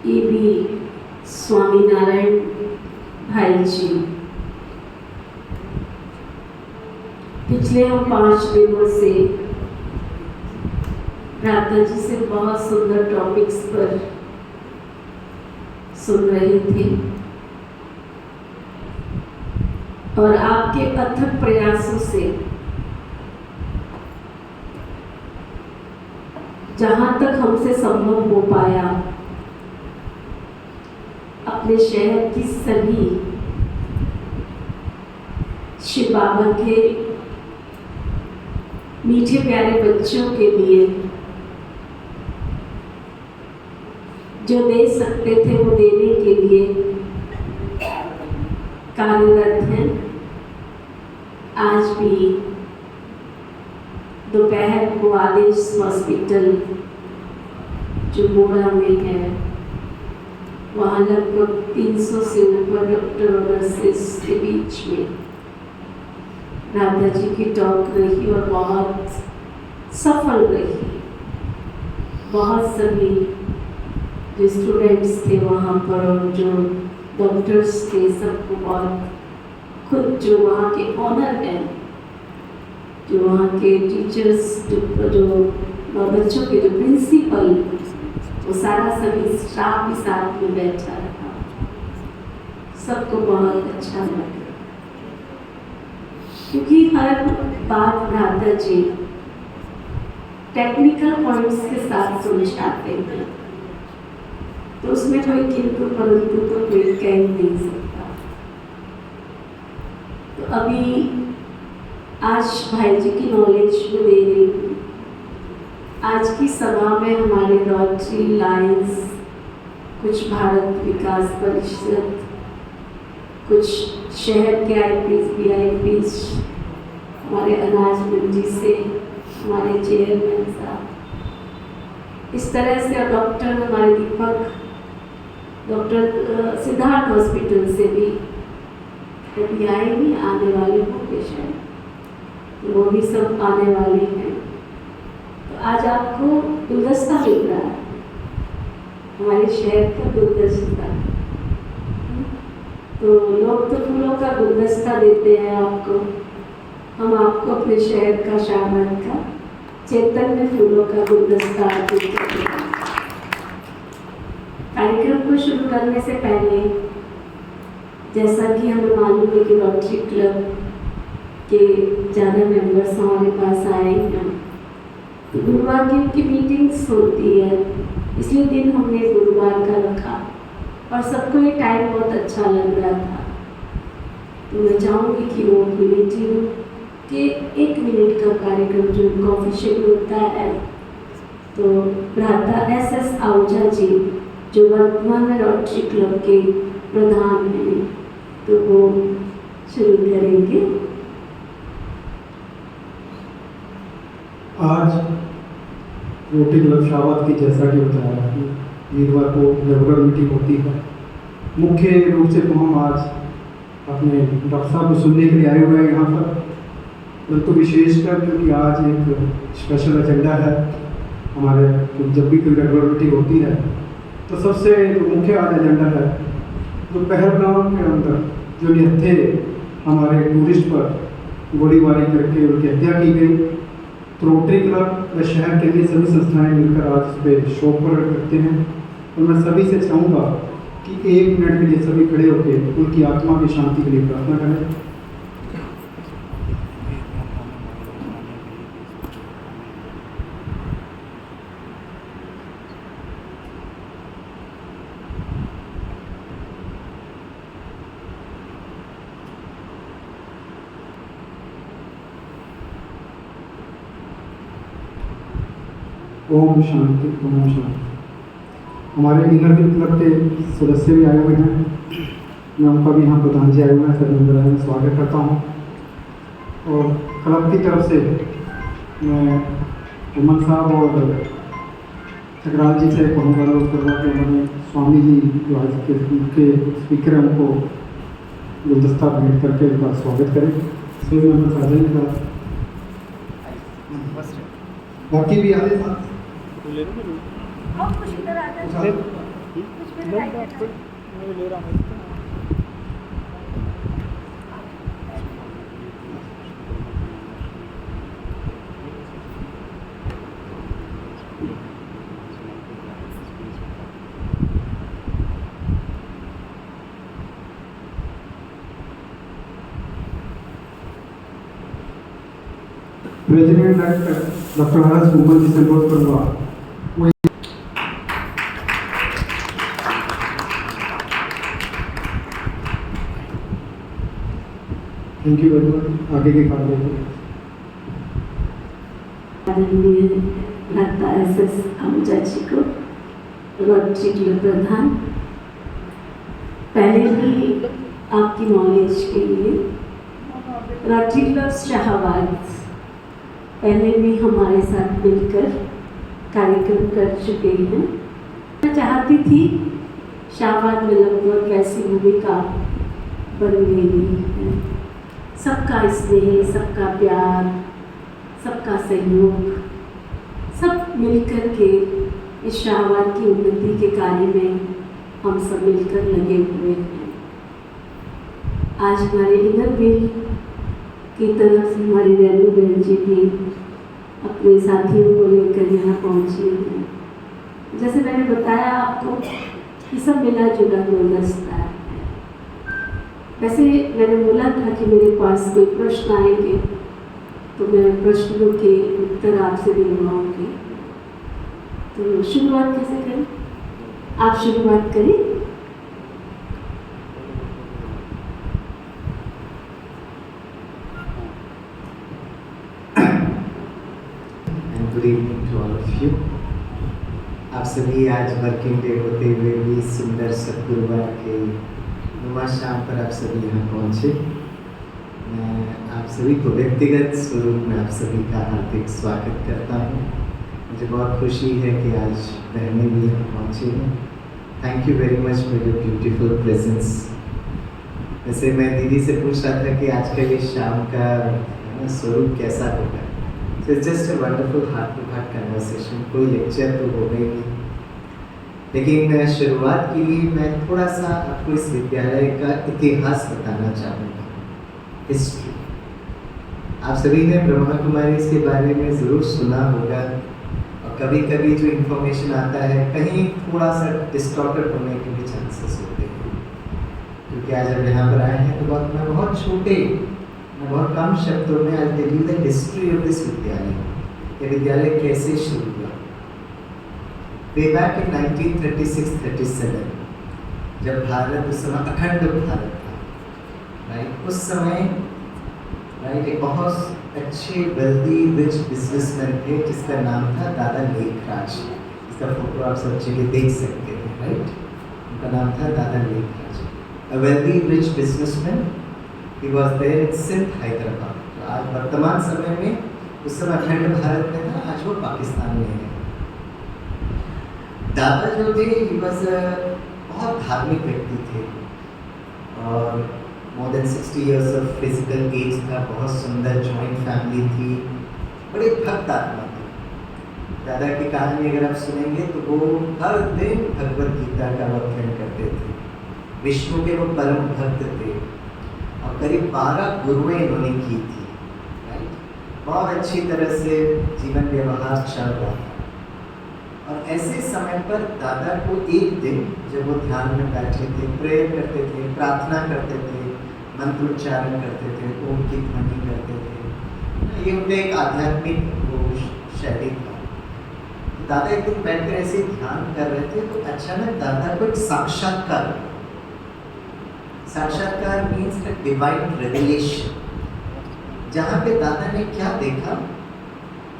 ये भी स्वामीनारायण भाई जी। पिछले हम 5 दिनों से राधा जी से बहुत सुंदर टॉपिक्स पर सुन रहे थे और आपके अथक प्रयासों से जहां तक हमसे संभव हो पाया अपने शहर की सभी शिव बाबा के मीठे प्यारे बच्चों के लिए जो दे सकते थे वो देने के लिए कार्यरत हैं। आज भी दोपहर को आदेश हॉस्पिटल जो मोड़ा में है वहाँ लगभग 300 से ऊपर डॉक्टर और नर्सेस के बीच में राधा जी की टॉक रही और बहुत सफल रही। बहुत सभी जो स्टूडेंट्स थे वहाँ पर और जो डॉक्टर्स थे सबको बहुत खुद जो वहाँ के ऑनर हैं, जो वहाँ के टीचर्स, जो बच्चों के जो प्रिंसिपल, वो सारा सभी स्टाफ भी साथ में बैठा रहा। सबको बहुत अच्छा लगा क्योंकि हर बात राधा जी टेक्निकल पॉइंट्स के साथ समझाते हैं, तो उसमें कोई किंतु परंतु तो कोई कह नहीं सकता। तो अभी आज भाई जी की नॉलेज में दे रही हूँ। आज की सभा में हमारे रोटरी लायंस, कुछ भारत विकास परिषद, कुछ शहर के IPs, हमारे अनाज मंडी से हमारे चेयरमैन साहब, इस तरह से डॉक्टर हमारे दीपक, डॉक्टर सिद्धार्थ हॉस्पिटल से भी कभी आए नहीं, आने वाले होंगे शायद, तो वो भी सब आने वाले हैं। तो आज आपको गुलदस्ता मिल रहा है, हमारे शहर का गुलदस्ता। तो लोग तो फूलों का गुलदस्ता देते हैं आपको, हम आपको अपने शहर का, शाहबाद का चैतन्य फूलों का गुलदस्ता अर्पित करते हैं। कार्यक्रम को शुरू करने से पहले जैसा कि हमें मालूम है कि रोटरी क्लब के ज़्यादा मेंबर्स हमारे पास आए हैं, तो गुरुवार की उनकी मीटिंग्स होती है, इसलिए दिन हमने गुरुवार का रखा और सबको ये टाइम बहुत अच्छा लग रहा था। तो मैं चाहूँगी कि वो मीटिंग के 1 मिनट का कार्यक्रम जो उनका ऑफिशियल होता है, तो भ्राता SS आहूजा जी जो वर्तमान में रोटरी क्लब के प्रधान हैं, तो वो शुरू करेंगे। आज रोटरी क्लब शाहबाद की जैसा कि बताया कि वीरवार को रेगुलर मीटिंग होती है। मुख्य रूप से तो हम आज अपने डॉक्टर साहब को सुनने के लिए आए हुए हैं यहाँ पर, परंतु विशेषकर क्योंकि आज एक स्पेशल एजेंडा है हमारे, जब भी कोई रेगुलर मीटिंग होती है तो सबसे मुख्य आज एजेंडा है जो पहलगाम के अंदर जो निहत्थे हमारे टूरिस्ट पर गोलीबारी करके उनकी हत्या की गई, तो रोटरी क्लब व शहर के लिए सभी संस्थाएं मिलकर आज इस पर शोक प्रकट करते हैं। और मैं सभी से चाहूँगा कि 1 मिनट के लिए सभी खड़े होकर उनकी आत्मा की शांति के लिए प्रार्थना करें। ओम शांति, ओम शांति। हमारे इनर व्हील क्लब के सदस्य भी आए हुए हैं, मैं उनका भी यहाँ प्रधान जी आए हुए हैं, सभी मैं स्वागत करता हूँ। और क्लब की तरफ से मैं उमन साहब और चकराल जी से कहूँगा अनुरोध करूँगा कि उन्होंने स्वामी जी जो आज के उनके स्पीकर हैं उनको गुलदस्ता भेंट करके उनका स्वागत करें। इसमें भी हमें साझा नहीं करा, बाकी भी आए साथ प्रेसिडेंट डॉक्टर हर्ष मुगल जी से अनुरोध करूँगा वो थैंक यू वेरी मच आगे के कार्य के लिए। आदरणीय भ्राता एस आहूजा जी को, रोटरी क्लब प्रधान, पहले भी आपकी नॉलेज के लिए रोटरी क्लब शाहबाद पहले भी हमारे साथ मिलकर कार्यक्रम कर चुके हैं। मैं चाहती थी शाहबाद में लगभग वैसी भूमिका बन गई है। सबका स्नेह, सबका प्यार, सबका सहयोग, सब मिलकर के इस शाहबाद की उन्नति के कार्य में हम सब मिलकर लगे हुए हैं। आज हमारे इनर व्हील की तरफ से हमारी रेणु बहन जी भी अपने साथियों को लेकर यहाँ पहुँची हैं। जैसे मैंने बताया आपको कि सब मिला जुला गुलदस्ता है। वैसे मैंने बोला था कि मेरे पास कोई प्रश्न आएंगे तो मैं प्रश्नों के उत्तर आपसे दिलवाऊंगी। तो शुरुआत कैसे करें? आप शुरुआत करें। Good evening to all of you. आप सभी आज वर्किंग डे होते हुए भी सुंदर सतगुरुवार के नुमा शाम पर आप सभी यहाँ पहुँचे। मैं आप सभी को व्यक्तिगत स्वरूप में आप सभी का हार्दिक स्वागत करता हूँ। मुझे बहुत खुशी है कि आज बहनें भी यहाँ पहुँचे हैं। Thank you very much for your beautiful presence. वैसे मैं दीदी से पूछ रहा था कि आज का ये शाम का स्वरूप कैसा होगा। So it's just a wonderful heart-to-heart conversation. कोई लेक्चर तो होगा ही नहीं, लेकिन शुरुआत के लिए मैं थोड़ा सा आपको इस विद्यालय का इतिहास बताना चाहूँगा। हिस्ट्री आप सभी ने ब्रह्मा कुमारी के बारे में ज़रूर सुना होगा, और कभी कभी जो इन्फॉर्मेशन आता है कहीं थोड़ा सा डिस्टॉर्टेड होने के भी चांसेस होते हैं। क्योंकि आज जब यहाँ पर आए हैं तो मैं बहुत कम शब्दों में आज tell you the history of this विद्यालय। ये विद्यालय कैसे शुरू हुआ। वे बैक इन 1936-37 जब भारत उस समय अखंड भारत था, राइट, उस समय राइट एक बहुत अच्छे वेल्दी रिच बिजनेसमैन थे जिसका नाम था दादा लेखराज। इसका फोटो आप सब जगह देख सकते हैं, राइट। उनका नाम था दादा Lekhraj, a wealthy rich businessman. He was there in Sindh, Hyderabad. तो आज वर्तमान समय में उस समय अखंड भारत में था, आज वो पाकिस्तान में है। दादा जो थे he was बहुत धार्मिक व्यक्ति थे और more than 60 years of physical age था। बहुत सुंदर जॉइंट फैमिली थी, बड़े भक्त आत्मा थे। दादा की कहानी अगर आप सुनेंगे तो वो हर दिन भगवत गीता का अध्ययन करते थे। विष्णु के वो परम भक्त थे और करीब 12 गुरुएं इन्होंने की थी, राइट। बहुत अच्छी तरह से जीवन व्यवहार चल रहा था। और ऐसे समय पर दादा को एक दिन जब वो ध्यान में बैठे थे, प्रेयर करते थे, प्रार्थना करते थे, मंत्रोच्चारण करते थे, ओम की ध्वनि करते थे, ये उनका एक आध्यात्मिक शैली था। दादा एक दिन बैठकर ऐसे ध्यान कर रहे थे तो अचानक दादा को एक साक्षात्कार मीन्स द डिवाइन रेवलेशन। जहाँ पे दादा ने क्या देखा,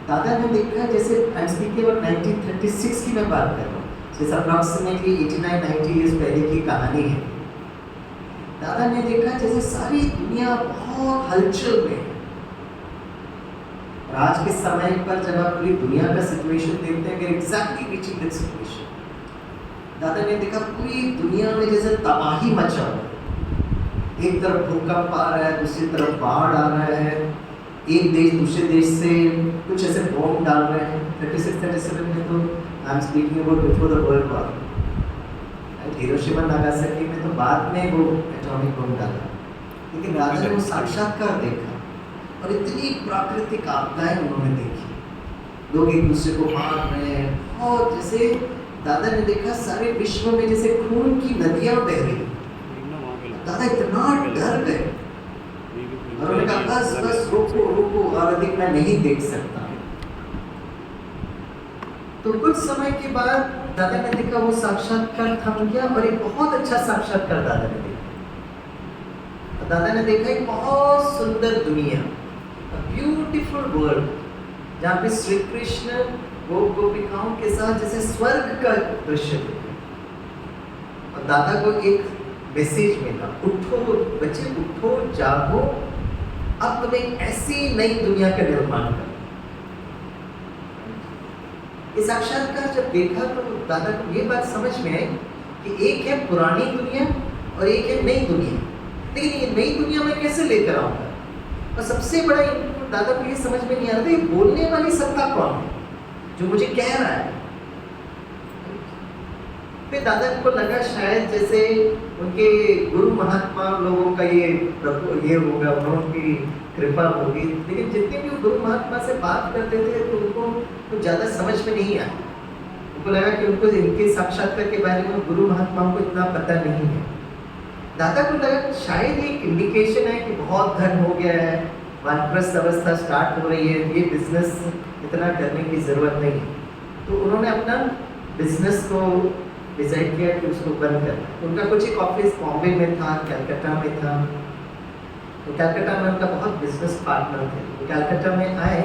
दादा ने देखा जैसे आई एम स्पीकिंग अबाउट 1936 की मैं बात कर रहा हूँ, जैसे अप्रॉक्सीमेटली 89-90 ईयर्स पहले की कहानी है। दादा ने देखा जैसे सारी दुनिया बहुत हलचल में है। और आज के समय पर जब आप पूरी दुनिया का सिचुएशन देखते हैं, एग्जैक्टली रीचिंग दैट सिचुएशन। दादा ने देखा पूरी दुनिया में जैसे तबाही मचा हुआ है। एक तरफ भूकंप आ रहा है, दूसरी तरफ बाढ़ आ रहा है, एक देश दूसरे देश से कुछ ऐसे बॉम्ब डाल रहे हैं। 36-37 में तो I am speaking about before the world war. Hiroshima Nagasaki में तो बाद में वो एटॉमिक बम डाला, लेकिन दादा ने वो साक्षात्कार देखा और इतनी प्राकृतिक आपदाएं उन्होंने देखी, लोग एक दूसरे को मार रहे हैं और जैसे दादा ने देखा सारे विश्व में जैसे खून की नदियां बह रही। दादा इतना डर गए और उन्होंने कहा बस बस रुको रुको, और अधिक मैं नहीं देख सकता। तो कुछ समय के बाद दादा ने देखा वो साक्षात्कार थम गया और एक बहुत अच्छा साक्षात्कार दादा ने देखा। दादा ने देखा एक बहुत सुंदर दुनिया, ब्यूटीफुल वर्ल्ड, जहाँ पे श्री कृष्ण वो गोपिकाओं के साथ जैसे स्वर्ग का दृश्य देखा। और दादा को एक मैसेज मिला, उठो बच्चे उठो जागो, अब तुम एक ऐसी नई दुनिया का निर्माण करो। ये साक्षात्कार जब देखा तो दादा को ये बात समझ में आई कि एक है पुरानी दुनिया और एक है नई दुनिया, लेकिन ये नई दुनिया में कैसे लेकर आऊंगा। और सबसे बड़ा इनपुट दादा को ये समझ में नहीं आ रहा था, ये बोलने वाली सत्ता कौन है जो मुझे कह रहा है। फिर दादा को लगा शायद जैसे उनके गुरु महात्मा लोगों का ये होगा, उनकी कृपा होगी, लेकिन जितने भी गुरु महात्मा से बात करते थे तो उनको तो ज़्यादा समझ में नहीं आया। उनको लगा कि उनको इनके साक्षात्कार के बारे में गुरु महात्माओं को इतना पता नहीं है। दादा को लगा शायद ये इंडिकेशन है कि बहुत धन हो गया है, वानप्रस्थ अवस्था स्टार्ट हो रही है, ये बिजनेस इतना करने की ज़रूरत नहीं है। तो उन्होंने अपना बिजनेस को डिसाइड किया कि उसको बंद करना। उनका कुछ एक ऑफिस बॉम्बे में था, कलकत्ता में था, तो कलकत्ता में उनका बहुत बिजनेस पार्टनर थे। तो कलकत्ता में आए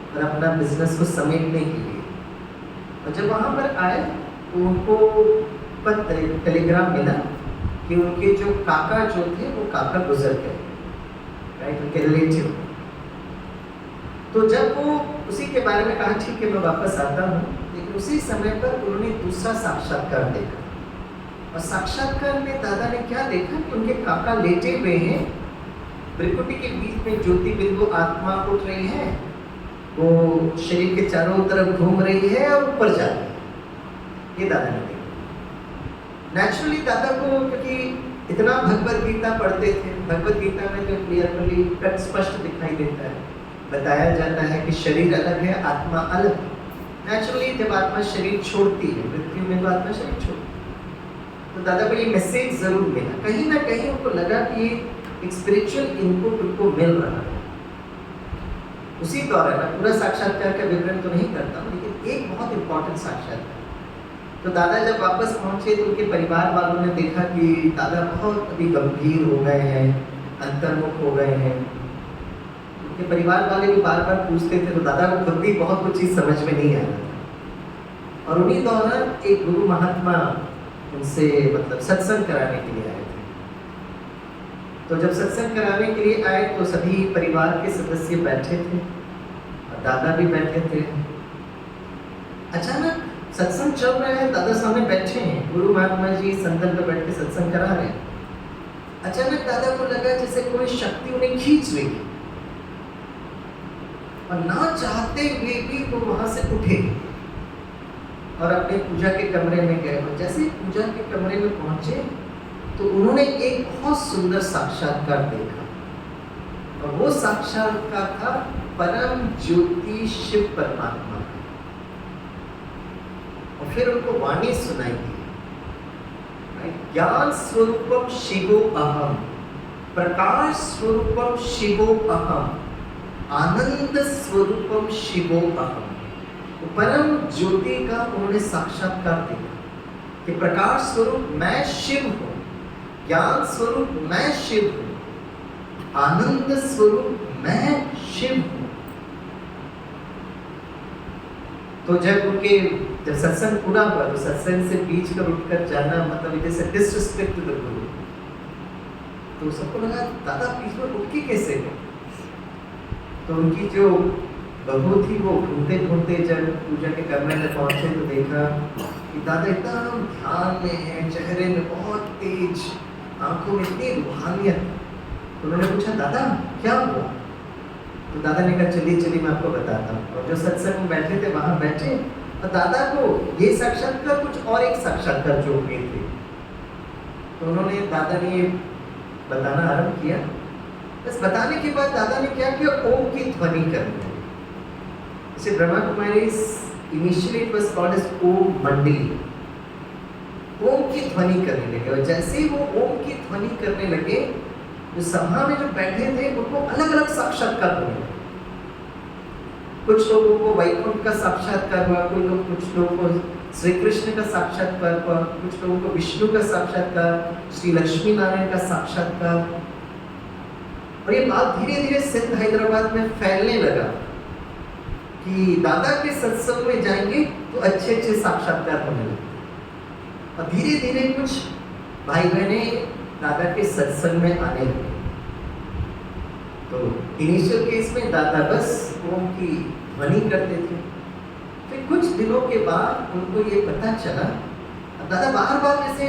और अपना बिजनेस को समेटने के लिए, और जब वहाँ पर आए तो उनको टेलीग्राम मिला कि उनके जो काका जो थे वो काका गुजर गए, राइट, उनके रिलेटिव। तो जब वो उसी के बारे में कहा ठीक है मैं वापस आता हूँ, लेकिन उसी समय पर उन्होंने दूसरा साक्षात्कार देखा। और साक्षात्कार में दादा ने क्या देखा कि उनके काका लेटे हुए हैं, त्रिकुटी के बीच में ज्योति बिंदु आत्मा उठ रही है, वो शरीर के चारों तरफ घूम रही है और ऊपर जा रही है। ये दादा ने देखा। नेचुरली दादा को, क्योंकि इतना भगवत गीता पढ़ते थे, भगवत गीता में जो क्लियरली स्पष्ट दिखाई देता है, बताया जाता है कि शरीर अलग है, आत्मा अलग है। नेचुरली जब आत्मा शरीर छोड़ती है, मृत्यु में तो आत्मा शरीर छोड़ती है। तो दादा को ये मैसेज जरूर मिला, कहीं ना कहीं उनको लगा कि एक स्पिरिचुअल इनपुट उनको मिल रहा है। उसी दौरान मैं पूरा साक्षात्कार का विवरण तो नहीं करता हूँ, लेकिन एक बहुत इंपॉर्टेंट साक्षात्कार। तो दादा जब वापस पहुंचे तो उनके परिवार वालों ने देखा कि दादा बहुत अभी गंभीर हो गए हैं, अंतर्मुख हो गए हैं। उनके परिवार वाले भी बार बार पूछते थे, तो दादा को खुद भी बहुत कुछ चीज़ समझ में नहीं आ रहा था। और उन्हीं दौरान एक गुरु महात्मा उनसे मतलब सत्संग कराने के लिए आए थे। तो जब सत्संग कराने के लिए आए तो सभी परिवार के सदस्य बैठे थे और दादा भी बैठे थे। अचानक सत्संग चल रहा है, दादा सामने बैठे हैं, गुरु महात्मा जी संदन पर बैठ के सत्संग करा रहे हैं। अचानक दादा को लगा जैसे कोई शक्ति उन्हें खींच रही है और ना चाहते हुए भी वो वहां से उठे और अपने पूजा के कमरे में गए। और जैसे ही पूजा के कमरे में पहुंचे तो उन्होंने एक बहुत सुंदर साक्षात्कार देखा, और वो साक्षात्कार था परम ज्योति शिव परमात्मा का। और फिर उनको वाणी सुनाई दी, ज्ञान स्वरूपम शिवो अहम, प्रकाश स्वरूपम शिवो अहम, आनंद स्वरूपम शिवो अहम। तो परम ज्योति का उन्होंने साक्षात्कार देखा कि प्रकाश स्वरूप मैं शिव हूँ, ज्ञान स्वरूप मैं शिव हूँ, आनंद स्वरूप मैं शिव हूँ। तो जब सत्संग पूरा हुआ तो सत्संग से बीच कर उठकर जाना मतलब it is a disrespect to the guru. तो सबको लगा दादा बीच में उठ के कैसे गए। तो उनकी जो बहू थी वो घूमते घूमते जब पूजा के कमरे में पहुंचे तो देखा कि दादा एकदम ध्यान में है, चेहरे में बहुत तेज, आंखों में इतनी रूहानियत। तो उन्होंने पूछा दादा क्या हुआ। तो दादा ने कहा चलिए चलिए मैं आपको बताता हूँ। और जो सत्संग में बैठे थे वहाँ बैठे और दादा को ये साक्षात्कार कुछ और एक साक्षात्कार जो हुए थे तो उन्होंने दादा ने बताना आरंभ किया। बस बताने के बाद दादा ने क्या किया, ओम की ध्वनि करनी है। जैसे Brahma Kumari initially it was called as Om Mandali, ओम की ध्वनि करने लगे। और जैसे ही वो ओम की ध्वनि करने लगे, जो सभा में जो बैठे थे उनको अलग अलग साक्षात्कार हुए। कुछ लोगों को वैकुंठ का साक्षात्कार हुआ, कुछ लोगों को श्री कृष्ण का साक्षात्कार हुआ, कुछ लोगों को विष्णु का साक्षात्कार, श्री लक्ष्मी नारायण का साक्षात्कार। और ये बात धीरे धीरे सिंध हैदराबाद में फैलने लगा कि दादा के सत्संग में जाएंगे तो अच्छे अच्छे साक्षात्कार होने लगे। और धीरे धीरे कुछ भाई बहने दादा के सत्संग में आने लगे। तो इनिशियल केस में दादा बस ओम की ध्वनि करते थे। फिर कुछ दिनों के बाद उनको ये पता चला, दादा बार बार जैसे,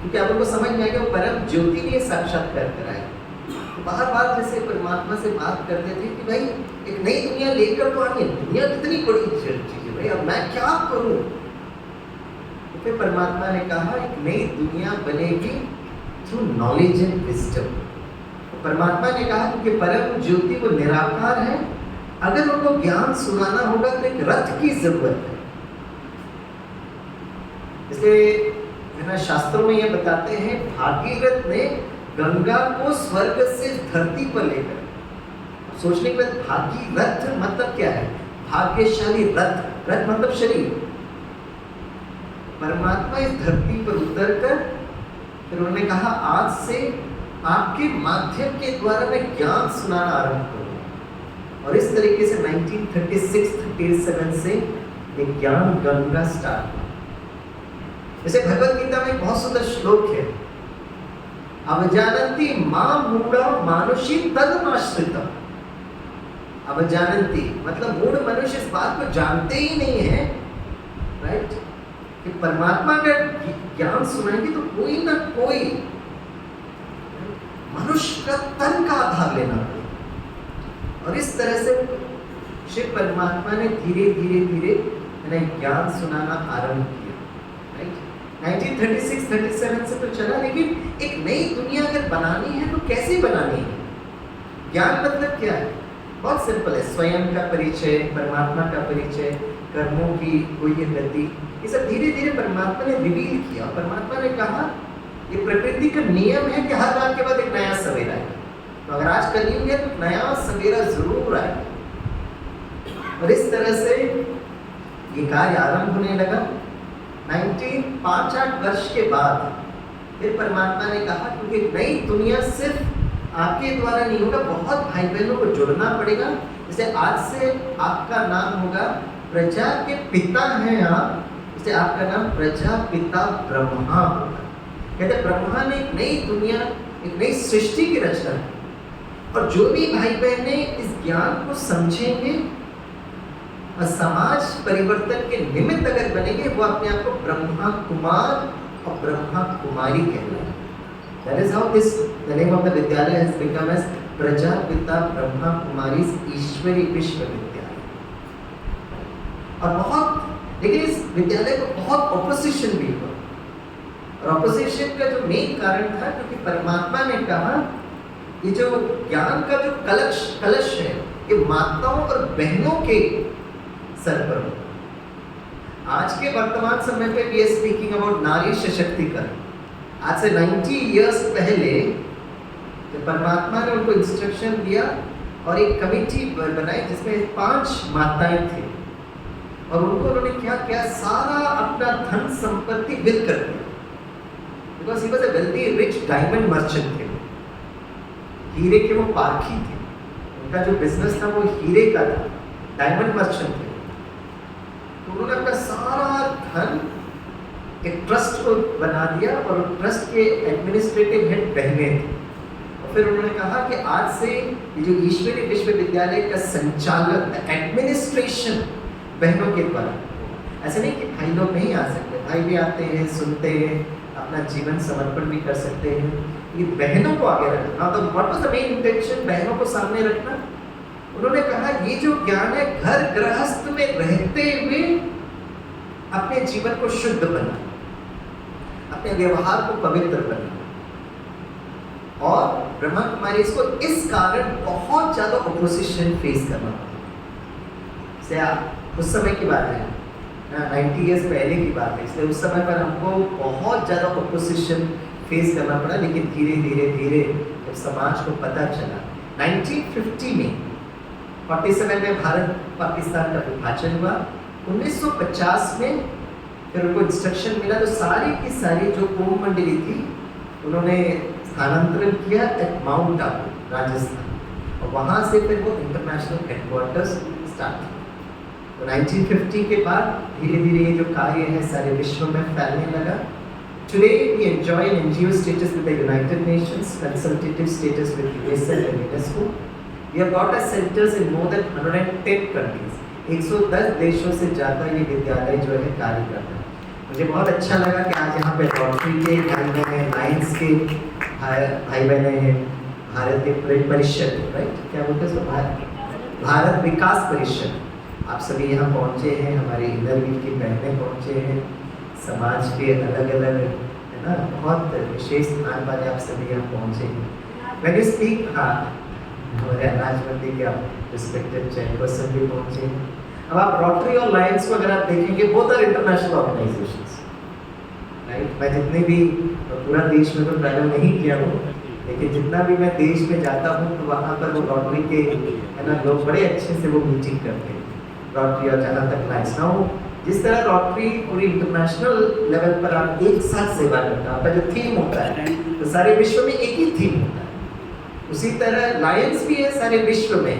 क्योंकि आप उनको समझ में आ गया परम ज्योति ने साक्षात्कार कराया, तो बार बार जैसे परमात्मा से बात करते थे कि भाई एक नई दुनिया लेकर तो आनी है, दुनिया कितनी बड़ी चीज है भाई, अब मैं क्या करूं। तो फिर परमात्मा ने कहा एक नई दुनिया बनेगी थ्रू नॉलेज एंड विजडम। परमात्मा ने कहा क्योंकि परम ज्योति वो निराकार है, अगर उनको ज्ञान सुनाना होगा तो एक रथ की जरूरत है। इसलिए शास्त्रों में ये बताते हैं भागीरथ ने गंगा को स्वर्ग से धरती पर लेकर, सोचने के बाद भागीरथ मतलब क्या है, भाग्यशाली रथ, रथ मतलब शरीर। परमात्मा इस धरती पर उतरकर फिर उन्होंने कहा आज से आपके माध्यम के द्वारा मैं ज्ञान सुनाना आरंभ करूंगा। और इस तरीके से 1936-37 से ये ज्ञान गंगा स्टार्ट हुआ। जैसे भगवत गीता में एक बहुत सुंदर श्लोक है, अवजानन्ति मां मूढ़ा मानुषी तदमाश्रितम्। अवजानन्ति मतलब मूढ़ मनुष्य इस बात को जानते ही नहीं है, राइट, कि परमात्मा का ज्ञान सुनाएंगे तो कोई ना कोई मनुष्य का तन का आधार लेना पड़ेगा। और इस तरह से शिव परमात्मा ने धीरे धीरे धीरे ज्ञान सुनाना आरंभ किया, राइट। 1936-37 से तो चला, लेकिन एक नई दुनिया अगर बनानी है तो कैसे बनानी है। ज्ञान मतलब क्या है, बहुत सिंपल है, स्वयं का परिचय, परमात्मा का परिचय, कर्मों की कोई गति, ये सब धीरे धीरे परमात्मा ने रिवील किया। परमात्मा ने कहा ये प्रकृति का नियम है कि हर रात के बाद एक नया सवेरा है, तो अगर आज कलयुग है तो नया सवेरा जरूर आएगा। और इस तरह से ये कार्य आरंभ होने लगा। 5-8 वर्ष के बाद फिर परमात्मा ने कहा क्योंकि नई दुनिया सिर्फ आपके द्वारा नहीं होगा, बहुत भाई बहनों को जुड़ना पड़ेगा। जैसे आज से आपका नाम होगा प्रजा के पिता हैं आप, जैसे आपका नाम प्रजापिता ब्रह्मा होगा। कहते ब्रह्मा ने एक नई दुनिया, एक नई सृष्टि की रचना की, और जो भी भाई बहने इस ज्ञान को समझेंगे और समाज परिवर्तन के निमित्त अगर बनेंगे, वो अपने आप को ब्रह्मा कुमार और ब्रह्मा कुमारी कहलाएंगे। That is how the name of the विद्यालय has become as Prajapita Brahma Kumari ईश्वरी विश्वविद्यालय। और बहुत, लेकिन इस विद्यालय को बहुत ऑपोजिशन भी हुआ, और ऑपोजिशन का जो मेन कारण था क्योंकि परमात्मा ने कहा ये जो ज्ञान का जो कलश है ये माताओं और बहनों के सर पर हो। आज के वर्तमान समय पे वी आर स्पीकिंग अबाउट नारी सशक्तिकरण। आज से 90 इयर्स पहले जब परमात्मा ने उनको इंस्ट्रक्शन दिया और एक कमेटी बनाई जिसमें 5 माताएं थी, और उनको उन्होंने क्या किया, सारा अपना धन संपत्ति विल कर दिया। Because he was a wealthy rich diamond merchant थे, हीरे के वो पारखी थे, उनका जो बिजनेस था वो हीरे का था, डायमंड मर्चेंट थे। तो उन्होंने अपना सारा धन एक ट्रस्ट को बना दिया, और ट्रस्ट के एडमिनिस्ट्रेटिव हेड बहनें थे। और फिर उन्होंने कहा कि आज से ये जो ईश्वरी विश्वविद्यालय का संचालन, एडमिनिस्ट्रेशन बहनों के द्वारा। ऐसा नहीं कि भाई लोग नहीं आ सकते, भाई भी आते हैं, सुनते हैं, अपना जीवन समर्पण भी कर सकते हैं। ये बहनों को आगे रखना, तो what was the main intention, बहनों को सामने रखना। उन्होंने कहा ये जो ज्ञान है घर गृहस्थ में रहते हुए अपने जीवन को शुद्ध बना। अपने व्यवहार को पवित्र करना। और ब्रह्मा कुमारी इसको इस कारण बहुत ज्यादा ऑपोजिशन फेस करना पड़ा। उस समय की बात है ना, 90 इयर्स पहले की बात है, इसलिए उस समय पर हमको बहुत ज़्यादा ऑपोजिशन फेस करना पड़ा। लेकिन धीरे धीरे धीरे जब समाज को पता चला, 1950 में 47 में भारत पाकिस्तान का विभाजन हुआ, 1950 में फिर उनको इंस्ट्रक्शन मिला तो सारी की सारी जो ओम मंडली थी उन्होंने स्थानांतरण किया एट माउंट आबू, राजस्थान, और वहाँ से फिर वो इंटरनेशनल हेडक्वार्टर्स स्टार्ट किया। तो 1950 के बाद धीरे धीरे ये जो कार्य है सारे विश्व में फैलने लगा। Today we enjoy an NGO status with the United Nations, consultative status with USL and UNESCO. We have got our centers in more than 110 countries. 110 देशों से ज़्यादा ये विद्यालय जो है कार्य करता है। मुझे बहुत अच्छा लगा कि आज यहाँ पे रोटरी के भाई बहन हैं, लायंस के भाई बहन हैं, भारत के परिषद, राइट, क्या बोलते हैं उसको, भारत विकास परिषद, आप सभी यहाँ पहुँचे हैं, हमारे इनरवीर की बहनें पहुँचे हैं, समाज के अलग अलग, है ना, बहुत विशेष स्थान वाले आप सभी यहाँ पहुँचे हैं। When you speak, हाँ, हमारे अनाज मंडी के आप रिस्पेक्टेड चेयरपर्सन भी पहुँचे हैं। अब आप रोटरी और लायंस को अगर आप देखेंगे, both are international organisations, right. मैं जितने भी, पूरा देश में तो ट्रैवल नहीं किया हूँ, लेकिन जितना भी मैं देश में जाता हूँ तो वहाँ पर वो रोटरी के, है ना, लोग बड़े अच्छे से वो मीटिंग करते हैं, रोटरी और जहाँ तक लायंस ना हो। जिस तरह रोटरी पूरी इंटरनेशनल लेवल पर आप एक साथ सेवा करते हैं, आपका जो थीम होता है तो सारे विश्व में एक ही थीम होता है, उसी तरह लायंस भी है सारे विश्व में,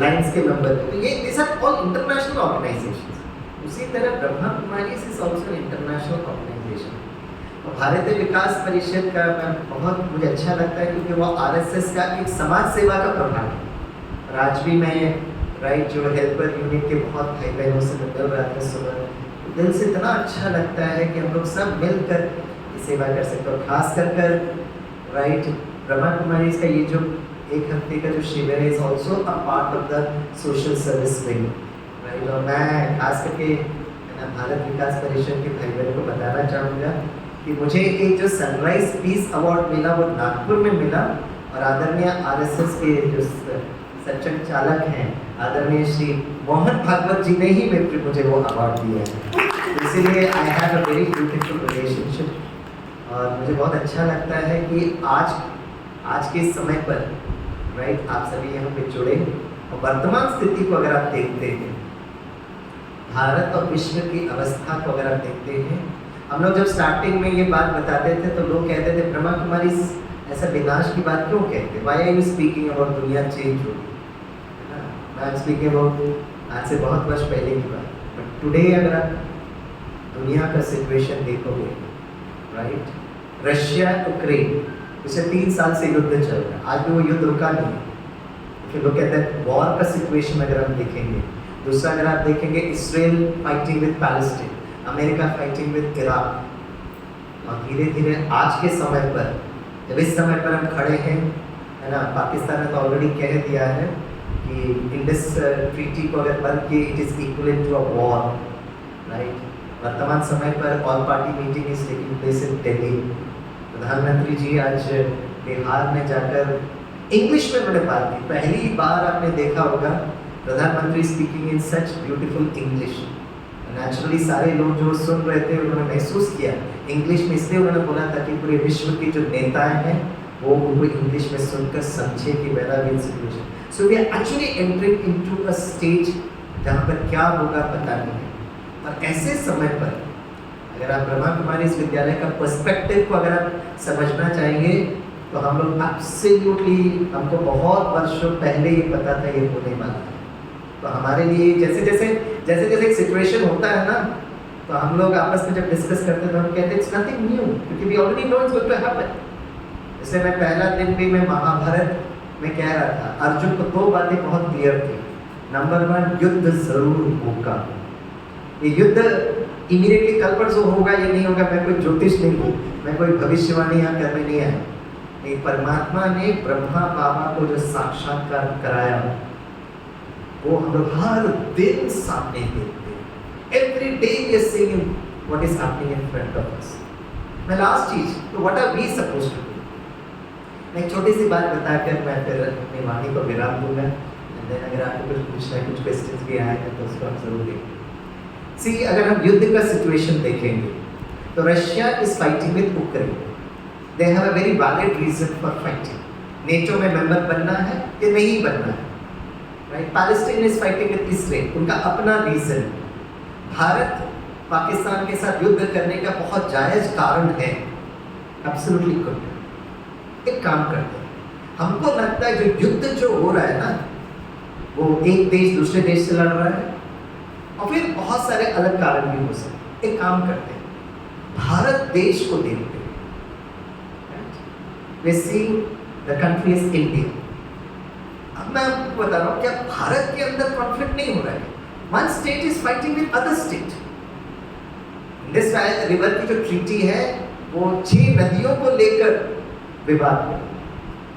लायंस के मेंबर, तो ये this are all international organisations. उसी तरह Brahma Kumari is also international organisation. और भारतीय विकास परिषद का मैं बहुत, मुझे अच्छा लगता है क्योंकि वो आरएसएस का एक समाज सेवा का प्रभाग है। और आज भी मैं, राइट, जो हेल्पर यूनिट के बहुत भाई बहनों से मिल रहा था सुबह, तो दिल से इतना अच्छा लगता है कि हम लोग सब मिलकर सेवा कर सकते हैं। और खास कर राइट, ब्रह्मा कुमारी का ये जो एक हफ्ते का जो शिविर है is also a part of the social service wing, right. और मैं खास करके भारत विकास परिषद के भाई बहनों को बताना चाहूँगा कि मुझे एक जो सनराइज पीस अवार्ड मिला वो नागपुर में मिला, और आदरणीय आरएसएस के जो सचक चालक हैं आदरणीय श्री मोहन भागवत जी ने ही मुझे वो अवार्ड दिया है। इसीलिए आई have a very beautiful relationship, और मुझे बहुत अच्छा लगता है कि आज के समय पर, राइट, आप सभी यहाँ पे जुड़े। और वर्तमान स्थिति को अगर आप देखते हैं, भारत और विश्व की अवस्था को अगर आप देखते हैं, हम लोग जब स्टार्टिंग में ये बात बताते थे तो लोग कहते थे ब्रह्मा कुमारी ऐसा विनाश की बात क्यों कहते, why are you speaking about दुनिया चेंज हो, है ना। मैं आई स्पीकिंग अबाउट आज से बहुत वर्ष पहले की बात, बट टुडे अगर आप दुनिया का सिचुएशन देखोगे, राइट, रशिया यूक्रेन, पिछले 3 साल से युद्ध चल रहा है, आज भी वो युद्ध रुका नहीं है। फिर लोग कहते हैं वॉर का सिचुएशन अगर हम देखेंगे, दूसरा अगर आप देखेंगे Israel fighting with Palestine, America fighting with Iraq, और धीरे धीरे आज के समय पर, जब इस समय पर हम खड़े हैं, है ना, पाकिस्तान ने तो ऑलरेडी कह दिया है कि इंडस ट्रीटी को अगर बंद किए it is equivalent to a war, right. वर्तमान समय पर all party meeting is taking place in Delhi. प्रधानमंत्री जी आज बिहार में जाकर इंग्लिश में उन्होंने बात की, पहली बार आपने देखा होगा प्रधानमंत्री speaking in such beautiful English. Naturally सारे लोग जो सुन रहे थे उन्होंने महसूस किया इंग्लिश में, इसलिए उन्होंने बोला था कि पूरे विश्व के जो नेताएं हैं वो उनको इंग्लिश में सुनकर समझे कि where are we in situation. So we are actually entering into a stage जहाँ पर क्या होगा पता नहीं है। और ऐसे समय पर अगर आप ब्रह्मा कुमारी इस विद्यालय का पर्सपेक्टिव को अगर आप समझना चाहेंगे तो हम लोग एब्सोल्युटली, हमको बहुत वर्षों पहले ये पता था ये होने वाला है। तो हमारे लिए जैसे जैसे एक सिचुएशन होता है ना, तो हम लोग आपस में जब डिस्कस करते हैं तो हम कहते हैं इट्स नथिंग न्यू, क्योंकि we already know it's going to happen. जैसे मैं पहला दिन भी मैं महाभारत में कह रहा था, अर्जुन को 2 बातें बहुत क्लियर थी। नंबर 1, युद्ध जरूर होगा। ये युद्ध इमीडिएटली कल परसों होगा ये नहीं होगा, मैं कोई ज्योतिष नहीं हूँ, मैं कोई भविष्यवाणी यहाँ करने नहीं आया। एक परमात्मा ने ब्रह्मा बाबा को जो साक्षात्कार कराया वो हम लोग हर दिन सामने देखते हैं। Every day we are seeing what is happening in front of us. My last चीज, तो what are we supposed to do? मैं एक छोटी सी बात बताकर मैं फिर अपनी वाणी को विराम दूंगा। एंड देन अगर आपको कुछ पूछना है, कुछ क्वेश्चंस भी आए हैं तो उसको हम जरूर देखेंगे। सी, अगर हम युद्ध का सिचुएशन देखेंगे तो Russia is fighting with Ukraine. They have a very valid reason for fighting. NATO में मेंबर बनना है या नहीं बनना है, right? Palestine is fighting with Israel, उनका अपना रीजन। भारत पाकिस्तान के साथ युद्ध करने का बहुत जायज कारण है, एब्सोल्युटली गुड। एक काम करते हैं, हमको लगता है जो युद्ध जो हो रहा है ना, वो एक देश दूसरे देश से लड़ रहा है और फिर बहुत सारे अलग कारण भी हो सकते। एक काम करते हैं, भारत देश को देखते हैं। We see the country is India. अब मैं आपको बता रहा हूँ, क्या भारत के अंदर कॉन्फ्लिक्ट नहीं हो रहा है? One state is fighting with other state. Indus river की जो ट्रीटी है वो 6 नदियों को लेकर विवाद में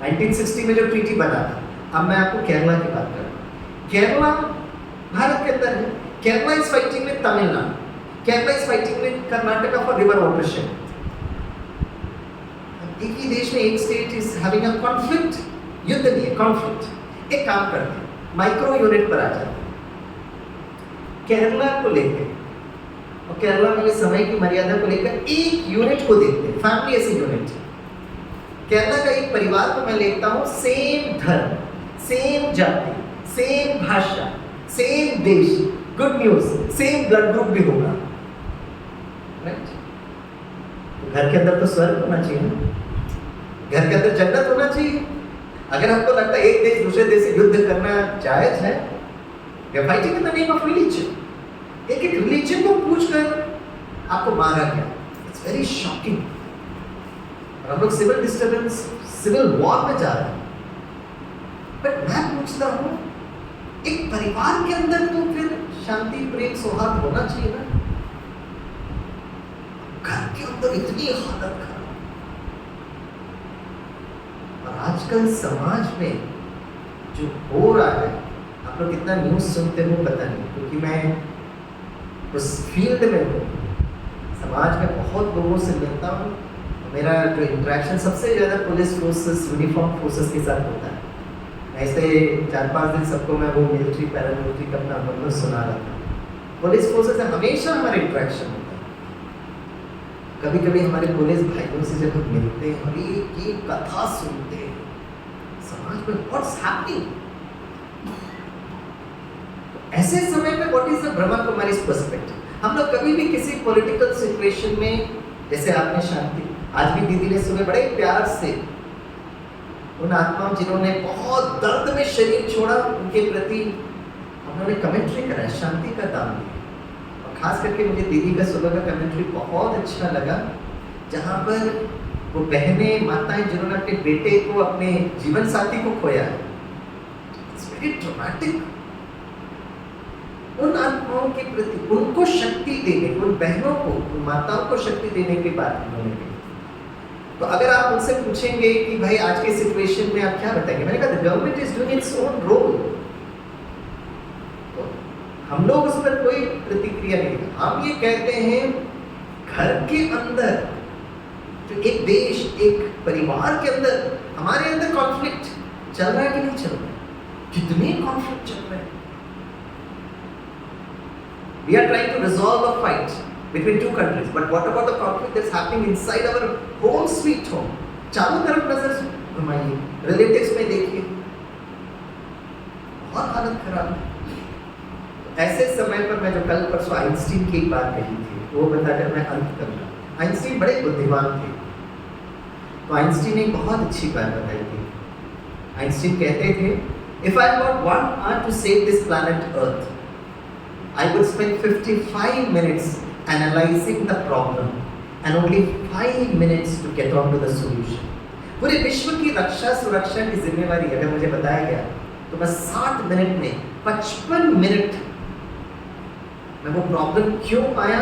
1960 में जो ट्रीटी बना था। अब मैं आपको केरला की बात कर रहा हूँ। केरला भारत के अंदर है। Kerala is fighting with Tamil Nadu, Kerala is fighting with Karnataka for river watershed. एक ही देश में एक state is having a conflict, युद्ध नहीं है, कॉन्फ्लिक्ट। एक काम करते हैं, माइक्रो यूनिट पर आ जाते हैं। केरला को लेकर और केरला में समय की मर्यादा को लेकर एक यूनिट को देखते हैं, फैमिली ऐसी यूनिट। केरला का एक परिवार को मैं लेता हूँ, सेम धर्म, सेम जाति, सेम भाषा, सेम देश, good news, same blood group भी होगा, राइट? तो घर के अंदर तो स्वर्ग होना चाहिए ना, घर के अंदर जन्नत होना चाहिए। अगर आपको लगता है एक देश दूसरे देश से युद्ध करना जायज है, we are fighting in the name of religion. एक रिलीजन को पूछकर आपको मारा गया, इट्स वेरी शॉकिंग। और हम लोग सिविल डिस्टर्बेंस, सिविल वॉर में जा रहे हैं। बट मैं पूछता हूँ, एक परिवार के अंदर तो फिर शांति, प्रेम, सौहार्द होना चाहिए ना। घर के अंदर इतनी हालत खराब। और आजकल समाज में जो हो रहा है, आप लोग कितना न्यूज सुनते हो पता नहीं, क्योंकि मैं उस फील्ड में हूँ, समाज में बहुत लोगों से मिलता हूँ। मेरा जो इंटरेक्शन सबसे ज़्यादा पुलिस फोर्सेस, यूनिफॉर्म फोर्सेस के साथ होता है। ऐसे 4-5 दिन सबको मैं वो मिलिट्री, पैरामिलिट्री का अपना अनुभव सुना रहा था। पुलिस फोर्सेस से हमेशा हमारा इंटरेक्शन होता है। कभी कभी हमारे पुलिस भाइयों से जब हम मिलते हैं और ये कथा सुनते हैं समाज में व्हाट्स हैपनिंग, ऐसे समय में what is the Brahma Kumaris perspective. हम लोग कभी भी किसी पॉलिटिकल सिचुएशन में, जैसे आपने शांति, आज भी दीदी ने सुबह बड़े प्यार से उन आत्माओं जिन्होंने बहुत दर्द में शरीर छोड़ा, उनके प्रति उन्होंने कमेंट्री करा, शांति का दाम दिया। और खास करके मुझे दीदी का सुबह का कमेंट्री बहुत अच्छा लगा, जहाँ पर वो बहनें, माताएं जिन्होंने अपने बेटे को, अपने जीवन साथी को खोया है, इट्स वेरी ड्रामेटिक। उन आत्माओं के प्रति उनको शक्ति देने, उन बहनों को, उन माताओं को शक्ति देने की बात उन्होंने की। तो अगर आप उनसे पूछेंगे कि भाई आज के सिचुएशन में आप क्या बताएंगे, मैंने कहा government is doing its own role. तो हम लोग उस पर कोई प्रतिक्रिया नहीं देते। हम ये कहते हैं, घर के अंदर जो एक देश, एक परिवार के अंदर, हमारे अंदर कॉन्फ्लिक्ट चल रहा है कि नहीं चल रहा है? कितने कॉन्फ्लिक्ट चल रहे हैं। We are trying to resolve a fight between two countries, but what about the conflict that's happening inside our home sweet home? चारों तरफ नजर घुमाइए, रिलेटिव्स में देखिए, बहुत हालत खराब है। तो ऐसे समय पर मैं जो कल परसों आइंस्टीन की एक बात कही थी, वो बताकर मैं अंत करूँगा। आइंस्टीन बड़े बुद्धिमान थे, तो आइंस्टीन ने एक बहुत अच्छी बात बताई थी। आइंस्टीन कहते थे, if I got 1 hour to save this planet Earth, I would spend 55 minutes analyzing the problem and only 5 minutes to get on to the solution. पूरे विश्व की रक्षा सुरक्षा की जिम्मेवारी अगर मुझे बताया गया तो मैं 60 मिनट में 55 मिनट मैं वो प्रॉब्लम क्यों आया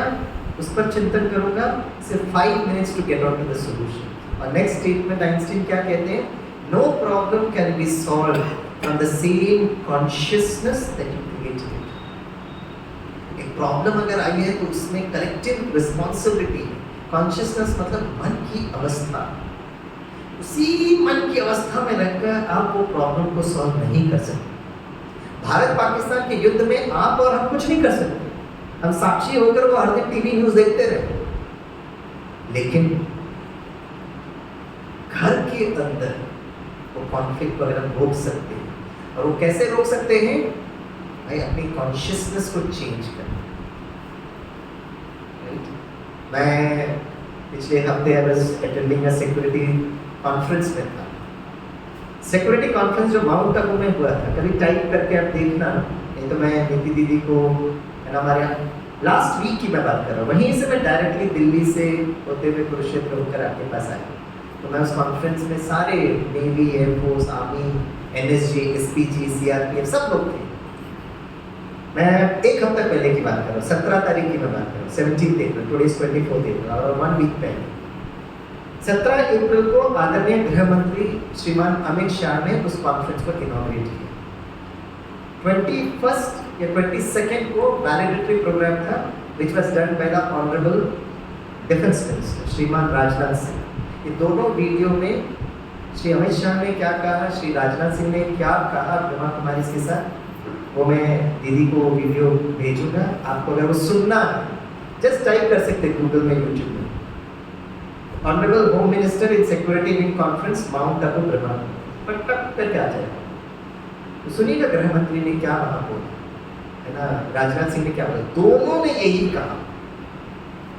उस पर चिंतन करूंगा, सिर्फ 5 minutes to get on to the solution. और नेक्स्ट स्टेटमेंट आइंस्टीन क्या कहते हैं, no problem can be solved from the same consciousness that you created it. एक प्रॉब्लम अगर आई है तो उसमें कलेक्टिव रिस्पॉन्सिबिलिटी है। कॉन्शियसनेस मतलब मन की अवस्था, उसी मन की अवस्था में रहकर आप वो प्रॉब्लम को सॉल्व नहीं कर सकते। भारत पाकिस्तान के युद्ध में आप और हम कुछ नहीं कर सकते, हम साक्षी होकर वो हर दिन टीवी न्यूज देखते रहे। लेकिन घर के अंदर वो कॉन्फ्लिक्ट को अगर हम रोक सकते हैं, और वो कैसे रोक सकते हैं भाई, अपनी कॉन्शियसनेस को चेंज कर। मैं पिछले हफ्ते I was attending a security conference में था। सिक्योरिटी कॉन्फ्रेंस जो माउंट आबू में हुआ था, कभी टाइप करके आप देखना, नहीं तो मैं नीति दीदी को है ना, हमारे यहाँ लास्ट वीक की मैं बात कर रहा हूँ, वहीं से मैं डायरेक्टली दिल्ली से होते हुए कुरुक्षेत्र होकर आपके पास आया। तो मैं उस कॉन्फ्रेंस में सारे navy, air force, army, NSG, SPG, CRPF सब लोग थे। मैं एक हफ्ता पहले की बात कर रहा हूँ, 17 तारीख की मैं बात कर रहा हूँ, 17 अप्रैल, टुडे इज 24 अप्रैल, और 1 वीक पहले 17 अप्रैल को आदरणीय गृह मंत्री श्रीमान अमित शाह ने उस कॉन्फ्रेंस को इनॉग्रेट किया। 21 या 22 को वैलिडेटरी प्रोग्राम था which was done by the honourable defence minister श्रीमान राजनाथ सिंह। ये दोनों वीडियो में श्री अमित शाह ने क्या कहा, श्री राजनाथ सिंह ने क्या कहा ब्रह्मा कुमारी के साथ, वो मैं दीदी को वीडियो भेजूंगा। आपको अगर वो सुनना है जस्ट टाइप कर सकते गूगल में, यूट्यूब में, honourable home minister in security wing conference mount Abu Brahma, पर टक करके आ जाएगा। तो सुनिएगा गृह मंत्री ने क्या वहां बोला, है ना, राजनाथ सिंह ने क्या बोला। दोनों ने यही कहा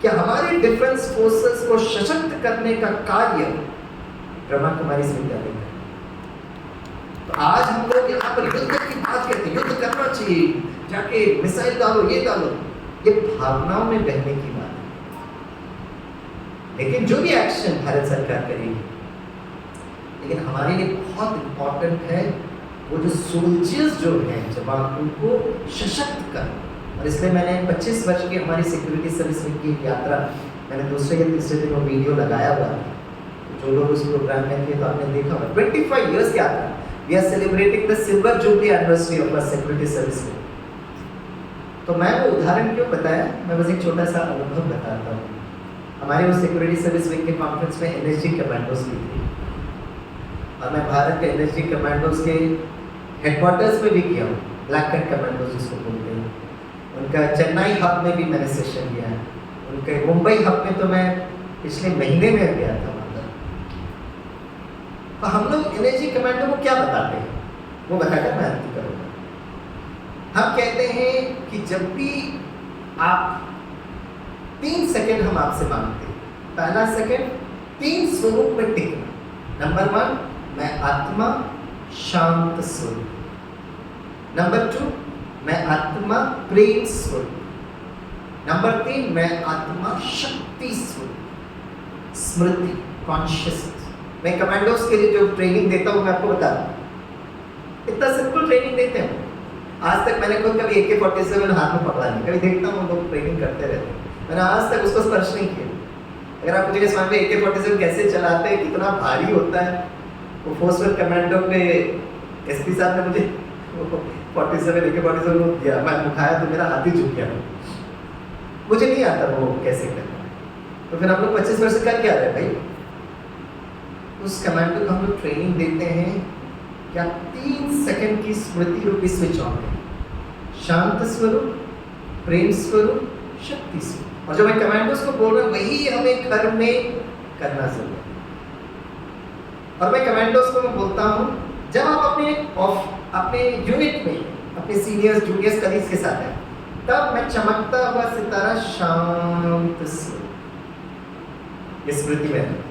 कि हमारे डिफेंस फोर्सेस को सशक्त करने का कार्य ब्रह्मा कुमारी विद्यालय में। तो आज हम लोग यहाँ पर युद्ध की बात करते हैं, युद्ध करना चाहिए, जाके मिसाइल डालो, ये डालो, ये भावनाओं में बहने की बात है। लेकिन जो भी एक्शन भारत सरकार करेगी, लेकिन हमारे लिए बहुत इंपॉर्टेंट है वो जो सोल्जर्स जो हैं जवान, उनको सशक्त करना। और इसलिए मैंने 25 वर्ष की हमारी सिक्योरिटी सर्विस की यात्रा, मैंने दूसरे या तीसरे दिन वो वीडियो लगाया हुआ था। जो लोग उस प्रोग्राम में थे तो आपने देखा होगा, 25 इयर्स की यात्रा। We are celebrating the silver jubilee anniversary of our security service में। तो मैं वो उदाहरण क्यों बताया, मैं बस एक छोटा सा अनुभव बताता हूँ। हमारे उस सिक्योरिटी सर्विस विंग के कॉन्फ्रेंस में एनएसजी कमांडोज की थी, और मैं भारत के एनएसजी कमांडोज के हेडक्वार्टर्स में भी किया हूँ, ब्लैक कैट कमांडोज जिसको बोलते हैं। उनका चेन्नई हब में भी मैंने सेशन लिया है, उनके मुंबई हब में तो मैं पिछले महीने में गया था। तो हम लोग एनएसजी कमांडो को क्या बताते हैं, वो बताकर मैं अंत करूँगा। हम कहते हैं कि जब भी आप 3 सेकंड हम आपसे मांगते हैं, पहला सेकंड 3 स्वरूप में टिकना। नंबर 1, मैं आत्मा शांत स्वरूप। नंबर 2, मैं आत्मा प्रेम स्वरूप। नंबर 3, मैं आत्मा शक्ति स्वरूप, स्मृति, कॉन्शियसनेस। मैं कमांडोज के लिए जो ट्रेनिंग देता हूँ मैं आपको बता दूँ, इतना सिंपल ट्रेनिंग देते हैं। आज तक मैंने खुद कभी AK-47 हाथ में पकड़ा नहीं, कभी देखता हूँ लोग ट्रेनिंग करते रहते हैं, मैंने आज तक उसको स्पर्श नहीं किया। अगर आप मुझे समझ में AK-47 कैसे चलाते हैं, कितना भारी होता है, वो फोर्सवेल कमांडो पे SP साहब ने मुझे AK-47 दिया, मैं उठाया तो मेरा हाथ ही झुक गया, मुझे नहीं आता वो कैसे करना। तो फिर हम लोग 25 वर्ष कर क्या रहे भाई, उस कमांडो को हम लोग ट्रेनिंग देते हैं कि आप 3 सेकंड की स्मृति रूपी स्विच ऑन करें, शांत स्वरूप, प्रेम स्वरूप, शक्ति स्वरूप। और जो मैं कमांडोज को बोल रहा हूँ वही हमें घर में करना जरूरी है। और मैं कमांडोज को मैं बोलता हूँ, जब आप अपने यूनिट में अपने सीनियर्स, जूनियर्स, कलीग्स के साथ हैं, तब मैं चमकता हुआ सितारा शांत स्वरूप, ये स्मृति में।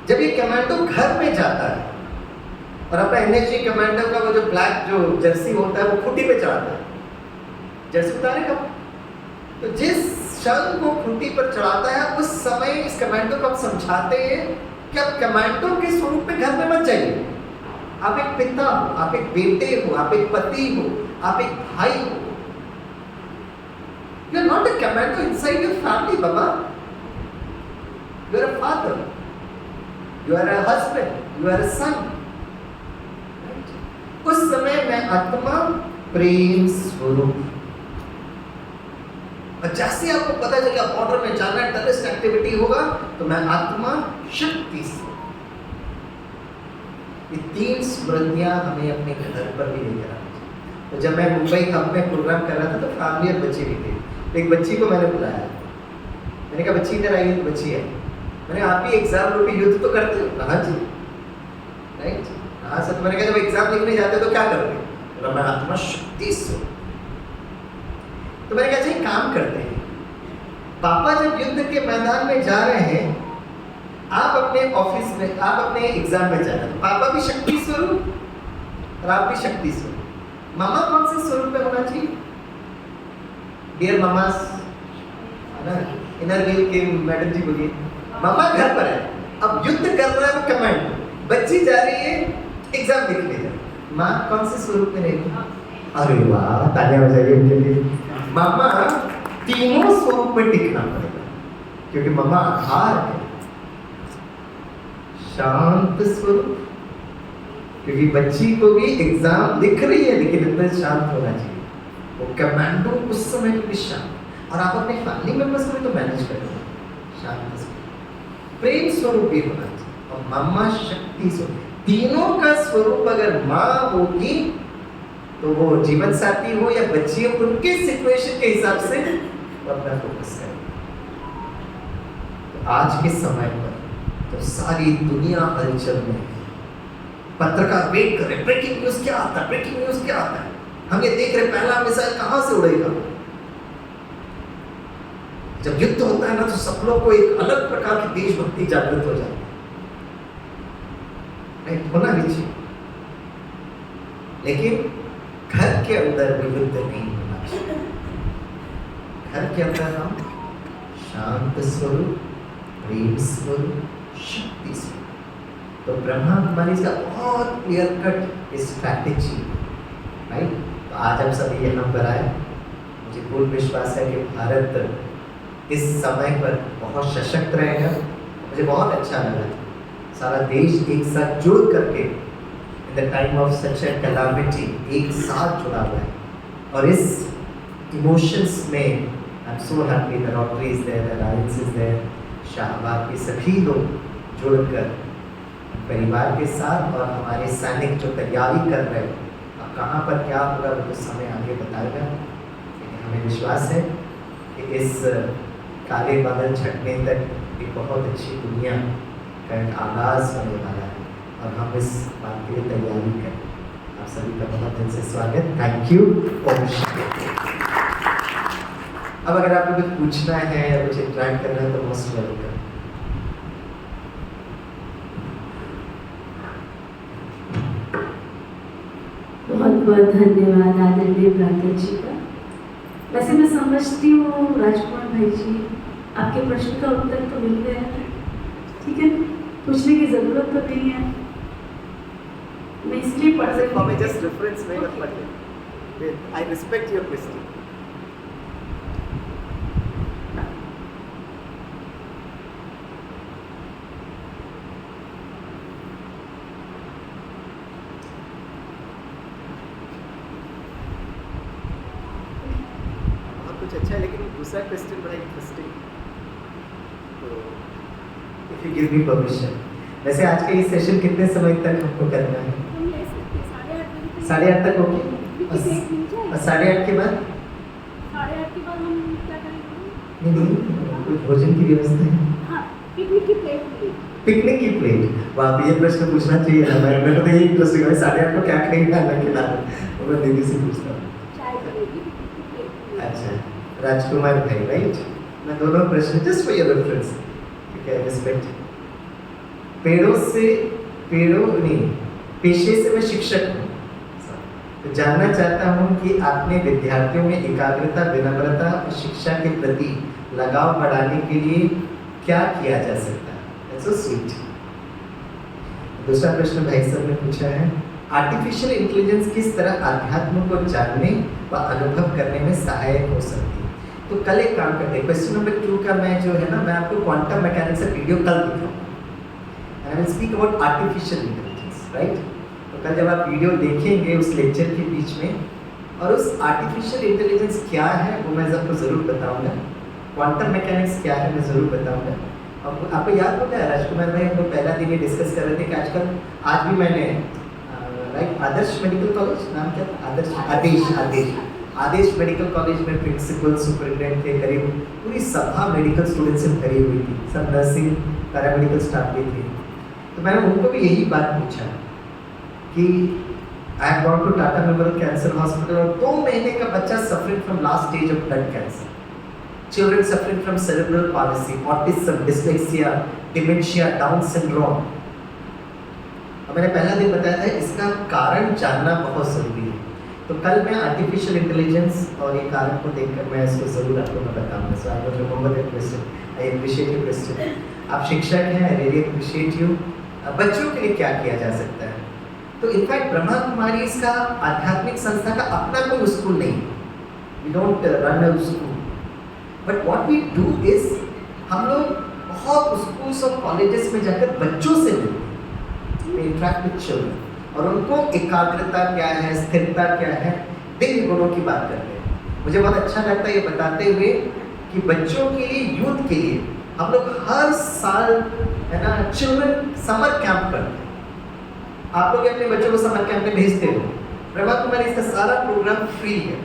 जब ये कमांडो घर में जाता है और अपना एनएसजी कमांडो का वो जो ब्लैक जो जर्सी होता है वो खूंटी पे चढ़ाता है, जर्सी उतारेगा, तो जिस क्षण को खूंटी पर चढ़ाता है उस समय इस कमांडो को हम समझाते हैं कि आप कमांडो के स्वरूप में घर में मत जाइए। आप एक पिता हो, आप एक बेटे हो, आप एक पति हो, आप एक भाई हो। You are not a commando inside your family बाबा, you are a father, you are a husband, you are a son. उस समय मैं आत्मा प्रेम स्वरूप, और जैसे आपको पता चलेगा बॉर्डर में जाना है, टेररिस्ट एक्टिविटी होगा, तो मैं आत्मा शक्ति से। ये 3 स्मृतियां हमें अपने घर पर भी लेकर आनी चाहिए। तो जब मैं मुंबई हब में प्रोग्राम कर रहा था तो फैमिली और बच्चे भी थे। एक बच्ची को मैंने बुलाया, मैंने कहा बच्ची इधर आई। तो बच्ची है, मैंने आप ही एग्जाम लोग युद्ध तो करते हो? कहा जी, राइट, हाँ सर। तो मैंने कहा जब एग्जाम लिखने जाते हो तो क्या करोगे? बोला मैं आत्मा शक्ति से। तो मैंने कहा अच्छा काम करते हैं, पापा जब युद्ध के मैदान में जा रहे हैं, आप अपने ऑफिस में, आप अपने एग्जाम में जा रहे हैं, पापा भी शक्ति स्वरूप और आप भी शक्ति स्वरूप। मामा कौन से स्वरूप में होना चाहिए? डियर मामास, है ना, इनर व्हील के मैडम जी बोलिए। मामा घर पर है, अब युद्ध कर रहा है वो कमांड, बच्ची जा रही है एग्जाम लिखने जा, माँ कौन से स्वरूप में रहेगी? अरे वाह, तालियां बजाइए उनके लिए। मामा तीनों स्वरूप में टिकना पड़ेगा, क्योंकि मामा आधार है। शांत स्वरूप, क्योंकि बच्ची को भी एग्जाम दिख रही है लेकिन इतना शांत होना चाहिए, वो कमांडो उस समय पे भी शांत। और आप अपने फैमिली मेंबर्स को भी तो मैनेज करेंगे, शांत स्वरूप। प्रेम स्वरूप भी होना चाहिए, और मामा शक्ति स्वरूप। तीनों का स्वरूप अगर माँ होगी तो वो जीवन साथी हो या बच्ची हो, उनके सिचुएशन के हिसाब से वो अपना फोकस करें। तो आज के समय पर तो सारी दुनिया हलचल में, पत्रकार वेट कर रहे, ब्रेकिंग न्यूज क्या आता है, ब्रेकिंग न्यूज क्या आता है। हम ये देख रहे पहला मिसाइल कहां से उड़ेगा। जब युद्ध होता है ना तो सब लोग को एक अलग प्रकार की देशभक्ति जागृत हो जाती है, होना भी चाहिए। लेकिन घर के अंदर भी युद्ध नहीं होना चाहिए। घर के अंदर हम शांत स्वरूप, प्रेम स्वरूप, शक्ति स्वरूप। तो ब्रह्मा कुमारी का बहुत क्लियर कट स्ट्रैटेजी, राइट। तो आज हम सभी यहाँ पर आए, मुझे पूर्ण विश्वास है कि भारत इस समय पर बहुत सशक्त रहेगा। मुझे बहुत अच्छा लगा, सारा देश एक साथ जुड़ करके in the time of such a calamity एक साथ जुड़ा हुआ है। और इस इमोशंस में I am so happy, the Rotary is there, the Lions is there, Shahabad के सभी लोग जुड़कर परिवार के साथ, और हमारे सैनिक जो तैयारी कर रहे हैं, अब कहाँ पर क्या होगा वो तो समय आगे बताएगा। लेकिन हमें विश्वास है कि इस काले बादल छटने तक एक बहुत अच्छी दुनिया का एक आगाज होने वाला है, और हम इस बात के लिए तैयारी करें। आप सभी का बहुत दिल से स्वागत, थैंक यू। अब अगर आपको कुछ पूछना है या कुछ इंटरेक्ट करना है तो मोस्ट वेलकम। बहुत बहुत धन्यवाद आदरणीय भ्राता जी का। वैसे मैं समझती हूँ राजकुमार भाई जी, आपके प्रश्न का उत्तर तो मिल गया है, ठीक है, पूछने की जरूरत तो नहीं है। मैं इसलिए पढ़ रही हूँ, जस्ट रेफरेंस नहीं कर पाते। I respect your question. कुछ अच्छा है, लेकिन दूसरा क्वेश्चन बड़ा इंटरेस्टिंग। तो if you give me permission, वैसे आज का ये सेशन कितने समय तक हमको करना है? 8:30 तक होगी, और 8:30 के बाद? 8:30 के बाद हम क्या करेंगे? नहीं, कुछ भोजन की व्यवस्था है? हाँ, पिकनिक की प्लेट मिलेगी। पिकनिक की प्लेट, वहाँ पे ये प्रश्न पूछना चाहिए ना, मैं तो यही इंटरेस्टिंग है। 8:30 को क्या खरीदना है खिला, वो मैं दीदी से पूछता हूँ। चाय मिलेगी, पिकनिक की प्लेट मिलेगी। अच्छा, राजकुमार भाई, राइट। मैं दोनों प्रश्न जस्ट फॉर योर रेफरेंस, ठीक है, रिस्पेक्ट। पेशे से मैं शिक्षक हूँ, तो जानना चाहता हूँ कि आपने विद्यार्थियों में एकाग्रता, विनम्रता और शिक्षा के प्रति लगाव बढ़ाने के लिए क्या किया जा सकता है? So sweet. दूसरा प्रश्न भाई साहब ने पूछा है, आर्टिफिशियल इंटेलिजेंस किस तरह अध्यात्म को जानने व अनुभव करने में सहायक हो सकती है? तो कल एक काम करते हैं, क्वेश्चन नंबर 2 का मैं जो है ना, मैं आपको क्वांटम मैकेनिक्स से वीडियो कल दिखाऊंगा। I will speak about artificial intelligence, right. तो कल जब आप वीडियो देखेंगे उस लेक्चर के बीच में, और उस आर्टिफिशियल इंटेलिजेंस क्या है वो मैं आपको ज़रूर बताऊंगा। क्वांटम मैकेनिक्स क्या है मैं ज़रूर बताऊंगा। आपको याद होगा राजकुमार भाई, हम लोग पहला दिन ये डिस्कस कर रहे थे कि आजकल आज भी मैंने आदर्श मेडिकल कॉलेज, नाम क्या था, आदेश मेडिकल कॉलेज में प्रिंसिपल सुपरिटेंडेंट थे, करीब पूरी सभा मेडिकल स्टूडेंट से भरी हुई थी, सब नर्सिंग पैरामेडिकल स्टाफ भी थे। तो मैंने उनको भी यही बात पूछा कि I have gone to Tata memorial cancer hospital और 2 महीने का बच्चा suffering from last stage of blood cancer, children suffering from cerebral policy, autism, dyslexia, dementia, Down syndrome. और मैंने पहला दिन बताया था इसका कारण जानना बहुत ज़रूरी है। तो कल मैं आर्टिफिशियल इंटेलिजेंस और ये कारण को देखकर मैं इसको ज़रूर आपको मैं बताऊंगा। So I was remember that question, I appreciate your question. आप शिक्षक हैं, आई रियली अप्रिशिएट यू। बच्चों के लिए क्या किया जा सकता है? तो इनफैक्ट ब्रह्मा कुमारी इसका आध्यात्मिक संस्था का अपना कोई स्कूल नहीं, we don't run a school, but what we do is हम लोग बहुत स्कूल्स और कॉलेजेस में जाकर बच्चों से मिलते हैं, इंटरेक्ट विद चिल्ड्रन और उनको एकाग्रता क्या है, स्थिरता क्या है, दिव्य गुणों की बात करते हैं। मुझे बहुत अच्छा लगता है ये बताते हुए कि बच्चों के लिए, यूथ के लिए हम लोग हर साल है ना चिल्ड्रन समर कैंप करते हैं। आप लोग अपने बच्चों को समर कैंप में भेजते हो, ब्रह्मा कुमारी इसका सारा प्रोग्राम फ्री है।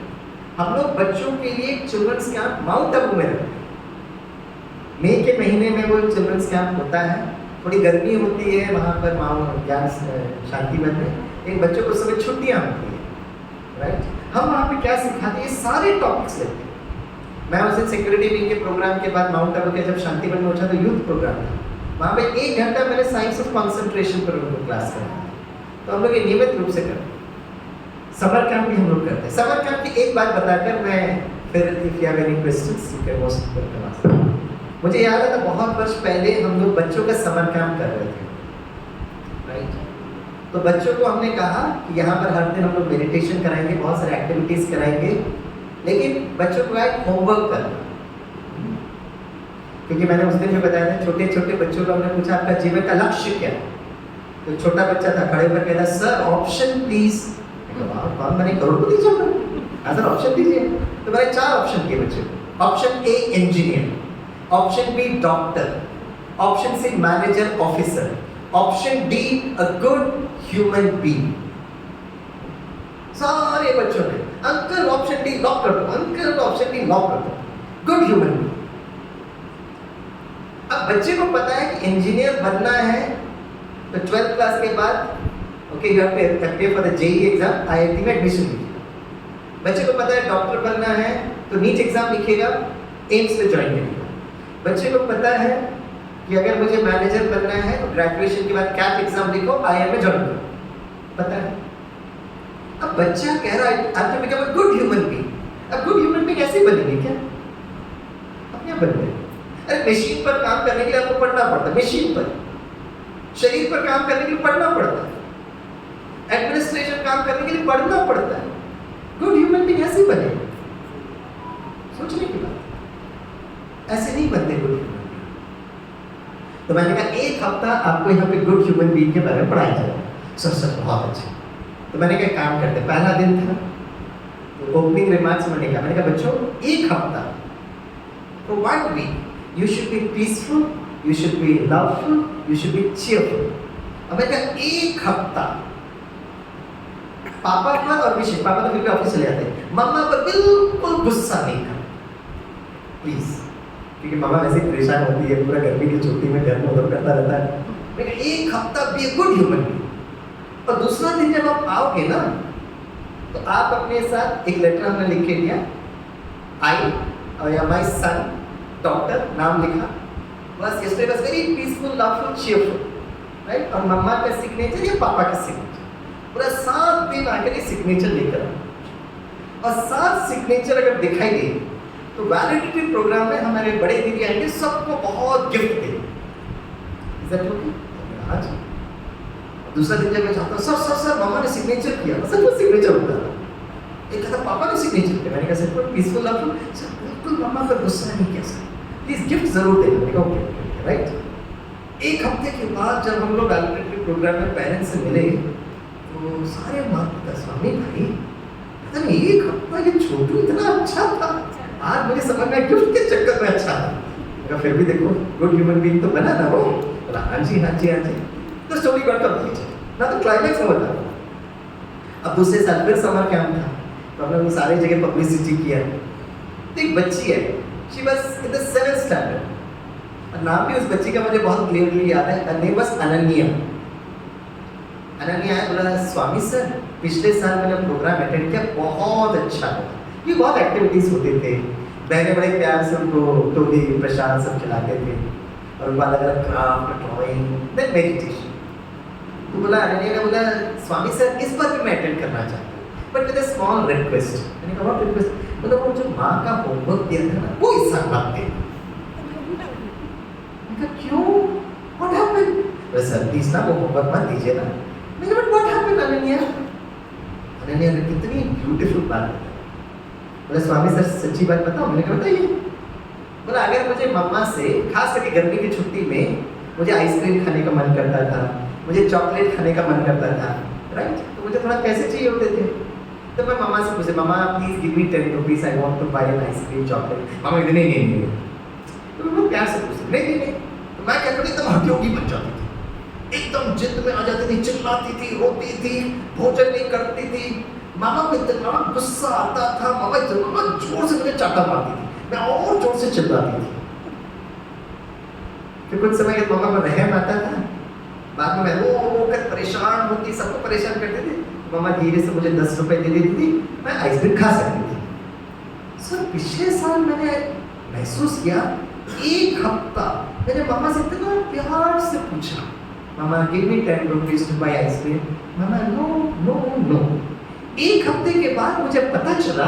हम लोग बच्चों के लिए चिल्ड्रंस कैंप माउंट आबू में रखते हैं। मई के महीने में वो चिल्ड्रंस कैंप होता है, थोड़ी गर्मी होती है वहाँ पर माउंट ज्ञान शांतिवन में, लेकिन बच्चों को उस समय छुट्टियाँ होती हैं, राइट। हम वहाँ पे क्या सिखाते हैं, सारे टॉपिक्स लेते हैं। मैं उस दिन सिक्योरिटी विंग के प्रोग्राम के बाद माउंट आबू के जब शांतिवन में पहुंचा तो यूथ प्रोग्राम था, वहाँ पे 1 घंटा मैंने साइंस ऑफ कॉन्सेंट्रेशन पर उनको क्लास कराया। तो हम लोग ये नियमित रूप से करते हैं। समर कैंप भी हम लोग करते हैं। समर कैंप की एक बात बताकर मैं फिर if you have any questions you can most welcome ask. मुझे याद है बहुत वर्ष पहले हम लोग बच्चों का समर कैंप कर रहे थे, राइट। तो बच्चों को हमने कहा कि यहाँ पर हर दिन हम लोग मेडिटेशन कराएंगे, बहुत सारे एक्टिविटीज़ कराएंगे, लेकिन बच्चों को एक होमवर्क करना, क्योंकि मैंने उस दिन भी बताया था छोटे छोटे बच्चों को हमने पूछा आपका जीवन का लक्ष्य क्या है। तो छोटा बच्चा था, खड़े होकर कहता सर ऑप्शन प्लीज। मैंने करोड़पति चल रहा, सर ऑप्शन दीजिए। तो मैंने 4 ऑप्शन दिए बच्चे को। Option A engineer, option B doctor, option C manager officer, option D a good human being. सारे बच्चों ने अंकल ऑप्शन डी लॉक कर दो, अंकल ऑप्शन डी लॉक कर दो, गुड ह्यूमन बीइंग। अब बच्चे को पता है कि इंजीनियर बनना है तो 12th क्लास के बाद ओके यू हैव टू पे for the JEE exam, IIT में एडमिशन लीजिए। बच्चे को पता है डॉक्टर बनना है तो नीट एग्जाम लिखेगा, एम्स में ज्वाइन करेगा। बच्चे को पता है कि अगर मुझे मैनेजर बनना है तो ग्रेजुएशन के बाद कैट एग्जाम लिखो, आईआईएम में ज्वाइन करो, पता है। अब बच्चा कह रहा है I have to become a good human being. अब गुड ह्यूमन बीइंग कैसे बनेंगे, क्या अपने आप बन गए? अरे मशीन पर काम करने के लिए आपको पढ़ना पड़ता है, मशीन पर, शरीर पर काम करने के लिए पढ़ना पड़ता है, एडमिनिस्ट्रेशन काम करने के लिए पढ़ना पड़ता है। गुड ह्यूमन बीइंग ऐसे बने, सोचने की बात, ऐसे नहीं बनते गुड ह्यूमन बीइंग। तो मैंने कहा 1 हफ्ता आपको यहाँ पे गुड ह्यूमन बीइंग के बारे में पढ़ाया जाएगा। सर बहुत अच्छा। तो मैंने कहा काम करते, पहला दिन था तो ओपनिंग रिमार्क्स मैंने कहा बच्चों 1 हफ्ता for 1 week you should be peaceful, you should be loveful, you should be cheerful। अब मैं कहा 1 हफ्ता पापा पर और विशेष पापा तो फिर भी ऑफिस चले जाते हैं, मम्मा पर बिल्कुल गुस्सा नहीं था प्लीज, क्योंकि मम्मा वैसे परेशान होती है, पूरा गर्मी की छुट्टी में घर में उधर करता रहता है। मैं कहा 1 हफ्ता बी गुड ह्यूमन बीइंग। और दूसरा दिन जब आप आओगे ना तो आप अपने साथ एक लेटर हमने लिख के दिया, आई और माय सन डॉक्टर नाम लिखा, बस yesterday was very peaceful loveful cheerful, right. और मम्मा का सिग्नेचर या पापा का सिग्नेचर, पूरा 7 दिन आकर ये सिग्नेचर लेकर आओ। और 7 सिग्नेचर अगर दिखाई दे तो वैलिडिटी प्रोग्राम में हमारे बड़े दीदी आएंगे, सबको बहुत गिफ्ट देंगे। Is that okay? हाँ जी। दूसरा दिन जब मैं चाहता हूँ सर सर सर मम्मा ने सिग्नेचर किया, सर वो सिग्नेचर होता है। एक कहता पापा ने सिग्नेचर किया, मैंने कहा सर पीसफुल लवफुल, सर बिल्कुल मम्मा पर गुस्सा नहीं किया सर, प्लीज गिफ्ट जरूर देना। मैंने कहा ओके राइट। 1 हफ्ते के बाद जब हम लोग वैलिडिटी प्रोग्राम में पेरेंट्स से मिले तो सारे माता स्वामी भाई पता नहीं एक हफ्ता ये छोटू इतना अच्छा था, आज मुझे समझ में गिफ्ट के चक्कर में अच्छा था। मगर फिर भी देखो गुड ह्यूमन बीइंग तो बना ना वो। बोला हाँ जी हाँ जी हाँ जी। तो स्टोरी गॉट कंप्लीट ना, तो क्लाइमैक्स में बता। अब दूसरे साल फिर समर कैंप था, तो हमने वो सारी जगह पब्लिसिटी किया। तो एक बच्ची है, she was in the 7th standard, और नाम भी उस बच्ची का मुझे बहुत क्लियरली याद है। Her name was Ananya. Ananya है, बोला स्वामी सर पिछले साल मैंने प्रोग्राम अटेंड किया, बहुत अच्छा हुआ। ये बहुत एक्टिविटीज होते थे, बहने बड़े प्यार से उनको टोली प्रसाद सब खिलाते थे, और उनको अलग अलग क्राफ्ट, ड्राइंग, देन मेडिटेशन। तो बोला अनन्या ने बोला स्वामी सर इस बार भी मैं अटेंड करना चाहता हूँ, but with a small request. मैंने कहा व्हाट रिक्वेस्ट? बोला वो जो माँ का होमवर्क दिया था ना वो इस साल मत देना। मैंने कहा क्यों? What happened? बोला सर प्लीज ना वो होमवर्क मत दीजिए ना। मैंने कहा but what happened Ananya? Ananya ने कितनी ब्यूटीफुल बात बताई। बोला स्वामी सर सच्ची बात बताओ? मैंने कहा बताइए। बोला अगर मुझे मम्मा से खास करके गर्मी की छुट्टी में मुझे आइसक्रीम खाने का मन करता था, मुझे चॉकलेट खाने का मन करता था, राइट, तो मुझे थोड़ा पैसे चाहिए होते थे, तो मैं मम्मा से पूछे mamma please give me 10 rupees, I want to buy an ice cream chocolate. Mamma इतने नहीं। तो मैं प्यार से पूछती नहीं। तो मैं क्या करती, एकदम हठयोगी बन जाती थी, एकदम जिद में आ जाती थी, चिल्लाती थी, रोती थी, भोजन नहीं करती थी। मामा को इतना गुस्सा आता था, मामा जोर से मुझे चाटा मारती थी, मैं और जोर से चिल्लाती थी। फिर कुछ समय के मामा को रहम आता था, बाद में मैं रो कर परेशान होती, सबको परेशान करते थे। मामा धीरे से मुझे 10 रुपए दे देती थी, मैं आइसक्रीम खा सकती थी। सर पिछले साल मैंने महसूस किया, एक हफ्ता मैंने मामा से इतना प्यार से पूछा mama give me 10 rupees to buy ice cream. Mama no no no. एक हफ्ते के बाद मुझे पता चला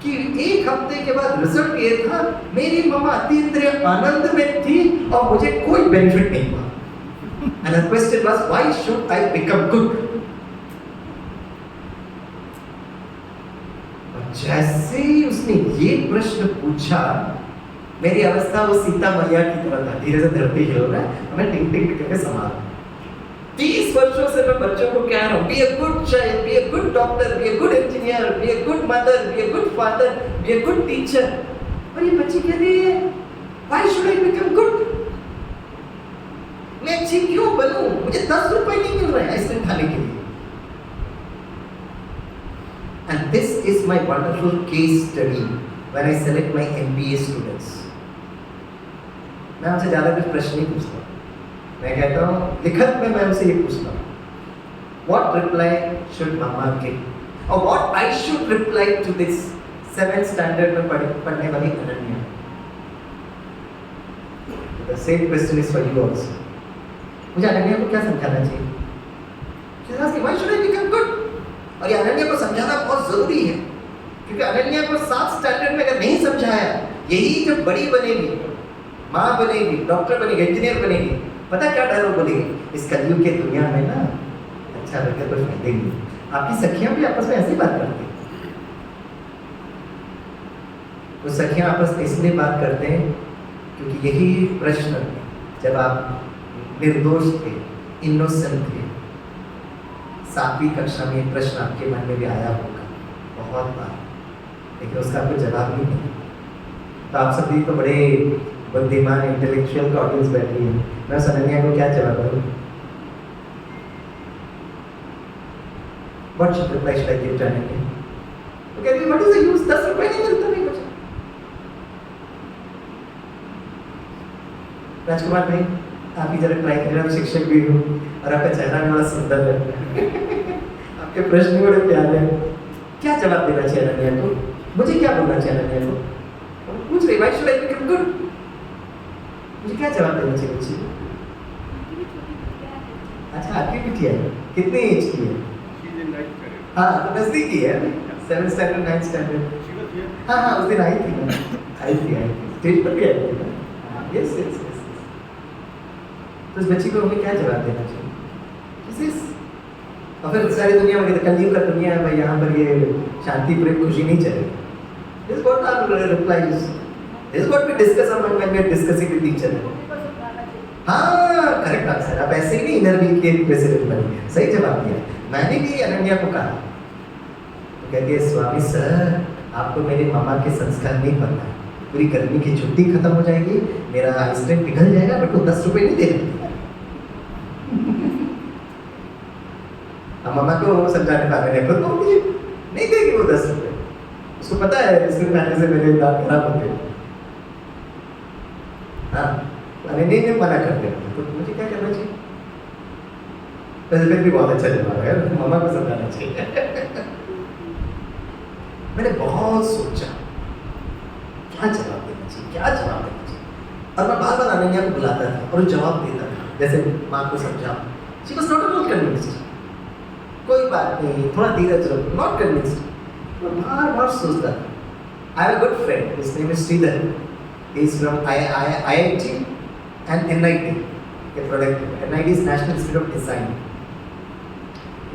कि एक हफ्ते के बाद रिजल्ट ये था, मेरी मामा अतीन्द्रिय आनंद में थी और मुझे कोई बेनिफिट नहीं हुआ। And the question was, why should I become good? और जैसे ही उसने ये प्रश्न पूछा, मेरी अवस्था वो सीता मैया की तरह था, धीरे से धरती हिल रहा है, मैं टिंग टिंग करके संभाल। 30 वर्षों से मैं बच्चों को कह रहा हूँ, be a good child, be a good doctor, be a good engineer, be a good mother, be a good father, be a good teacher। और ये बच्ची कह रही है, why should I become good? मैं अच्छी क्यों बनूं? मुझे 10 रुपए नहीं मिल रहे आइसक्रीम खाने के लिए। And this is my wonderful case study when I select my MBA students। मैं उनसे ज्यादा कुछ प्रश्न नहीं पूछता, मैं कहता हूँ लिखत में मैं उनसे ये पूछता हूँ, what reply should mama give, or what I should reply to this 7th standard में पढ़ने वाली Ananya. The same question is for you also। मुझे अनन्या को क्या समझाना चाहिए? She asked me, why should I become good? और ये अनन्या को समझाना बहुत जरूरी है, क्योंकि अनन्या को 7 स्टैंडर्ड में अगर नहीं समझाया, यही जब बड़ी बनेगी, माँ बनेगी, डॉक्टर बनेगी, इंजीनियर बनेगी, पता क्या डायलॉग बोलेगी? इस कलयुग के दुनिया में ना अच्छा लड़के कुछ नहीं देंगे। आपकी सखियां भी आपस में ऐसी बात करती हैं। वो सखियां आपस में इसलिए बात करते हैं क्योंकि यही प्रश्न जब आप निर्दोष थे, इनोसेंट थे, 7वीं कक्षा में प्रश्न आपके मन में भी आया होगा बहुत बार, लेकिन उसका कोई जवाब भी नहीं। तो आप सभी तो बड़े बुद्धिमान इंटेलेक्चुअल का ऑडियंस बैठी है, मैं उस अनन्या को क्या जवाब दूँ? What should reply should I give to Ananya? तो कहती है, what is the use? 10 रुपए नहीं मिलता नहीं मुझे। राजकुमार भाई, आप ही जरा ट्राई करें, आप शिक्षक भी हो और आपका चेहरा भी बड़ा सुंदर है, आपके प्रश्न भी बड़े प्यारे हैं। क्या जवाब देना चाहिए अनन्या को? मुझे क्या बोलना चाहिए अनन्या को? पूछ रही, why should I become good? मुझे क्या जवाब देना चाहिए बच्ची को? अच्छा आपकी बिटिया है, कितने एज की है? हाँ तो नजदीकी है, 7th स्टैंडर्ड 9th स्टैंडर्ड। हाँ उस दिन आई थी, आई थी स्टेज पर भी आई थी। Yes yes yes. तो इस बच्ची को हमें क्या जवाब देना चाहिए? और फिर सारी दुनिया में कलयुग का दुनिया है भाई, यहाँ पर ये शांति प्रेम खुशी नहीं चलेगी। This is what our replies. This is what we discuss among when we are discussing with each other. हाँ करेक्ट आंसर। आप ऐसे ही नहीं इनर व्हील के प्रेसिडेंट बने, सही जवाब दिया। मैंने भी अनन्या को कहा तो कहती है स्वामी सर आपको मेरे मामा के संस्कार नहीं पता है, पूरी गर्मी की छुट्टी खत्म हो जाएगी, मेरा आइसक्रीम पिघल जाएगा, बट वो 10 रुपए नहीं दे रही। मामा को समझाने का मैंने खुद बोल दिया नहीं देगी वो 10 रुपए, उसको पता है आइसक्रीम खाने से मेरे दांत खराब होते हैं। हाँ अरे नहीं मना करते तो मुझे क्या करना चाहिए? वैसे फिर भी बहुत अच्छा जवाब है, मामा को समझाना चाहिए। मैंने बहुत सोचा क्या जवाब देना चाहिए, क्या जवाब देना चाहिए, और मैं बार बार अनन्या को बुलाता था और वो जवाब देता था, जैसे माँ को समझाओ। She was not at all convinced, कोई बात नहीं थोड़ा धीरज रखो, नॉट कन्विंस्ड। मैं बार बार सोचता था। I have a good friend, his name is Sridhar, he is from IIT and NIT के product. NIT is national institute of design.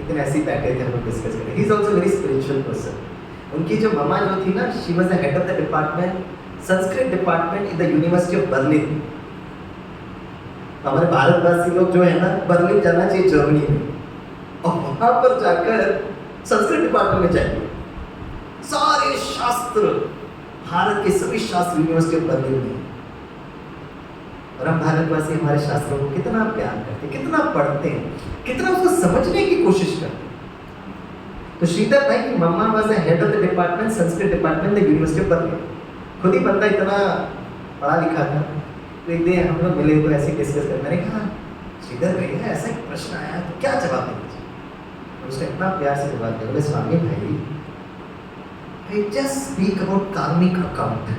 एक दिन ऐसे ही बैठे थे हम लोग डिस्कस कर रहे। He is also very spiritual person. उनकी जो मम्मा जो थी ना, she was the head of the department, Sanskrit department in the university of Berlin. हमारे भारतवासी लोग जो है ना, बर्लिन जाना चाहिए जर्मनी में, और वहां पर जाकर संस्कृत डिपार्टमेंट में जाएंगे। सारे शास्त्र, भारत के सभी शास्त्र यूनिवर्सिटी ऑफ बर्लिन में। और हम भारतवासी हमारे शास्त्रों को कितना प्यार करते हैं, कितना पढ़ते हैं, कितना उसको समझने की कोशिश करते हैं। तो श्रीधर भाई की mamma was head of the department, Sanskrit department the university of Berlin. खुद ही बंदा इतना पढ़ा लिखा था। तो एक दिन हम लोग मिले तो ऐसे डिस्कस कर, मैंने कहा श्रीधर भैया ऐसा एक प्रश्न आया तो क्या जवाब देना चाहिए? उसने इतना प्यार से जवाब दिया, बोले स्वामी भाई I just speak about karmic account.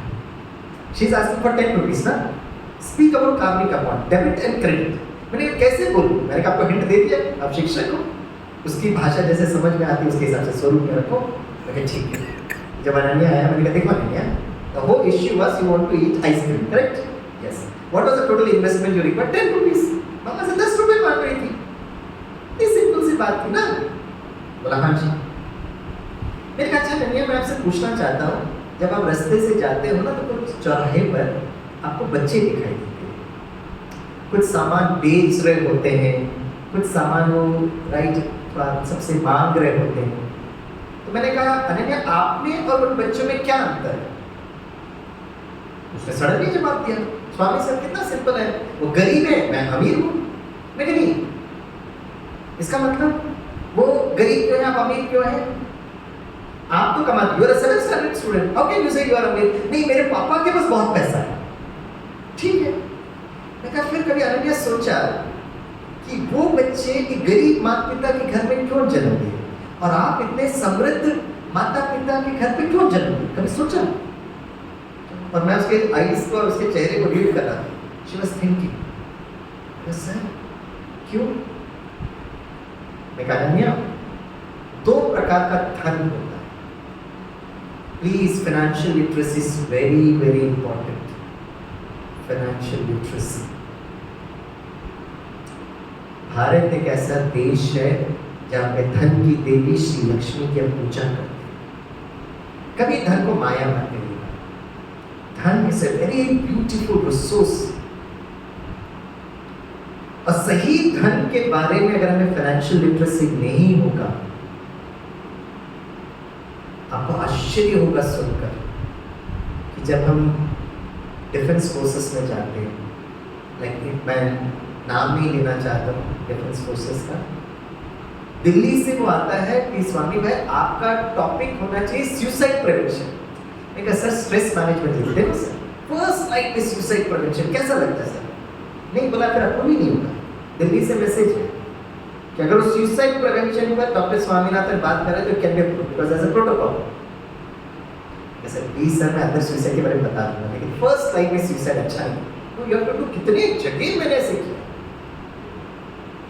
She's asking for 10 rupees ना? Speak about karmic account, debit and credit. मैंने कहा कैसे बोलूँ? मैंने कहा आपको हिंट दे दिया, आप शिक्षक हो, उसकी भाषा जैसे समझ में आती है उसके हिसाब से स्वरूप में रखो। मैं कहा ठीक है। जब अनन्या आया मैंने कहा देखो Ananya, the whole issue was you want to eat ice cream, correct? Yes. What was the total investment you required? 10 rupees. मामा से 10 रुपए मांग रही थी। इतनी सिंपल सी बात थी ना? बोला हाँ जी। मैंने कहा अच्छा अनन्या मैं आपसे पूछना चाहता हूँ, जब आप रास्ते से जाते हो ना तो कुछ चौराहे पर आपको बच्चे दिखाई देते हैं, कुछ सामान बेच रहे होते हैं, कुछ सामान वो राइट सबसे मांग रहे होते हैं। तो मैंने कहा अनन्या आप में और उन बच्चों में क्या अंतर है? उसने सडनली जवाब दिया, स्वामी सर कितना सिंपल है, वो गरीब है मैं अमीर हूँ। मैं कहा नहीं, इसका मतलब वो गरीब क्यों है आप अमीर क्यों है? आप तो कमाते, you are a 7th standard student, how can you say you are अमीर? नहीं मेरे पापा के पास बहुत पैसा है। ठीक है। मैं कहा फिर कभी अनन्या सोचा कि वो बच्चे एक गरीब माता पिता के घर में क्यों जन्म लिए और आप इतने समृद्ध माता पिता के घर पे क्यों जन्म लिए? कभी सोचा? और मैं उसके आईज को और उसके चेहरे को रीड कर रहा था। शी वाज थिंकिंग सर क्यों? मैं कहा अनन्या 2 प्रकार का धन होता है। Please financial literacy is very very important. Financial literacy. Bharat एक ऐसा देश है जहाँ पे धन की देवी श्री लक्ष्मी की हम पूजा करते हैं। कभी धन को माया मत करिएगा। धन is a very beautiful resource. और सही धन के बारे में अगर हमें फाइनेंशियल लिटरेसी नहीं होगा, आपको आश्चर्य होगा सुनकर कि जब हम डिफेंस फोर्सेस में जाते हैं, लाइक मैं नाम नहीं लेना चाहता हूँ डिफेंस फोर्सेस का, दिल्ली से वो आता है कि स्वामी भाई आपका टॉपिक होना चाहिए सुसाइड प्रिवेंशन। मैं कहा सर स्ट्रेस मैनेजमेंट लिखते हो सर, फर्स्ट लाइक में सुसाइड प्रिवेंशन कैसा लगता है सर? नहीं बोला फिर आपको भी नहीं होगा। दिल्ली से मैसेज है कि अगर उस सुसाइड प्रिवेंशन पर डॉक्टर स्वामीनाथन बात करें तो can be approved because as a protocol. जैसे प्लीज सर मैं अदर सुसाइड के बारे में बता दूंगा, लेकिन फर्स्ट लाइन में सुसाइड अच्छा नहीं। तो यू हैव टू डू, कितने जगह मैंने ऐसे किया।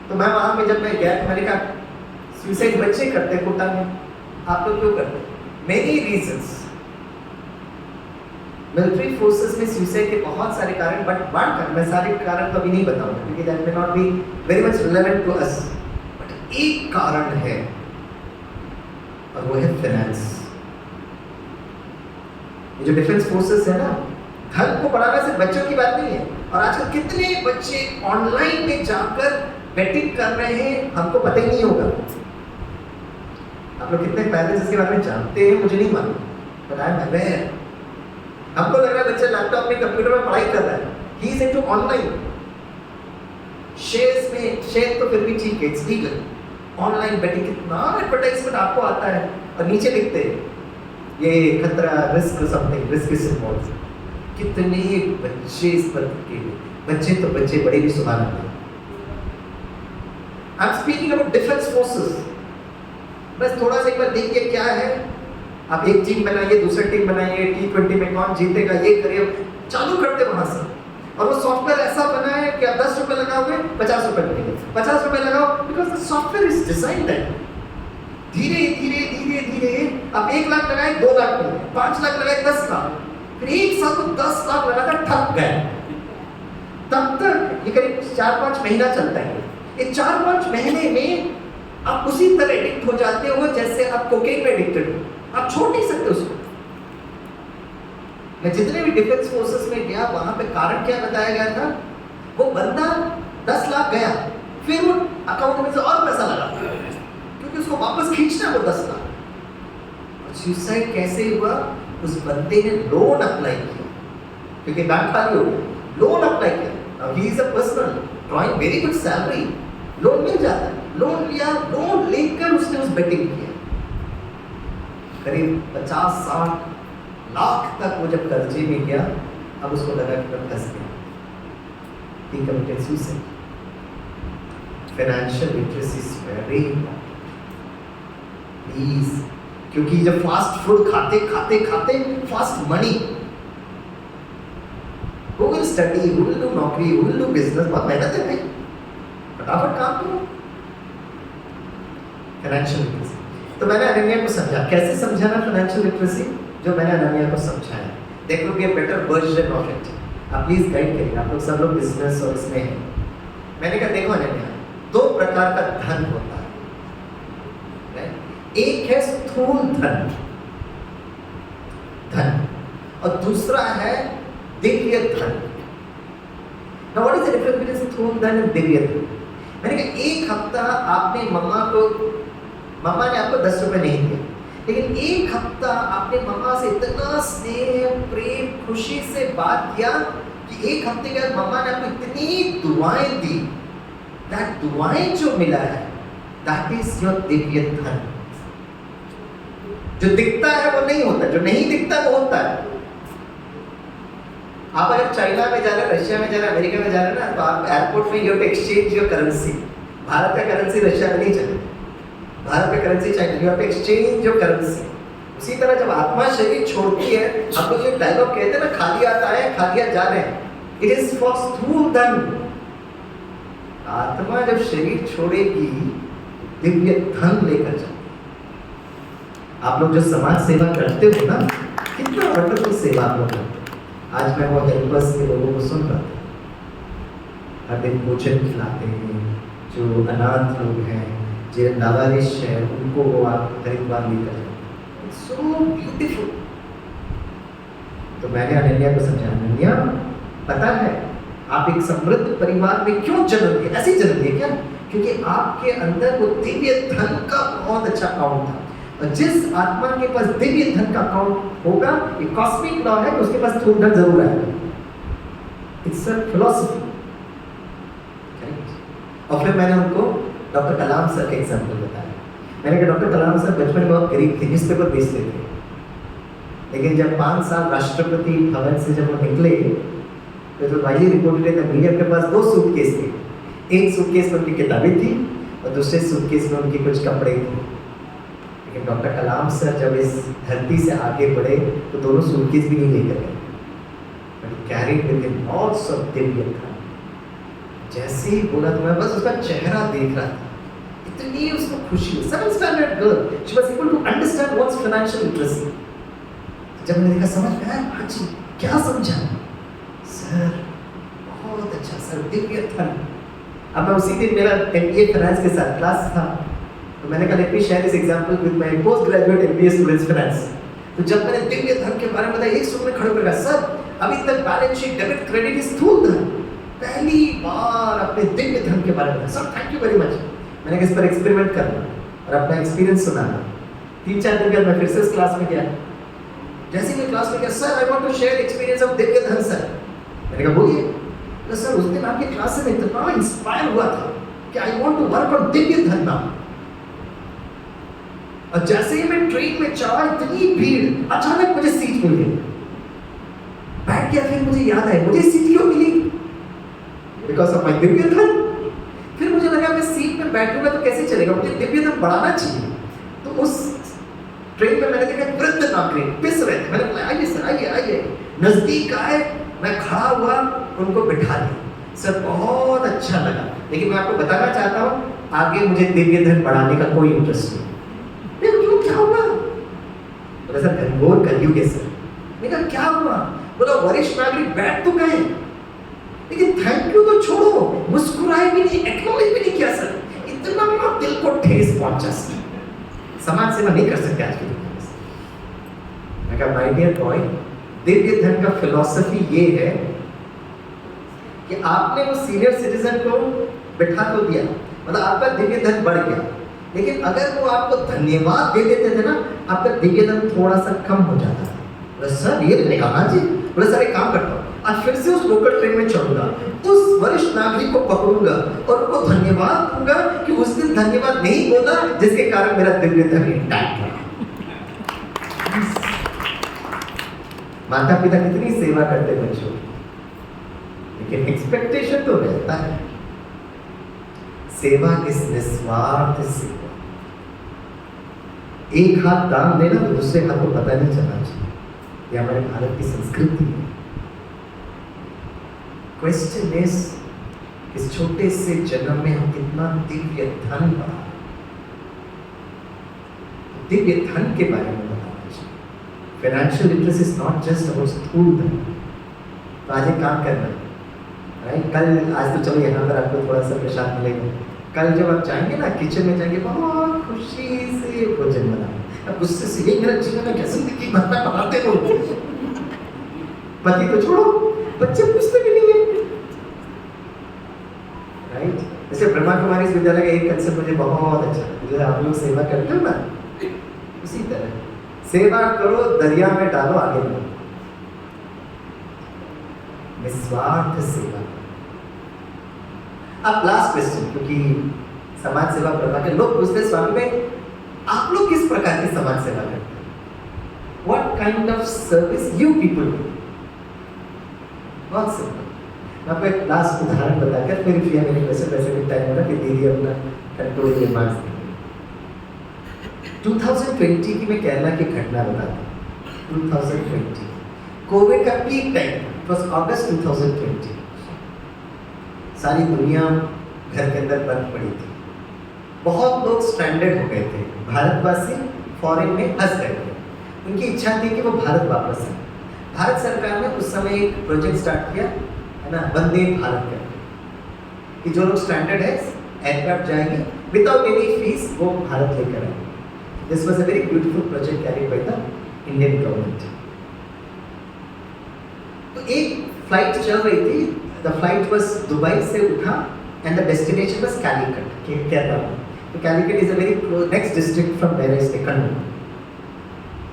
तो मैं वहां पे जब मैं गया तो मैंने कहा सुसाइड बच्चे करते हैं कोटा में, आप लोग क्यों करते? Many reasons. मिलिट्री फोर्सेस में सुसाइड के बहुत सारे कारण, बट वन कारण, मैं सारे कारण तो अभी नहीं बताऊंगा क्योंकि that may not be very much relevant to us, but एक कारण है और वो है फाइनेंस। ये जो डिफेंस फोर्सेस है ना, धन को बढ़ाना सिर्फ बच्चों की बात नहीं है। और आजकल कितने बच्चे ऑनलाइन में जाकर बेटिंग कर रहे हैं, हमको पता ही नहीं होगा। आप लोग कितने पेरेंट्स इसके बारे में जानते हैं मुझे नहीं मालूम, बट आई एम अवेयर। हमको लग रहा है बच्चा लैपटॉप में कंप्यूटर में पढ़ाई कर रहा है, he is into online. Shares में शेयर तो फिर भी ठीक है, इट्स लीगल। ऑनलाइन बेटिंग कितना एडवर्टाइजमेंट आपको आता है और नीचे लिखते हैं ये खतरा, risk something, risk is involve. कितने बच्चे इस पर के बच्चे तो बच्चे बड़े भी सुधार आते हैं। I am speaking about defence forces. बस थोड़ा सा एक बार देखिए क्या है, आप एक टीम बनाइए, दूसरी टीम बनाइए, T20 में कौन जीतेगा ये करिए, चालू करते वहां से। और वो सॉफ्टवेयर ऐसा बना है कि आप 10 रुपए लगाओगे 50 रुपए मिलेंगे, 50 रुपए लगाओ, because the software is designed that. धीरे धीरे धीरे धीरे आप 1 लाख लगाए 2 लाख मिले, 5 लाख लगाए 10 लाख, फिर एक साथ तो 10 लाख लगाकर थक गए। तब तक ये करीब 4-5 महीना चलता है। ये 4-5 महीने में आप उसी तरह एडिक्ट हो जाते हो जैसे आप कोकेन में एडिक्टेड हो, आप छोड़ नहीं सकते उसको। मैं जितने भी डिफेंस फोर्सेस में गया वहां पे कारण क्या बताया गया था, वो बंदा 10 लाख गया, फिर वो अकाउंट में से और पैसा लगा क्योंकि उसको वापस खींचना है वो 10 लाख। और सुसाइड कैसे हुआ, उस बंदे ने लोन अप्लाई किया क्योंकि बैंक खाली हो गया, लोन अप्लाई किया। Now he is a person drawing very good salary, loan मिल जाता है, लोन लिया, लोन लेकर उसने उस बेटिंग किया। करीब 50-60 लाख तक वो जब कर्जे में गया, अब उसको लगा कि मैं फंस गया। He committed suicide. Financial literacy is very important. Please, क्योंकि जब फास्ट फूड खाते खाते खाते fast money, who will study, who will do नौकरी, who will do business, बहुत मेहनत है भाई, फटाफट काम करो। फाइनेंशियल लिटरेसी, तो मैंने अनन्या को समझा, कैसे समझाना फाइनेंशियल लिटरेसी, जो मैंने अनन्या को समझाया। There will be a better version of it. आप प्लीज गाइड करिए, आप लोग सब लोग बिजनेस और इसमें हैं। मैंने कहा देखो अनन्या, 2 प्रकार का धन होता है, एक है स्थूल धन, और दूसरा है दिव्य धन। Now what is the difference between स्थूल धन और दिव्य धन? मैंने कहा एक हफ्ता आपने मम्मा ने आपको 10 रुपए नहीं दिए, लेकिन एक हफ्ता आपने मम्मा से इतना स्नेह, प्रेम, खुशी से बात किया कि एक हफ्ते के बाद मम्मा ने आपको इतनी दुआएं दी, that दुआएं जो मिला है, that is your दिव्य धन। जो दिखता है वो नहीं होता, जो नहीं दिखता वो होता है। आप अगर चाइना में जा रहे हैं, रशिया में जा रहे हैं, अमेरिका में जा रहे हैं ना, तो आप एयरपोर्ट में you have to exchange your currency. Bharat का करेंसी रशिया में नहीं चलेगा, भारत का currency China, you have to exchange your currency. उसी तरह जब आत्मा शरीर छोड़ती है, हम लोग जो डायलॉग कहते हैं ना, खाली आता है खाली जा रहे हैं, इट इज फॉर स्थूल धन। आत्मा जब शरीर छोड़ेगी, दिव्य धन लेकर जाए। आप लोग जो समाज सेवा करते हो ना, कितना वंडरफुल सेवा आप लोग करते हो। आज मैं वो हेल्पर्स के लोगों को सुन रहा था, हर दिन भोजन खिलाते हैं, जो अनाथ लोग हैं, जो लावारिश है, उनको वो आप हरिद्वार लेकर जाते, सो ब्यूटीफुल। तो मैंने अनन्या को समझाया, अनन्या पता है आप एक समृद्ध परिवार में क्यों जन्म लिए, ऐसे जन्म लिए क्या, क्योंकि आपके अंदर वो दिव्य धन का बहुत अच्छा अकाउंट था। और जिस आत्मा के पास दिव्य धन का अकाउंट होगा, ये कॉस्मिक लॉ है कि उसके पास स्थूल धन जरूर आएगा। It's a philosophy. और फिर मैंने उनको डॉक्टर कलाम सर के एग्जाम्पल बताया। मैंने कहा डॉक्टर कलाम सर बचपन में बहुत गरीब थे, न्यूज़पेपर बेचते थे, लेकिन जब 5 साल राष्ट्रपति भवन से जब वो निकले, तो वाइली रिपोर्टेड है मीडिया के पास 2 सूटकेस थे। एक सूटकेस में उनकी किताबें थी और दूसरे सूटकेस में उनके कुछ कपड़े थे। लेकिन डॉक्टर कलाम सर जब इस धरती से आगे बढ़े तो दोनों सूटकेस भी नहीं लेकर गए, but carried with him lots of Divya धन। जैसे ही बोला तो मैं बस उसका चेहरा देख रहा था, इतनी उसको खुशी हुई। 7th standard girl, she was able to understand what's financial literacy. जब मैंने देखा समझ में आया, हाँ जी क्या समझा सर, बहुत अच्छा सर, दिव्य धन। अब मैं उसी दिन मेरा MBA फाइनेंस के साथ क्लास था, तो मैंने कहा let me share this example with my post graduate MBA students finance. तो जब मैंने दिव्य धन के बारे में बताया, एक स्टूडेंट खड़े होकर कहा सर अभी तक balance sheet debit credit is स्थूल धन, पहली बार अपने दिव्य धन के बारे में। Sir thank you very much. मैंने इस पर एक्सपेरिमेंट करना और अपना एक्सपीरियंस सुनाना। 3-4 दिन बाद मैं फिर से उस क्लास में गया। जैसे मैं क्लास में गया, sir I want to share experience of Divya Dhan sir. मैंने कहा बोलिए। तो सर उस दिन आपकी क्लास से मैं इतना इंस्पायर हुआ था कि I want to work on Divya Dhan now. और जैसे ही मैं ट्रेन में चढ़ा, इतनी भीड़, अचानक मुझे सीट मिल गई। बैठ गया, फिर मुझे याद आया मुझे सीट क्यों मिली, बिकॉज ऑफ माय दिव्य धन। फिर मुझे लगा मैं सीट में बैठूंगा तो कैसे चलेगा, मुझे दिव्य धन बढ़ाना चाहिए। तो उस ट्रेन में मैंने देखा वृद्ध नागरिक पिस रहे थे। मैंने बोला आइए सर, आइए आइए। नजदीक आए, मैं खड़ा हुआ, उनको बिठा दिया। सर बहुत अच्छा लगा, लेकिन मैं आपको बताना चाहता हूँ आगे मुझे दिव्य धन बढ़ाने का कोई इंटरेस्ट नहीं। क्यों, क्या हुआ? बोला सर घनघोर कलयुग है सर। मैंने कहा क्या हुआ? बोला वरिष्ठ नागरिक बैठ तो गए, लेकिन थैंक यू तो छोड़ो, मुस्कुराए भी नहीं, एक्नॉलेज भी नहीं किया सर। इतना मेरा दिल को ठेस पहुंचा सर। समाज सेवा नहीं कर सकते आज के दुनिया में। मैं कहा माय डियर बॉय, दिव्य धन का फिलॉसफी ये है कि आपने वो सीनियर सिटीजन को बिठा तो दिया, मतलब आपका दिव्य धन बढ़ गया, लेकिन अगर वो आपको धन्यवाद दे देते थे ना, आपका दिव्य धन थोड़ा सा कम हो जाता था। बोला सर ये मैंने कहा जी। बोला सर एक काम करता हूँ, आज फिर से उस लोकल ट्रेन में चढ़ूंगा, उस वरिष्ठ नागरिक को पकड़ूंगा और उनको धन्यवाद दूंगा कि उस दिन धन्यवाद नहीं बोला जिसके कारण मेरा दिव्य धन इंटैक्ट रहा। माता पिता कितनी सेवा करते बच्चों, लेकिन एक्सपेक्टेशन तो रहता है। सेवा इस निस्वार्थ सेवा। एक हाथ दान देना तो दूसरे हाथ को पता नहीं चलना चाहिए। ये हमारे भारत की संस्कृति है। क्वेश्चन इज, इस छोटे से जन्म में हम कितना दिव्य धन बना। दिव्य धन के बारे में बताना चाहिए। Financial literacy is not just about स्थूल धन। तो आज एक काम करना है, राइट? कल, आज तो चलो यहाँ पर आपको थोड़ा सा प्रसाद मिलेगा। कल जब आप जाएंगे ना, किचन में जाएंगे, बहुत खुशी से भोजन बनाओ। अब गुस्से से ये मेरा जीवन है, कैसे जिंदगी भर में बनाते हो। पति को छोड़ो, बच्चे पूछते भी नहीं है, राइट? जैसे ब्रह्मा कुमारी विद्यालय का एक कंसेप्ट मुझे बहुत अच्छा लगा, जो आप लोग सेवा करते हो ना, उसी तरह सेवा करो, दरिया में डालो, आगे बढ़ो। निस्वार्थ सेवा। अब लास्ट क्वेश्चन, क्योंकि समाज सेवा करवा के लोग पूछते स्वामी में आप लोग किस प्रकार की समाज सेवा करते हैं? What kind of service you people do? बहुत सिंपल। मैं आपको एक लास्ट उदाहरण बताकर फिर मेरे क्वेश्चन वैसे भी टाइम हो रहा कि दीदी अपना कंट्रोल रिमार्क्स देंगे। 2020 की मैं केरला की घटना बताता हूँ। 2020 कोविड का पीक टाइम, इट वाज अगस्त 2020। सारी दुनिया घर के अंदर बंद पड़ी थी, बहुत लोग स्ट्रैंडेड हो गए थे। भारतवासी फॉरेन में फंस गए थे, उनकी इच्छा थी कि वो भारत वापस आए। भारत सरकार ने उस समय एक प्रोजेक्ट स्टार्ट किया है ना, वंदे भारत करके, कि जो लोग स्ट्रैंडेड है एयरक्राफ्ट जाएंगे विदाउट एनी फीस, वो भारत लेकर आएंगे। This was a very beautiful project carried by the Indian government. तो एक फ्लाइट चल रही थी, द फ्लाइट वाज दुबई से उठा and the destination was Calicut, Kerala. तो Calicut is a very next district from where I stay, Kannur.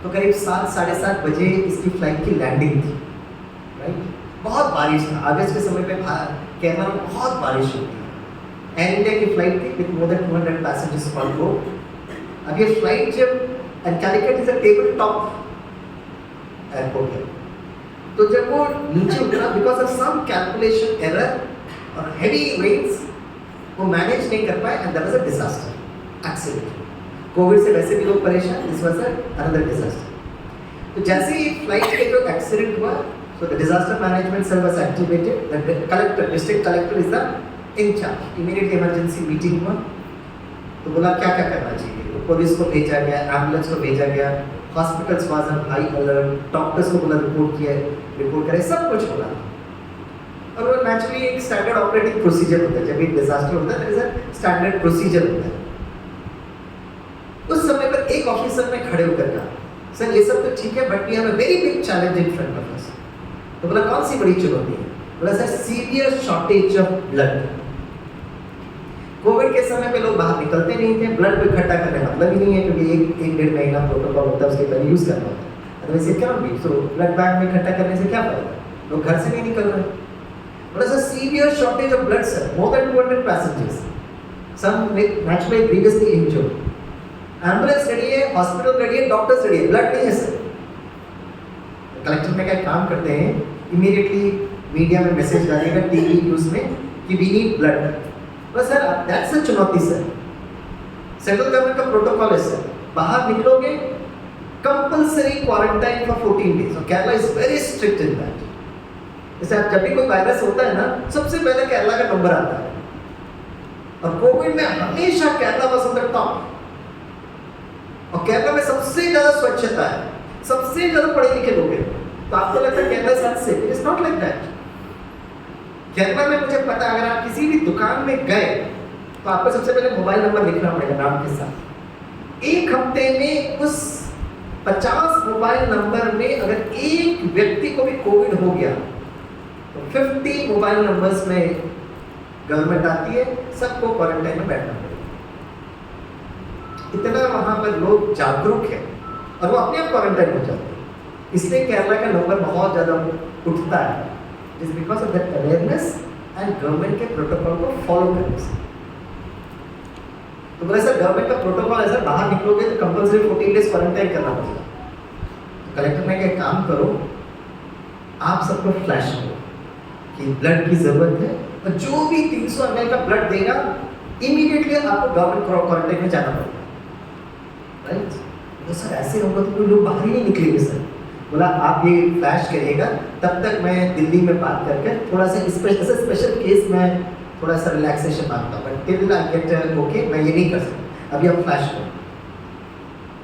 तो करीब 7 साढ़े 7 बजे इसकी फ्लाइट की लैंडिंग थी, राइट? बहुत बारिश था, अगस्त के समय पे केरला में बहुत बारिश होती है। एयर इंडिया की फ्लाइट थी with more than 200 passengers on board. अब ये फ्लाइट जब, and Calicut is a table top airport है, तो जब वो नीचे उतरा, because of some calculation error और हेवी रेन्स, वो मैनेज नहीं कर पाए and there was a disaster, accident. Covid से वैसे भी लोग परेशान, दिस वाज अनदर डिजास्टर। तो जैसे ही फ्लाइट के जो एक्सीडेंट हुआ, so the disaster management cell was activated, the collector, district collector is the incharge. Immediate emergency meeting हुआ, तो बोला क्या क्या करना चाहिए। तो पुलिस को भेजा गया, एम्बुलेंस को भेजा गया, hospitals was on high alert, doctors को बोला रिपोर्ट करे, सब कुछ बोला। और वो नेचुरली एक स्टैंडर्ड ऑपरेटिंग प्रोसीजर होता है, जब एक डिजास्टर होता है there is a standard procedure होता है। उस समय पर एक ऑफिसर ने खड़े होकर कहा, सर ये सब तो ठीक है, but we have a very big challenge in front of us. तो बोला कौन सी बड़ी चुनौती है? बोला sir severe shortage of blood. Covid के समय पे लोग बाहर निकलते नहीं थे, ब्लड को इकट्ठा करने मतलब ही नहीं है, क्योंकि एक डेढ़ महीना प्रोटोकॉल होता है, उसके पहले यूज़ करना होता है, otherwise it cannot be. So blood bank में इकट्ठा करने से क्या फायदा, लोग घर से नहीं निकल रहे। There is a severe shortage of blood, sir. More than 200 passengers. Some naturally previously injured. Ambulance ready है, hospital ready है, doctors ready है, blood नहीं है सर। कलेक्टर में क्या काम करते हैं, इमीडिएटली मीडिया में मैसेज डालेगा, टीवी न्यूज़ में कि वी नीड ब्लड। बस सर दैट्स अ चुनौती सर। सेंट्रल गवर्नमेंट का प्रोटोकॉल है सर, बाहर निकलोगे कंपल्सरी क्वारंटाइन फॉर 14 डेज। और Kerala is very strict in that. जैसे आप जब भी कोई वायरस होता है ना, सबसे पहले केरला का नंबर आता है, और कोविड में हमेशा Kerala was on the top. और केरला में सबसे ज्यादा स्वच्छता है, सबसे ज्यादा पढ़े लिखे लोग हैं। तो आपको लगता है केरला साथ से, it is not like that. Kerala में मुझे पता है, अगर आप किसी भी दुकान में गए तो आपको सबसे पहले मोबाइल नंबर लिखना पड़ेगा नाम के साथ। एक हफ्ते में उस 50 मोबाइल नंबर में अगर एक व्यक्ति को भी कोविड हो गया तो 50 मोबाइल नंबर्स में गवर्नमेंट आती है, सबको क्वारंटाइन में बैठना पड़ेगा। इतना वहां पर लोग जागरूक हैं और वो अपने आप क्वारंटाइन हो जाते हैं। इसलिए केरला का नंबर बहुत ज़्यादा उठता है, is because of that awareness and government के प्रोटोकॉल को फॉलो करने से। तो बोले सर गवर्नमेंट का प्रोटोकॉल है सर, बाहर निकलोगे तो कंपल्सरी 14 डेज क्वारंटाइन करना पड़ेगा। तो कलेक्टर ने क्या काम करो, आप सबको फ्लैश करो कि ब्लड की जरूरत है, और जो भी 300 ml का ब्लड देगा इमीडिएटली आपको गवर्नमेंट क्वारंटाइन में जाना पड़ेगा, राइट। तो सर ऐसे होगा तो कोई लोग बाहर ही नहीं निकलेंगे सर। बोला आप ये फ्लैश करिएगा, तब तक मैं दिल्ली में बात करके थोड़ा सा स्पेशल केस में थोड़ा सा रिलैक्सेशन मांगता हूँ, but till I get okay मैं ये नहीं कर सकता, अभी आप फ्लैश करो।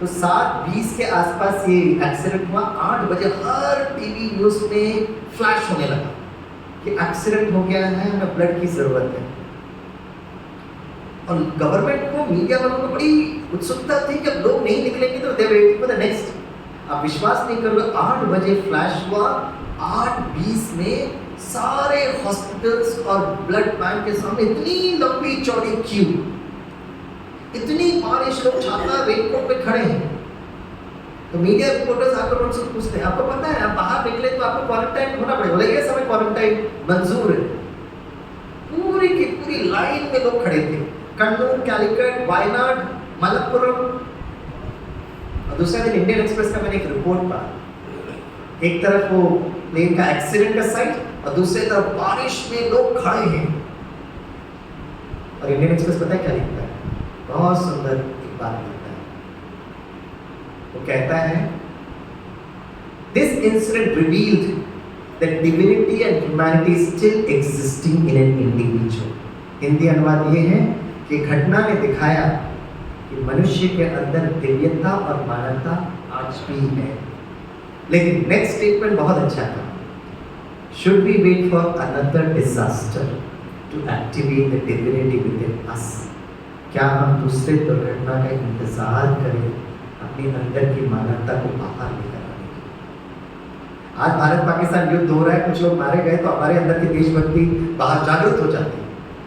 तो 7:20 के आसपास ये एक्सीडेंट हुआ। 8 बजे हर टीवी न्यूज़ में फ्लैश होने लगा कि एक्सीडेंट हो गया है, हमें ब्लड की जरूरत है। और गवर्नमेंट को, मीडिया वालों को बड़ी उत्सुकता थी कि अब लोग नहीं निकलेंगे तो दे वेटिंग फॉर द नेक्स्ट। आप विश्वास नहीं करोगे, 8 बजे फ्लैश हुआ, 8:20 में सारे हॉस्पिटल्स और ब्लड बैंक के सामने इतनी लंबी चौड़ी क्यू, इतनी बारिश, लोग छाता रेनकोट पे खड़े हैं। तो मीडिया रिपोर्टर्स आकर उनसे पूछते हैं, आपको पता है आप बाहर निकले तो आपको क्वारंटाइन होना पड़ेगा। बोले ये समय क्वारंटाइन मंजूर है। पूरी की पूरी लाइन में लोग खड़े थे, कन्नूर, कैलिकट, वायनाड, मलप्पुरम। और दूसरे दिन इंडियन एक्सप्रेस का मैंने एक रिपोर्ट पढ़ा, एक तरफ वो प्लेन का एक्सीडेंट का साइट और दूसरी तरफ बारिश में लोग खड़े हैं। और इंडियन एक्सप्रेस पता है क्या लिखता है, बहुत सुंदर एक बात लिखता है। वो कहता है this incident revealed that divinity and humanity is still existing in an individual। Hindi अनुवाद ये है कि घटना ने दिखाया कि मनुष्य के अंदर दिव्यता और मानवता आज भी है। लेकिन नेक्स्ट स्टेटमेंट बहुत अच्छा था, should we wait for another disaster to activate the divinity within us? क्या हम दूसरे दुर्घटना का इंतजार करें अपने अंदर की मानवता को बाहर निकालने के? आज भारत पाकिस्तान युद्ध हो रहा है, कुछ लोग मारे गए तो हमारे अंदर की देशभक्ति बाहर जागृत हो जाती है।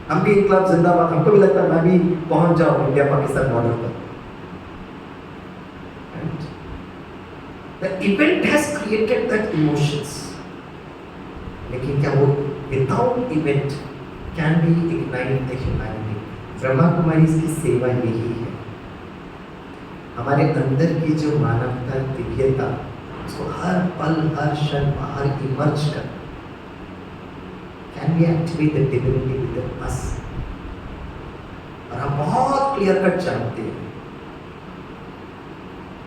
हम भी इनकलाब जिंदाबाद, हमको भी लगता है मैं भी पहुंच जाऊं इंडिया पाकिस्तान बॉर्डर पर। The event has created that emotions, लेकिन क्या वो without event can we ignite the humanity? Brahma Kumari की सेवा यही है, हमारे अंदर की जो मानवता, दिव्यता, उसको हर पल हर क्षण बाहर इमर्ज कर। Can we activate the divinity within us? और हम बहुत क्लियर कट जानते हैं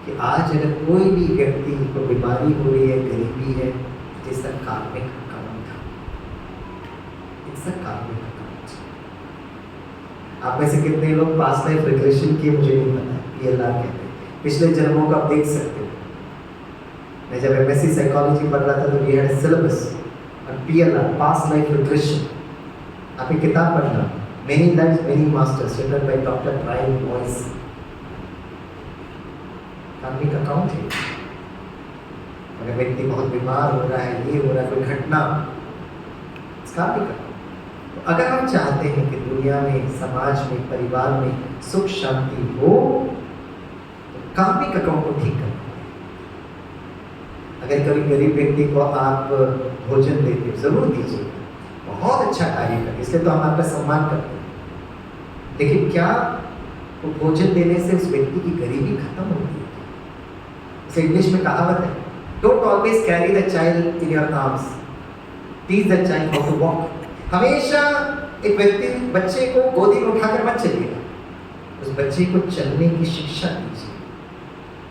कि आज अगर कोई भी व्यक्ति को बीमारी हो रही है, गरीबी है, जिसका कार्मिक अकाउंट था, इसका कार्मिक अकाउंट। आप में से कितने लोग पास्ट लाइफ रिग्रेशन किए मुझे नहीं पता, PLR कहते हैं, पिछले जन्मों को आप देख सकते हो। मैं जब MSc साइकोलॉजी पढ़ रहा था तो वी हैड सिलेबस और PLR, पास्ट लाइफ रिग्रेशन। आप एक किताब पढ़ना, many lives many masters, written by doctor Brian Boyce. Karmic account है। अगर व्यक्ति बहुत बीमार हो रहा है, ये हो रहा है, कोई घटना, कार्मिक अकाउंट। अगर हम चाहते हैं कि दुनिया में, समाज में, परिवार में सुख शांति हो, तो कार्मिक अकाउंट को ठीक करना है। अगर कभी गरीब व्यक्ति को आप भोजन देते हो, जरूर दीजिए, बहुत अच्छा कार्य करें, इसलिए तो हम आपका सम्मान करते हैं। लेकिन क्या वो भोजन देने से उस व्यक्ति की गरीबी खत्म होती है? जैसे इंग्लिश में कहावत है, don't always carry the child in your arms, teach the child how to walk. हमेशा एक व्यक्ति बच्चे को गोदी में उठाकर मत चलिएगा, उस बच्चे को चलने की शिक्षा दीजिए।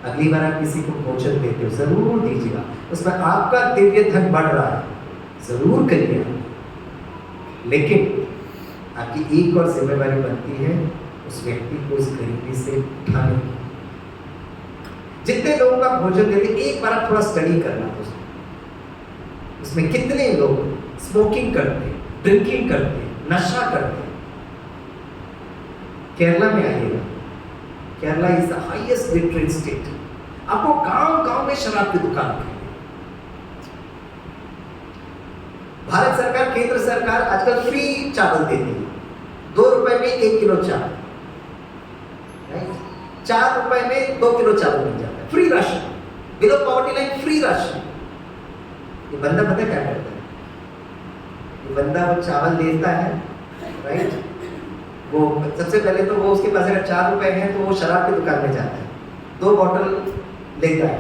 अगली बार आप किसी को भोजन देते हो, जरूर दीजिएगा, उसमें आपका दिव्य धन बढ़ रहा है, जरूर करिएगा। लेकिन आपकी एक और जिम्मेदारी बनती है उस व्यक्ति को उस गरीबी से उठाने की। जितने लोगों का भोजन देते, एक बार आप थोड़ा स्टडी करना दोस्तों, उसमें कितने लोग स्मोकिंग करते, ड्रिंकिंग करते, नशा करते। केरला में आइएगा, Kerala is the highest literate state. आपको गांव गांव में शराब की दुकान है। भारत सरकार, केंद्र सरकार आजकल फ्री चावल देती है, 2 रुपए में 1 किलो चावल, 4 रुपए में 2 किलो चावल मिल जाता है, free ration, below poverty line free ration. ये बंदा पता क्या करता है? ये बंदा वो चावल देता है, राइट? वो सबसे पहले तो वो, उसके पास अगर 4 रुपए हैं तो वो शराब की दुकान में जाता है, 2 बॉटल लेता है,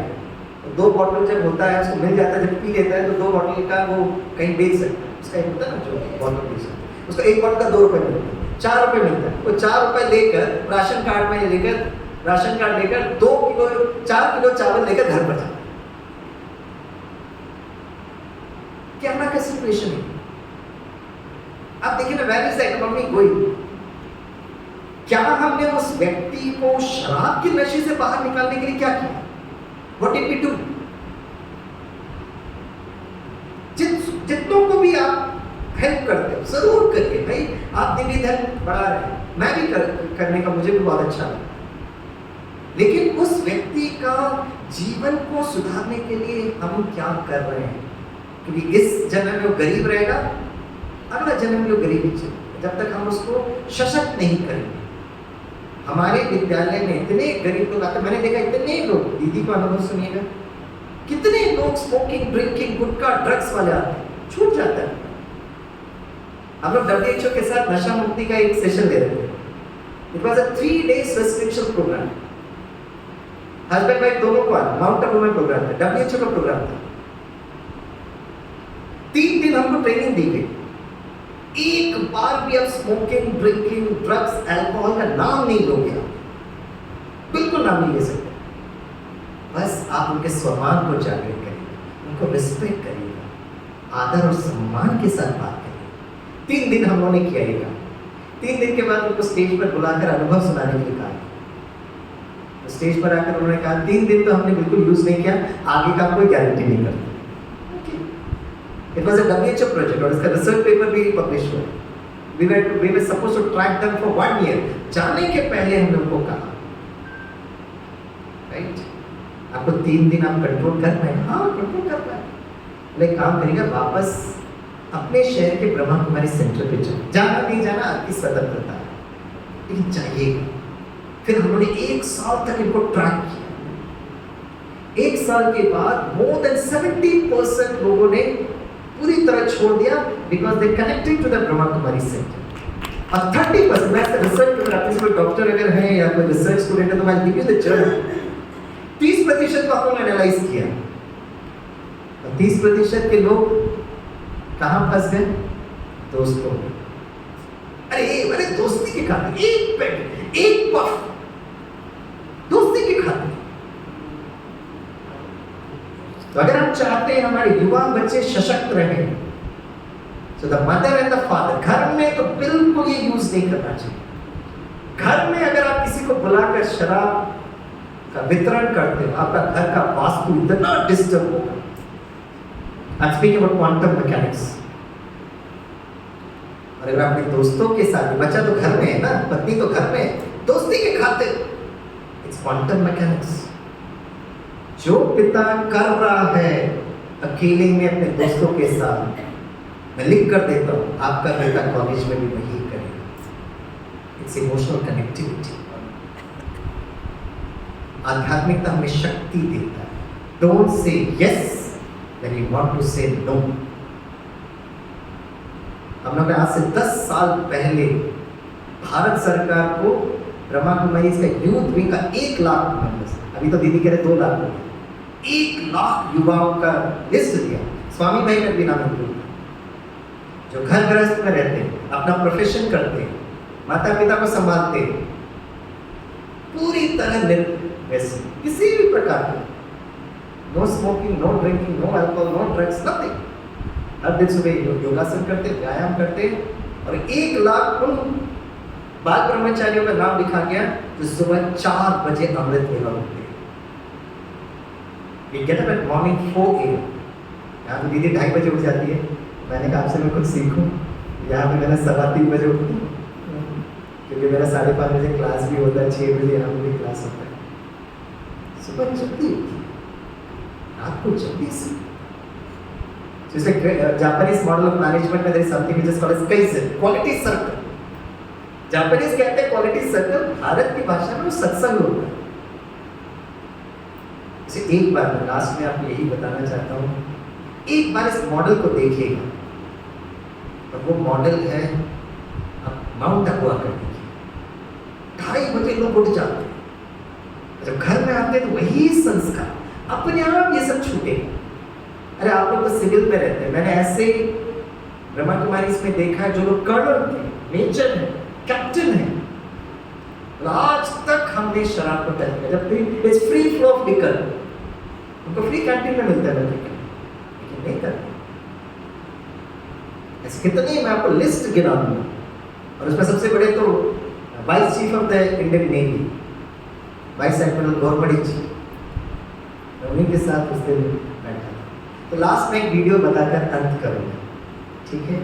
2 बॉटल जब होता है, उसको मिल जाता है, जब पी लेता है तो 2 बॉटल का वो कहीं बेच सकता है। उसका एक होता है ना जो बॉटल बेच सकता है, उसका एक बॉटल का 2 रुपए मिलता है, 4 रुपए मिलता है। वो 4 रुपए लेकर राशन कार्ड में लेकर, राशन कार्ड लेकर 2 किलो 4 किलो चावल लेकर घर पर जाता है। केरला का सिचुएशन है। आप देखिए ना, where is the economy going? क्या हमने उस व्यक्ति को शराब के नशे से बाहर निकालने के लिए क्या किया? What did we do? जितनों को भी आप हेल्प करते हो, जरूर करिए भाई। आप दिव्य धन बढ़ा रहे हैं, मैं भी करने का मुझे भी बहुत अच्छा लगा। लेकिन उस व्यक्ति का जीवन को सुधारने के लिए हम क्या कर रहे हैं? क्योंकि इस जन्म में वो गरीब रहेगा, अगला जन्म में वो गरीबी चलेगा, जब तक हम उसको सशक्त नहीं करेंगे। हमारे विद्यालय में इतने गरीब लोग आते, मैंने देखा इतने लोग, दीदी को अनुभव सुनिएगा, कितने लोग स्मोकिंग, ड्रिंकिंग, गुटखा, ड्रग्स वाले आते हैं, छूट जाता है। हम लोग WHO के साथ नशा मुक्ति का एक सेशन ले रहे थे। It was a 3 days restriction programme, husband wife दोनों को आना, माउंट आबू में प्रोग्राम था, WHO का प्रोग्राम था। 3 दिन हमको ट्रेनिंग दी गई। एक बार भी आप स्मोकिंग, ड्रिंकिंग, ड्रग्स, अल्कोहल का नाम नहीं लोगे, बिल्कुल नाम नहीं ले सकते। बस आप उनके स्वभाव को जागृत करिए, उनको रिस्पेक्ट करिएगा, आदर और सम्मान के साथ बात करिए। 3 दिन हम लोगों ने किया ये काम। 3 दिन के बाद उनको स्टेज पर बुलाकर अनुभव सुनाने के लिए कहा। तो स्टेज पर आकर उन्होंने कहा 3 दिन तो हमने बिल्कुल यूज नहीं किया, आगे का कोई गारंटी नहीं करते। It was a WHO project और इसका रिसर्च पेपर भी पब्लिश हुआ। We were supposed to track them for 1 year। जाने के पहले हमने उनको कहा, राइट? आपको 3 दिन आप कंट्रोल कर पाए? हाँ, कंट्रोल कर पाए। लेकिन काम करिएगा, वापस अपने शहर के ब्रह्मा कुमारी सेंटर पे चले। जाना नहीं जाना आपकी स्वतंत्रता है, लेकिन चाहिएगा। फिर हम लोगों ने 1 साल तक इनको ट्रैक किया। 1 साल के बाद मोर देन 70% लोगों ने पूरी तरह छोड़ दिया, because they connected to the Brahma Kumari centre. और 30% मैं रिसर्च पेपर, आपके कोई डॉक्टर अगर है या कोई रिसर्च स्टूडेंट है तो मैं गिव यू द जर्नल। 30% को हम लोगों ने एनालाइज किया, और 30% के लोग कहाँ फंस गए? दोस्तों। अरे दोस्ती के खातिर, एक पेट, एक पफ, दोस्ती के खातिर। तो अगर हम चाहते हैं हमारे युवा बच्चे सशक्त रहें, तो the mother and the father, घर में तो बिल्कुल ये यूज नहीं करना चाहिए। घर में अगर आप किसी को बुलाकर शराब का वितरण करते हो, आपका घर का वास्तु इतना डिस्टर्ब होगा। I am speaking about quantum mechanics. और अगर अपने दोस्तों के साथ, बच्चा तो घर में है ना, पत्नी तो घर में है, दोस्ती के खातिर, इट्स क्वांटम मैकेनिक्स। जो पिता कर रहा है अकेले में अपने दोस्तों के साथ, मैं लिख कर देता हूँ, आपका बेटा कॉलेज में भी वही करेगा। It's emotional connectivity. आध्यात्मिकता हमें शक्ति देता है। Don't say yes when you want to say no. हम लोग ने आज से 10 साल पहले भारत सरकार को ब्रह्मा कुमारी का यूथ विंग का 1 लाख मेंबर्स, अभी तो दीदी कह रहे 2 लाख हो गए, 1 लाख युवाओं का लिस्ट दिया। स्वामी भाई का भी नाम इंक्लूड था, जो घर गृहस्थ में रहते हैं, अपना प्रोफेशन करते हैं, माता पिता को संभालते हैं, पूरी तरह निर्व्यसन, किसी भी प्रकार का, no smoking, no drinking, no alcohol, no drugs, nothing. हर दिन सुबह योगासन करते, व्यायाम करते, और 1 लाख उन बाल ब्रह्मचारियों का नाम लिखा गया जो सुबह 4 बजे अमृत वेला उठते हैं। We get up at morning 4 AM। यहाँ तो दीदी 2:30 बजे उठ जाती है। मैंने कहा आपसे मैं कुछ सीखूं। यहाँ पे मैंने 3:15 बजे उठती हूँ, क्योंकि मेरा 5:30 बजे क्लास भी होता है, 6 बजे यहाँ पे भी क्लास होता है। सुबह जल्दी उठती, रात को जल्दी सी। जैसे जापानीज मॉडल ऑफ मैनेजमेंट में there is something which is called as kaizen, quality circle. Japanese कहते हैं क्वालिटी सर्कल, भारत की भाषा में वो सत्संग होता है। जैसे एक बार मैं लास्ट में आपको यही बताना चाहता हूँ, एक बार इस मॉडल को देखिएगा, और वो मॉडल है माउंट अबुआ करने की। 2:30 बजे लोग उठ जाते हैं, जब घर में आते हैं तो वही संस्कार अपने आप ये सब छूटेगा। अरे आप लोग तो सिविल में रहते हैं, मैंने ऐसे ब्रह्मा कुमारी इसमें देखा है जो लोग कर्नल थे, मेजर है, कैप्टन है, आज तक हमने शराब को टच किया। जब it's free flow of liquor, उनको फ्री कैंटीन में मिलता है, लेकिन नहीं करते। ऐसे कितने मैं आपको लिस्ट गिना दूंगा, और उसमें सबसे बड़े तो vice chief of the Indian Navy, vice admiral Gaurmani ji, मैं उन्हीं के साथ उस दिन बैठा था। तो लास्ट में एक वीडियो बताकर अंत करूंगा, ठीक है?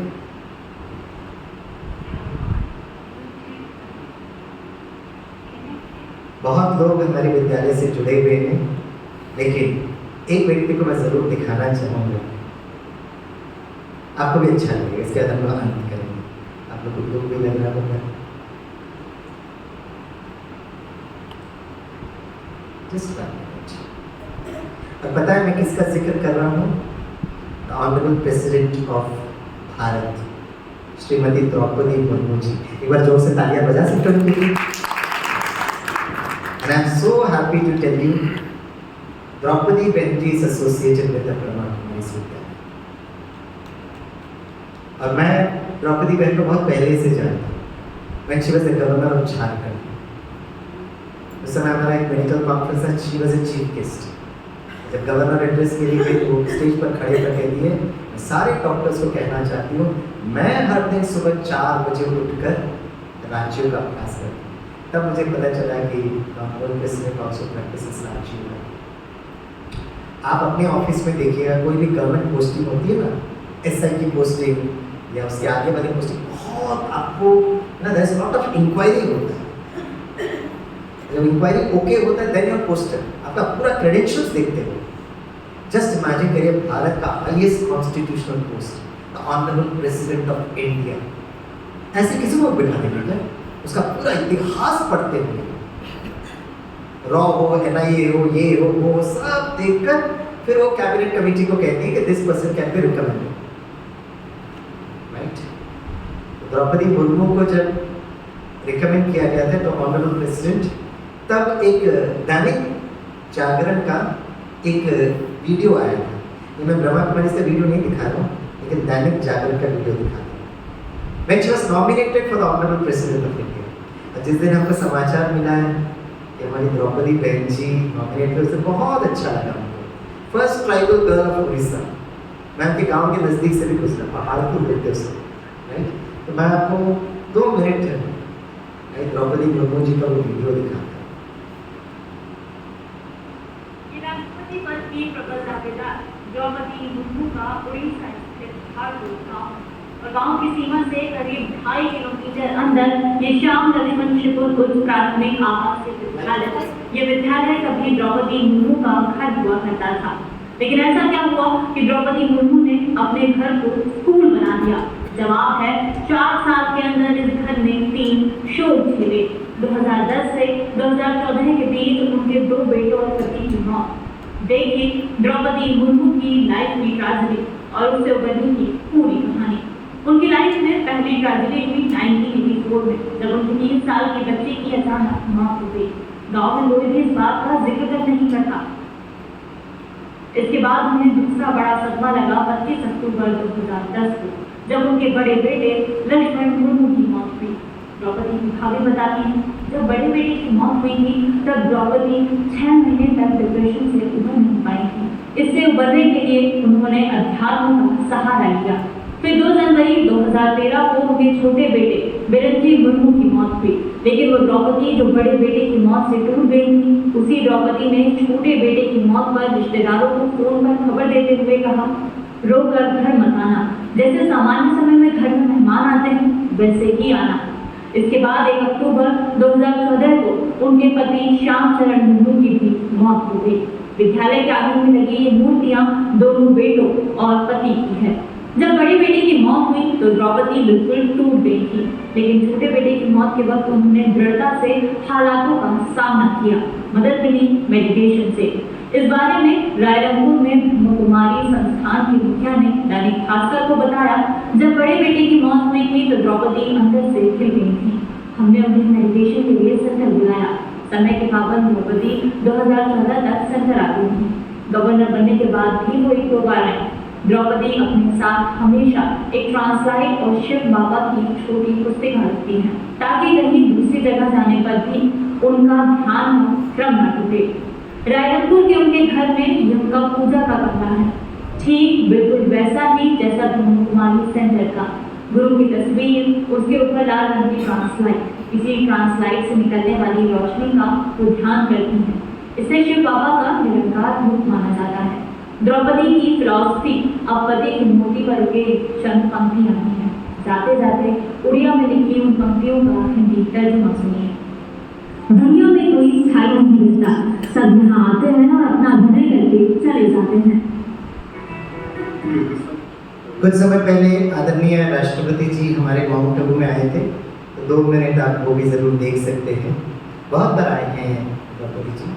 बहुत लोग हमारे विद्यालय से जुड़े हुए हैं, लेकिन एक व्यक्ति को मैं जरूर दिखाना चाहूँगा, आपको भी अच्छा लगेगा। इसके बाद हम लोग अंत करेंगे, आप लोग को दुख भी लग रहा होगा। Just 1 minute। और पता है मैं किसका जिक्र कर रहा हूँ? The honourable president of Bharat, Shrimati Droupadi Murmu ji. एक बार जोर से तालियां बजा सकते हो उनके लिए? And I'm so happy to tell you, Draupadi Benji is associated with the Brahma Kumaris विद्यालय। और मैं द्रौपदी बहन को बहुत पहले से जानता हूँ। When she was the governor of Jharkhand, उस समय हमारा एक मेडिकल कॉन्फ्रेंस है, she was a chief guest। जब गवर्नर एड्रेस के लिए वो स्टेज पर खड़े करके दिए, मैं सारे डॉक्टर्स को कहना चाहती हूँ, मैं हर दिन सुबह 4 बजे उठकर राज्यों का अभ्यास करती हूँ। तब मुझे पता चला कि प्रेसिडेंट ऑल्सो प्रैक्टिसेस राज्यों का। आप अपने ऑफिस में देखिएगा, कोई भी गवर्नमेंट पोस्टिंग होती है ना, एसआई की पोस्टिंग या उसके आगे वाली पोस्टिंग, बहुत आपको ना there is lot of inquiry होता है। जब इंक्वायरी ओके होता है देन योर पोस्टर, आपका पूरा क्रेडेंशियल्स देखते हो। जस्ट इमेजिन करिए, भारत का highest constitutional post, the honourable president of India, ऐसे किसी को बिठा देंगे क्या? उसका पूरा इतिहास पढ़ते हुए, रॉ हो, एनआईए हो, ये हो, वो सब देखकर फिर वो कैबिनेट कमेटी को कहती है कि this person can be recommended, right? Droupadi Murmu को जब रिकमेंड किया गया था तो ऑनरेबल प्रेसिडेंट, तब एक दैनिक जागरण का एक वीडियो आया था। ये मैं ब्रह्मा कुमारी से वीडियो नहीं दिखा रहा हूँ, लेकिन दैनिक जागरण का वीडियो दिखा रहा हूँ। When she was nominated for the Honorable President of India, जिस दिन हमको समाचार मिला है कि हमारी द्रौपदी बहन जी नॉमिनेट हुए, उससे बहुत अच्छा लगा हमको। First tribal girl of Orissa, मैं आपके गांव के नज़दीक से भी गुजरा, पहाड़पुर रहते से, राइट? तो मैं आपको 2 मिनट द्रौपदी मुर्मू जी का वो वीडियो दिखाता हूँ। राष्ट्रपति पद की प्रबल दावेदार द्रौपदी मुर्मू का उड़ीसा स्थित पहाड़पुर गाँव और गांव की सीमा से करीब 2.5 किलोमीटर अंदर ये श्याम दधिमन शिपुर उच्च प्राथमिक आवासीय विद्यालय, ये विद्यालय कभी द्रौपदी मुर्मू का घर हुआ करता था। लेकिन ऐसा क्या हुआ कि द्रौपदी मुर्मू ने अपने घर को स्कूल बना दिया साल के अंदर इस घर में 3 शोक झेले। 2010 से 2014 के बीच उनके 2 बेटों और पति की मौत। देखिए द्रौपदी मुर्मू की लाइफ में ट्रेजेडी और उससे उभरने की पूरी कहानी। उनकी लाइफ में पहली ट्रेजेडी हुई 1984 में, जब उनकी 3 साल की बच्ची की अचानक मौत हो गई। गाँव में कोई भी इस बात का जिक्र तक नहीं करता। इसके बाद उन्हें दूसरा बड़ा सदमा लगा 25 अक्टूबर 2010 को, जब उनके बड़े बेटे लक्ष्मण मुर्मू की मौत हुई। द्रौपदी की भाभी बताती हैं, जब बड़े बेटे की मौत हुई थी तब द्रौपदी 6 महीने तक डिप्रेशन से उभर नहीं पाई थी। इससे उभरने के लिए उन्होंने अध्यात्म का सहारा लिया। फिर 2 जनवरी 2013 को उनके छोटे बेटे बिरंजी मुर्मू की मौत हुई, लेकिन वो द्रौपदी जो बड़े बेटे की मौत से टूट गई थी, उसी द्रौपदी ने छोटे बेटे की मौत पर रिश्तेदारों को फोन पर खबर देते हुए कहा, रोकर घर मत आना, जैसे सामान्य समय में घर में मेहमान आते हैं वैसे ही आना। इसके बाद 1 अक्टूबर 2014 को उनके पति श्याम चरण मुर्मू की भी मौत हो गई। विद्यालय के आंगन में लगी ये मूर्तियां दोनों बेटों और पति की है। जब बड़ी बेटी की मौत हुई तो द्रौपदी बिल्कुल टूट गई थी, लेकिन छोटे बेटे की मौत के वक्त उन्होंने दृढ़ता से हालातों का सामना किया। मदद मिली मेडिटेशन से। इस बारे में रायरंगपुर में ब्रह्मकुमारी संस्थान की मुखिया ने दैनिक भास्कर को बताया, जब बड़े बेटे की मौत हुई थी तो द्रौपदी अंदर से हिल गई थी। हमने उन्हें मेडिटेशन के लिए सेंटर बुलाया। समय के पाबंद द्रौपदी 2014 तक सेंटर आती थी। गवर्नर बनने के बाद भी वो 1-2 बार आई। द्रौपदी अपने साथ हमेशा एक ट्रांसलाइट और शिव बाबा की छोटी पुस्तिका रखती हैं, ताकि कहीं दूसरी जगह जाने पर भी उनका ध्यान क्रम न टूटे। रायरंगपुर के उनके घर में यज्ञ पूजा का कमरा है, ठीक बिल्कुल वैसा ही जैसा ब्रह्मकुमारी सेंटर का। गुरु की तस्वीर, उसके ऊपर लाल रंग की ट्रांसलाइट। इसी ट्रांसलाइट से निकलने वाली रोशनी का वो ध्यान करती हैं। इसे शिव बाबा का निरंकार रूप माना जाता है। द्रौपदी की फिलॉसफी अब पति की मूर्ति पर उगे चंद पंक्तियां भी हैं। जाते जाते उड़िया में लिखी उन पंक्तियों का हिंदी तर्जुमा सुनिए। दुनिया में कोई स्थायी नहीं रहता, सब यहाँ आते हैं और अपना अभिनय करके चले जाते हैं। कुछ समय पहले आदरणीय राष्ट्रपति जी हमारे माउंट आबू में आए थे, तो 2 मिनट आप वो भी जरूर देख सकते हैं। बहुत बार आए हैं द्रौपदी जी।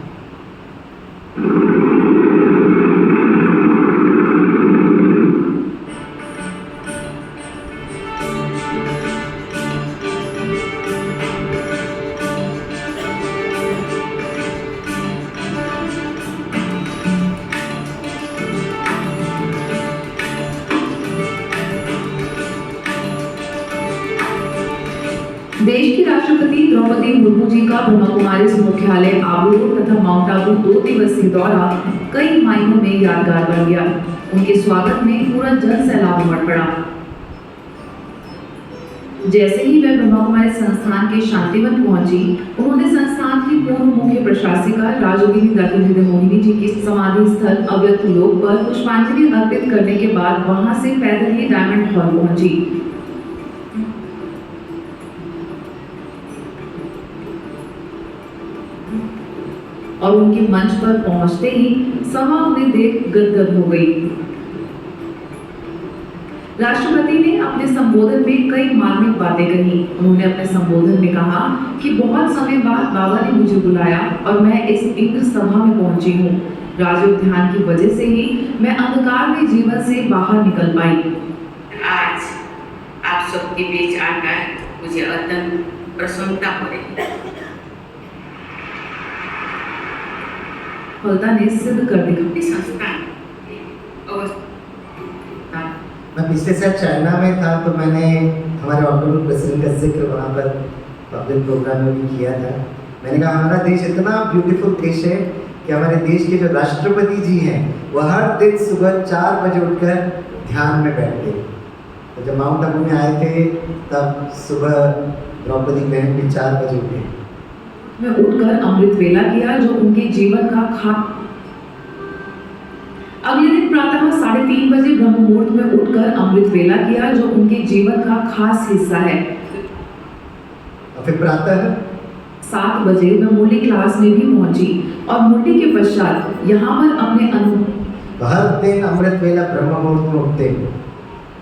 देश की राष्ट्रपति द्रौपदी मुर्मू जी का ब्रह्मकुमारी मुख्यालय आबू तथा माउंट आबू 2 दिवसीय दौरा कई मायनों में यादगार बन गया। उनके स्वागत में पूरा जन सैलाब उमड़ पड़ा। जैसे ही वह ब्रह्मकुमारी संस्थान के शांतिवन पहुंची, उन्होंने संस्थान की पूर्व मुख्य प्रशासिका राजयोगिनी दत्त मोहिनी जी के समाधि स्थल अव्यक्त लोक पर पुष्पांजलि अर्पित करने के बाद वहां से पैदल ही डायमंड हॉल पहुंची। और उनके मंच पर पहुंचते ही सभा उन्हें देख गदगद हो गई। राष्ट्रपति ने अपने संबोधन में कई मार्मिक बातें कही। उन्होंने अपने संबोधन में कहा कि बहुत समय बाद बाबा ने मुझे बुलाया और मैं इस इंद्र सभा में पहुंची हूँ। राजयोग ध्यान की वजह से ही मैं अंधकार में जीवन से बाहर निकल पाई। आज आप सबके बीच आकर मुझे अत्यंत प्रसन्नता हो रही है। फलता ने सिद्ध कर दिखाई। संस्थान मैं पिछले साल चाइना में था, तो मैंने हमारे ऑनरेबल प्रेसिडेंट का जिक्र वहाँ पर पब्लिक प्रोग्राम में भी किया था। मैंने कहा हमारा देश इतना ब्यूटीफुल देश है कि हमारे देश के जो राष्ट्रपति जी हैं वो हर दिन सुबह 4 बजे उठकर ध्यान में बैठते। तो जब माउंट आबू में आए थे तब सुबह द्रौपदी बहन भी 4 बजे उठे। मैं उठकर अमृत वेला किया जो उनके जीवन का अगले दिन प्रातः 3:30 बजे ब्रह्म मुहूर्त में उठकर अमृत वेला किया जो उनके जीवन का खास हिस्सा है। और फिर प्रातः 7 बजे मैं मुरली क्लास में भी पहुंची और मुरली के पश्चात यहाँ पर अपने हर दिन अमृत वेला ब्रह्म मुहूर्त में उठते।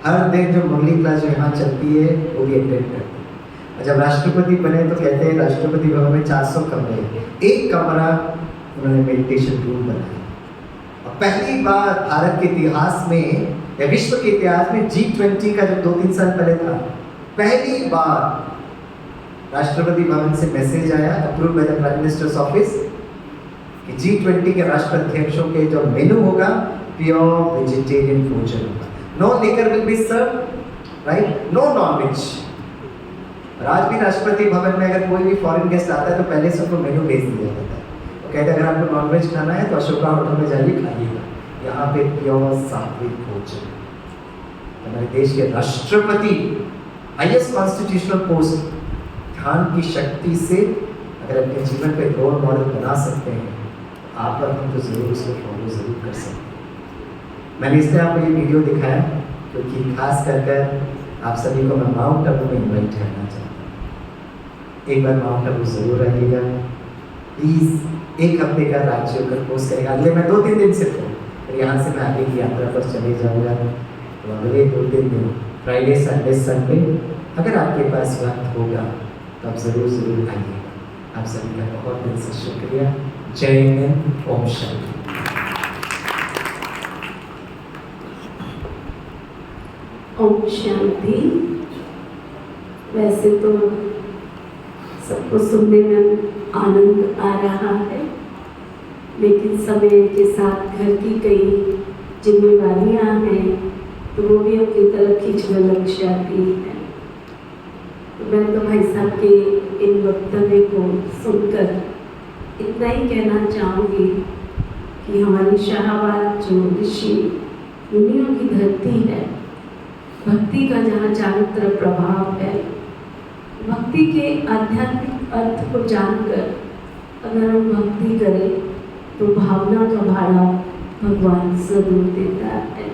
हर दिन जो मंगली क्लास जो यहाँ चलती है वो भी अटेंड करते हैं। और जब राष्ट्रपति बने तो कहते हैं राष्ट्रपति भवन में 400 कमरे हैं, एक कमरा उन्होंने मेडिटेशन रूम बनाया। और पहली बार भारत के इतिहास में या विश्व के इतिहास में G20 का जो 2-3 साल पहले था, पहली बार राष्ट्रपति भवन से मैसेज आया approve by the prime minister's office कि G20 के राष्ट्राध्यक्षों के जो मेनू होगा प्योर वेजिटेरियन भोजन होगा, no liquor will be serve, right, no nonveg. और आज भी राष्ट्रपति भवन में अगर कोई भी फॉरेन गेस्ट आता है तो पहले से उनको मेनू भेज दिया जाता है, तो कहते हैं अगर आपको नॉनवेज खाना है तो अशोका होटल में जाइए खाइएगा, यहाँ पे प्योर सात्विक भोजन। हमारे देश के राष्ट्रपति हाईएस्ट कॉन्स्टिट्यूशनल पोस्ट, ध्यान की शक्ति से अगर अपने जीवन पे रोल मॉडल बना सकते हैं तो आप और हम तो जरूर उसको फॉलो जरूर कर सकते हैं। मैंने इसलिए आपको ये वीडियो दिखाया क्योंकि खास कर आप सभी को मैं माउंट आबू में इन्वाइट करना चाहता हूँ। एक बार माउंट आबू जरूर रहिएगा प्लीज़। एक हफ्ते का राज्य होकर पोस्ट करेगा, अगले मैं 2-3 दिन सिर्फ हूँ, फिर यहाँ से मैं आगे की यात्रा पर चले जाऊँगा। तो अगले 2-3 दिन फ्राइडे सैटरडे संडे अगर आपके पास वक्त होगा तो आप ज़रूर आइएगा। आप सभी का बहुत दिल से शुक्रिया। जय हिंद, ओम शांति। ओम शांति। वैसे तो सबको सुनने में आनंद आ रहा है, लेकिन समय के साथ घर की कई जिम्मेवारियां हैं तो वो भी अपनी तरफ खींचने लग जाती है। तो मैं तो भाई साहब के इन वक्तव्य को सुनकर इतना ही कहना चाहूँगी कि हमारी शाहबाद जो ऋषि मुनियों की धरती है, भक्ति का जहाँ चारों तरफ प्रभाव है, भक्ति के आध्यात्मिक अर्थ को जानकर अगर हम भक्ति करें तो भावना का भाड़ा भगवान जरूर देता है।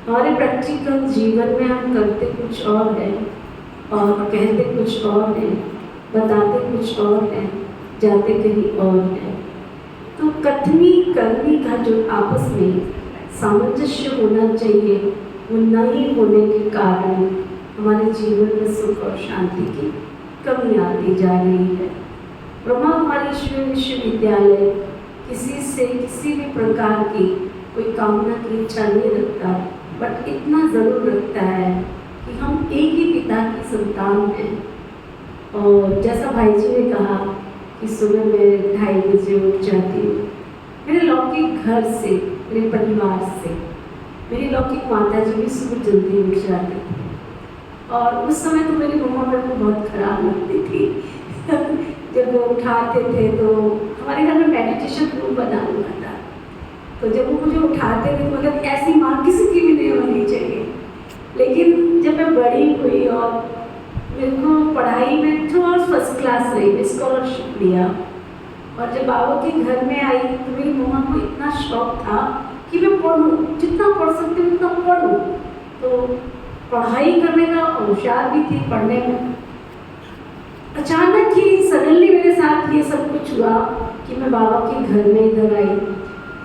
हमारे प्रैक्टिकल जीवन में हम करते कुछ और है और कहते कुछ और है, बताते कुछ और है, जाते कहीं और है। तो कथनी करनी का जो आपस में सामंजस्य होना चाहिए वो नहीं होने के कारण हमारे जीवन में सुख और शांति की कमी आती जा रही है। ब्रह्मा कुमारी विश्वविद्यालय किसी से किसी भी प्रकार की कोई कामना की इच्छा नहीं रखता, बट इतना ज़रूर रखता है कि हम एक ही पिता की संतान हैं। और जैसा भाई जी ने कहा कि सुबह मैं 2:30 बजे उठ जाती हूँ, मेरे लौकिक घर से, मेरे परिवार से, मेरी लौकिक माता जी भी सुबह जल्दी उठ जाती थी और उस समय तो मेरी मम्मा मेरे को बहुत ख़राब लगती थी जब वो उठाते थे तो हमारे घर में मेडिटेशन रूम बना हुआ था, तो जब वो मुझे उठाते थे तो मतलब ऐसी माँ किसी की भी नहीं होनी चाहिए। लेकिन जब मैं बड़ी हुई और मेरे को पढ़ाई में थोड़ा फर्स्ट क्लास रही, स्कॉलरशिप लिया और जब बाबा के घर में आई तो मेरी मम्मा को इतना शौक था कि मैं पढ़ूँ, जितना पढ़ सकती हूँ उतना पढ़ूँ। तो पढ़ाई करने का होशियार भी थी पढ़ने में। अचानक ही सडनली मेरे साथ ये सब कुछ हुआ कि मैं बाबा के घर में इधर आई।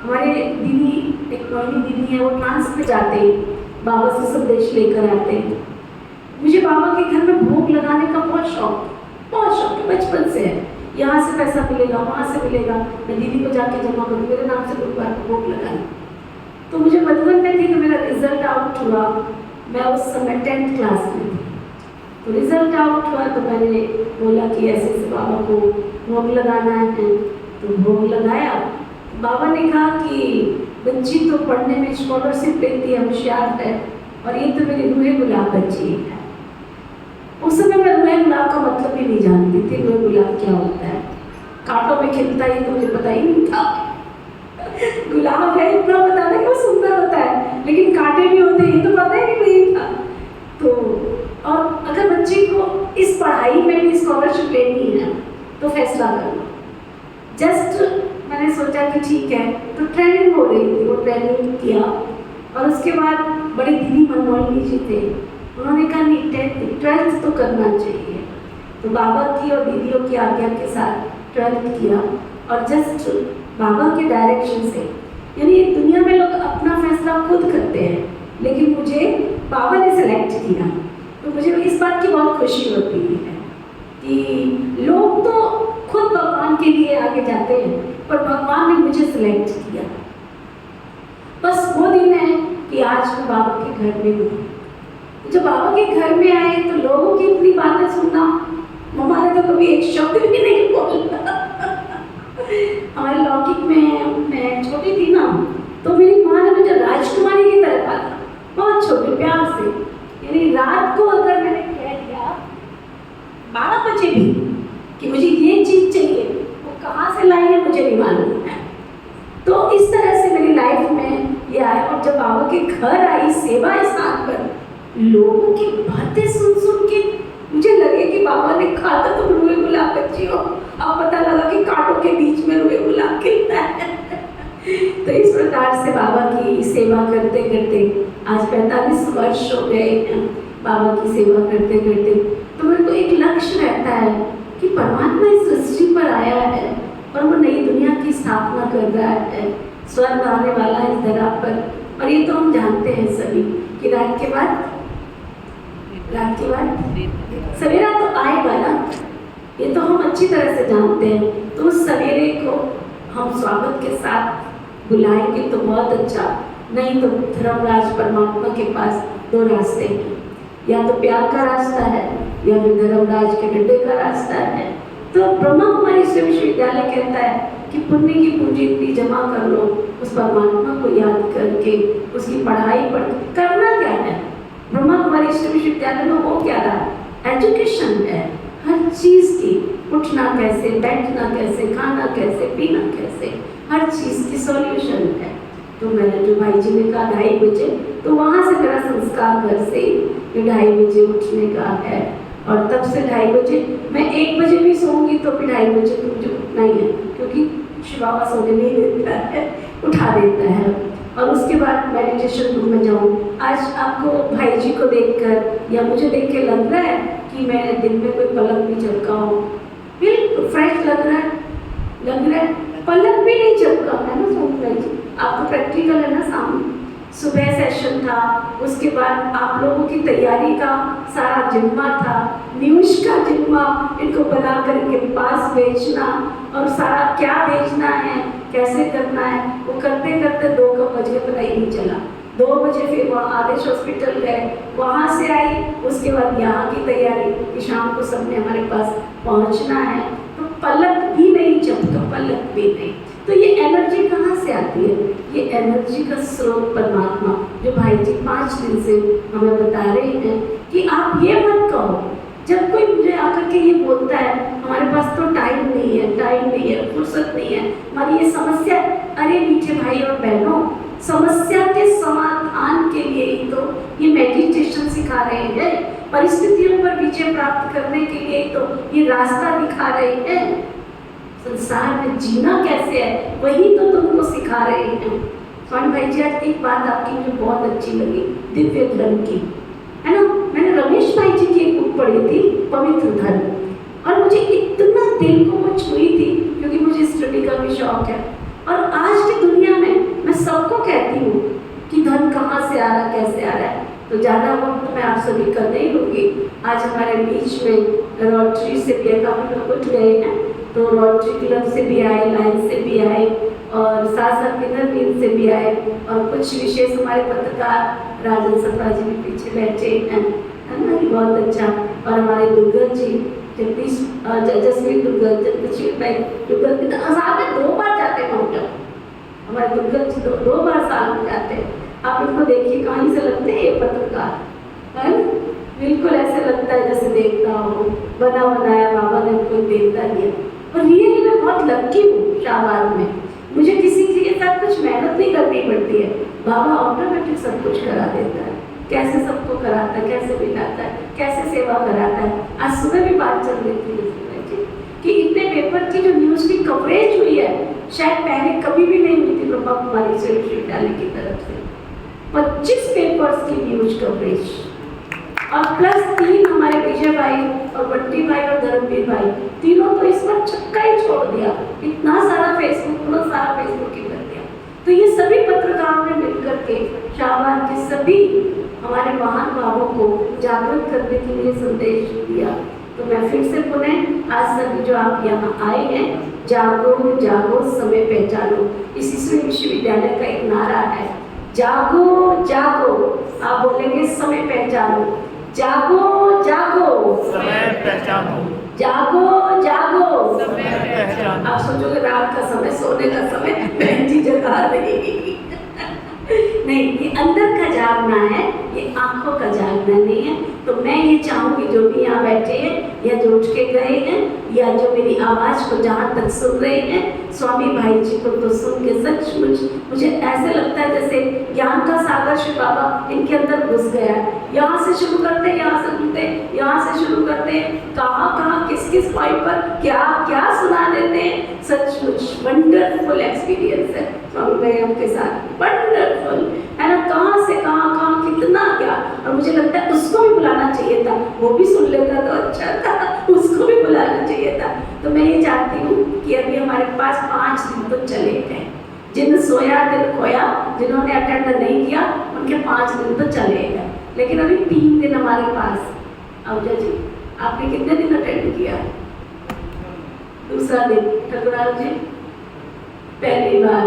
हमारे दीदी, एक मोहिनी दीदी है, वो ट्रांस में जाते हैं, बाबा से संदेश लेकर आते हैं। मुझे बाबा के घर में भोग लगाने का बहुत शौक है, बचपन से है। यहाँ से पैसा मिलेगा, वहाँ से मिलेगा, मैं दीदी को जाके जमा करूँ, मेरे नाम से गुरुवार को भोग लगाना। तो मुझे मधुबन में थी तो मेरा रिजल्ट आउट हुआ, मैं उस समय 10th क्लास में थी। तो रिजल्ट आउट हुआ तो मैंने बोला कि ऐसे बाबा को भोग लगाना है, तो भोग लगाया। बाबा ने कहा कि बच्ची तो पढ़ने में स्कॉलरशिप लेती है, होशियार है, और ये तो मेरी रूहे गुलाब बच्ची है। उस समय मैं रूहे गुलाब का मतलब भी नहीं जानती थी, रूहे गुलाब क्या होता है, कांटों में खिलता है तो मुझे पता ही नहीं था। गुलाब है इतना पता था कि वो सुंदर होता है, लेकिन कांटे भी होते हैं ये तो पता ही नहीं था। तो और अगर बच्ची को इस पढ़ाई में भी स्कॉलरशिप लेनी है तो फैसला कर लो। जस्ट मैंने सोचा कि ठीक है, तो ट्रेनिंग हो रही थी, वो ट्रेनिंग किया और उसके बाद बड़ी दीदी मनमोहिनी जी थे, उन्होंने कहा नहीं 12th तो करना चाहिए। तो बाबा की और दीदियों की आज्ञा के साथ 12th किया और जस्ट बाबा के डायरेक्शन से, यानी दुनिया में लोग अपना फैसला खुद करते हैं, लेकिन मुझे बाबा ने सेलेक्ट किया। तो मुझे इस बात की बहुत खुशी होती है कि लोग तो खुद भगवान के लिए आगे जाते हैं, पर भगवान ने मुझे सेलेक्ट किया। बस वो दिन है कि आज मैं बाबा के घर में हूँ। जब बाबा के घर में आए तो लोगों की इतनी बातें सुनना, मम्मा ने तो कभी एक शब्द भी नहीं बोला। हमारे लौकिक में मैं छोटी थी ना, तो मेरी माँ ने मुझे राजकुमारी की तरह पाला, बहुत छोटे प्यार से। यानी रात को अगर मैंने कह दिया 12 बजे भी कि मुझे ये चीज़ चाहिए, वो कहाँ से लाई है मुझे नहीं मालूम है। तो इस तरह से मेरी लाइफ में ये आया। और जब बाबा के घर आई सेवा स्थान पर, लोगों की बातें सुन सुन के मुझे लगे कि बाबा ने कहा था तुम रुए गुलाब बच्ची हो, अब पता लगा कि कांटों के बीच में रुए गुलाब खिलता है। तो इस प्रकार से बाबा की सेवा करते करते आज 45 वर्ष हो गए हैं बाबा की सेवा करते करते। तो मेरे को एक लक्ष्य रहता है कि परमात्मा इस सृष्टि पर आया है और वो नई दुनिया की स्थापना कर रहा है, स्वर्ग आने वाला है इस धरा पर। और ये तो हम जानते हैं सभी कि रात के बाद सवेरा तो आएगा ना, ये तो हम अच्छी तरह से जानते हैं। तो उस सवेरे को हम स्वागत के साथ बुलाएंगे तो बहुत अच्छा, नहीं तो धर्मराज परमात्मा के पास 2 रास्ते हैं, या तो प्यार का रास्ता है या फिर धर्मराज के डंडे का रास्ता है। तो ब्रह्मा कुमारी विश्वविद्यालय कहता है कि पुण्य की पूंजी इतनी जमा कर लो, उस परमात्मा को याद करके उसकी पढ़ाई करना क्या है। ब्रह्मा कुमारी विश्वविद्यालय में वो क्या रहा, एजुकेशन है हर चीज़ की, उठना कैसे, बैठना कैसे, खाना कैसे, पीना कैसे, हर चीज़ की सॉल्यूशन है। तो मैंने जो भाई जी ने कहा 2:30 बजे, तो वहाँ से मेरा संस्कार घर से 2:30 बजे उठने का है। और तब से 2:30 बजे, मैं 1 बजे भी सोऊंगी तो भी 2:30 बजे तो मुझे उठना ही है, क्योंकि शिव बाबा सोने नहीं देता है, उठा देता है। और उसके बाद मेडिटेशन रूम में जाऊँ। आज आपको भाई जी को देखकर या मुझे देख के लग रहा है कि मैं दिन में कोई पलक भी झपका हूँ, बिल्कुल फ्रेश लग रहा है, पलक भी नहीं झपका है ना सोनू भाई जी। आपको प्रैक्टिकल है ना सामने, सुबह सेशन था, उसके बाद आप लोगों की तैयारी का सारा जिम्मा था, न्यूज का जिम्मा, इनको बना कर इनके पास भेजना और सारा क्या भेजना है, कैसे करना है, वो करते करते 2 कब बज गए पता ही नहीं चला। 2 बजे फिर वहाँ आदेश हॉस्पिटल गए, वहाँ से आई, उसके बाद यहाँ की तैयारी कि शाम को सबने हमारे पास पहुँचना है। तो पलक भी नहीं झपका, पलक भी नहीं। तो ये एनर्जी कहाँ से आती है? ये एनर्जी का स्रोत परमात्मा, जो भाई जी 5 दिन से हमें बता रहे हैं कि आप ये मत कहो। जब कोई मुझे आकर के ये बोलता है हमारे पास तो टाइम नहीं है, फुर्सत नहीं है, हमारी ये समस्या, अरे मीठे भाई और बहनों, समस्या के समाधान के लिए ही तो ये मेडिटेशन सिखा रहे हैं, परिस्थितियों पर विजय प्राप्त करने के लिए तो ये रास्ता दिखा रहे हैं। संसार में जीना कैसे है वही तो तुमको सिखा रहे हैं। स्वामी भाई जी, आज एक बात आपकी मुझे बहुत अच्छी लगी, दिव्य धर्म की, है ना। मैंने रमेश भाई जी की एक बुक पढ़ी थी, पवित्र धर्म, और मुझे इतना दिल को वो छुई थी, क्योंकि मुझे स्टडी का भी शौक है। और आज की दुनिया में मैं सबको कहती हूँ कि धन कहाँ से आ रहा, कैसे आ रहा है। तो ज़्यादा वक्त मैं आप सभी का नहीं लूँगी। आज हमारे बीच में रोटरी से भी काफ़ी लोग उठ गए हैं, तो रोटरी क्लब से भी आए, लाइन से भी आए, और साथ साथ विनर से भी आए, और कुछ विशेष हमारे पत्रकार राजन सप्रा जी भी पीछे बैठे हैं, है ना, बहुत अच्छा। और हमारे दुर्गा जी जसवीर दुर्गा, जगदीश भाई दुर्गा जी साल में 2 बार जाते हैं माउंट आबू। हमारे दुर्गा जी 2 बार साल में जाते हैं। आप इनको देखिए, कहीं से लगते हैं ये पत्रकार, है ना, बिल्कुल ऐसे लगता है जैसे देखता हो, बना बनाया बाबा ने उनको देवता दिया। और रियली मैं बहुत लक्की हूँ शाहबाद में, मुझे किसी के साथ कुछ मेहनत नहीं करनी पड़ती है, बाबा ऑटोमेटिक सब कुछ करा देता है। कैसे सबको कराता है, कैसे बिठाता है, कैसे सेवा कराता है। आज सुबह भी बात चल रही थी कि इतने पेपर की जो न्यूज़ की कवरेज हुई है, शायद पहले कभी भी नहीं हुई थी ब्रह्मा कुमारी विश्वविद्यालय की तरफ से। 25 पेपर्स की न्यूज कवरेज, और प्लस 3 हमारे विजय भाई और बट्टी भाई और धर्मवीर भाई, तीनों तो इस बार छक्का ही छोड़ दिया। इतना सारा फेसबुक ही कर दिया। तो ये सभी पत्रकारों ने मिलकर के शाहबाद के सभी हमारे महान भावों को जागरूक करने के लिए संदेश दिया। तो मैं फिर से पुनः आज सभी जो आप यहाँ आए हैं, जागो जागो समय पहचानो, इस ईश्वरी विश्वविद्यालय का एक नारा है, जागो जागो। आप बोलेंगे समय पहचानो, जागो जागो समय पहचानो, जागो जागो समय पहचानो। आप सोचोगे रात का समय, सोने का समय, बहन जी जगा रही नहीं, ये अंदर का जागना है, ये आंखों का जागना नहीं है। तो मैं ये चाहूंगी जो भी यहाँ बैठे हैं या जो उठ के गए हैं या जो मेरी आवाज को जहाँ तक सुन रहे हैं, स्वामी भाई जी को तो सुन के सचमुच मुझे ऐसे लगता है जैसे ज्ञान का सागर श्री बाबा इनके अंदर घुस गया है। यहाँ से शुरू करते, यहाँ से सुनते, यहाँ से शुरू करते, कहाँ कहाँ किस किस पॉइंट पर क्या क्या सुना देते हैं। सचमुच वंडरफुल एक्सपीरियंस है स्वामी भाई आपके साथ, वंडरफुल है ना। कहाँ से कहाँ कहाँ कितना क्या, और मुझे लगता है उसको भी बुलाना चाहिए था, वो भी सुन लेता तो अच्छा था, उसको भी बुलाना चाहिए था। तो मैं ये चाहती हूँ कि अभी हमारे पास 5 दिन तो चले गए, जिन सोया दिन खोया, जिन्होंने अटेंड नहीं किया उनके 5 दिन तो चले गए, लेकिन अभी 3 दिन हमारे पास। अवजा जी आपने कितने दिन अटेंड किया? दूसरा दिन। ठकुराल जी पहली बार,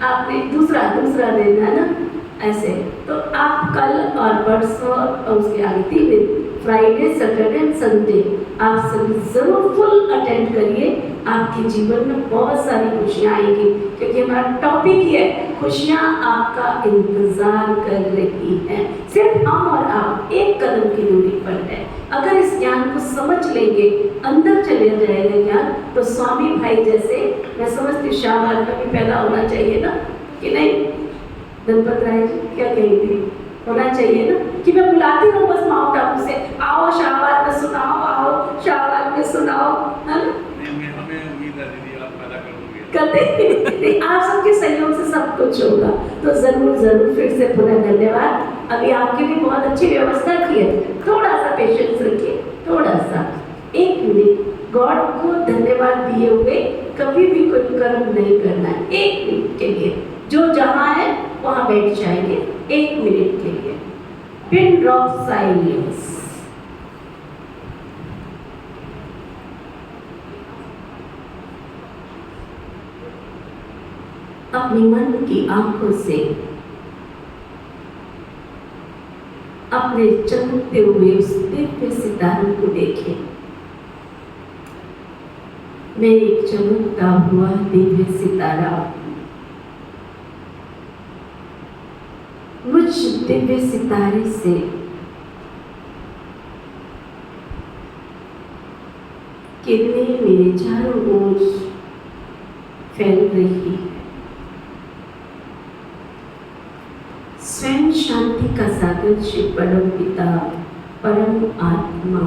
आपने दूसरा दिन है ना। ऐसे तो आप कल और परसों और उसके आगे 3 दिन, फ्राइडे सैटरडे एंड संडे, आप सभी जरूर फुल अटेंड करिए। आपके जीवन में बहुत सारी खुशियाँ आएंगी, क्योंकि हमारा टॉपिक ही है खुशियाँ आपका इंतजार कर रही हैं। सिर्फ हम और आप एक कदम की दूरी पर है। अगर इस ज्ञान को समझ लेंगे, अंदर चले जाएगा ज्ञान, तो स्वामी भाई जैसे मैं समझती शाहबाद में भी पैदा होना चाहिए ना, कि नहीं? धनपत राय जी क्या कहेंगे? होना चाहिए ना, कि मैं बुलाती हूँ बस माउंट आबू से, आओ शाहबाद में सुनाओ, आओ शाहबाद में सुनाओ, है ना। हमें उम्मीद है दीदी आप पैदा करोगे। करते आप सबके सहयोग से सब कुछ होगा। तो जरूर जरूर फिर से पुनः धन्यवाद। अभी आपके लिए बहुत अच्छी व्यवस्था की है, थोड़ा सा पेशेंस रखिए, थोड़ा सा 1 मिनट। गॉड को धन्यवाद दिए हुए कभी भी कोई कर्म नहीं करना है। 1 मिनट के लिए जो जहाँ है वहाँ बैठ जाएंगे 1 मिनट के लिए। Pin drop silence. अपने मन की आंखों से अपने चमकते हुए उस दिव्य सितारों को देखें। मैं एक चमकता हुआ दिव्य सितारा, मुझ दिव्य सितारे से किरणें मेरे चारों ओर फैल रही है। स्वयं शांति का सागर श्री परम पिता, परम आत्मा,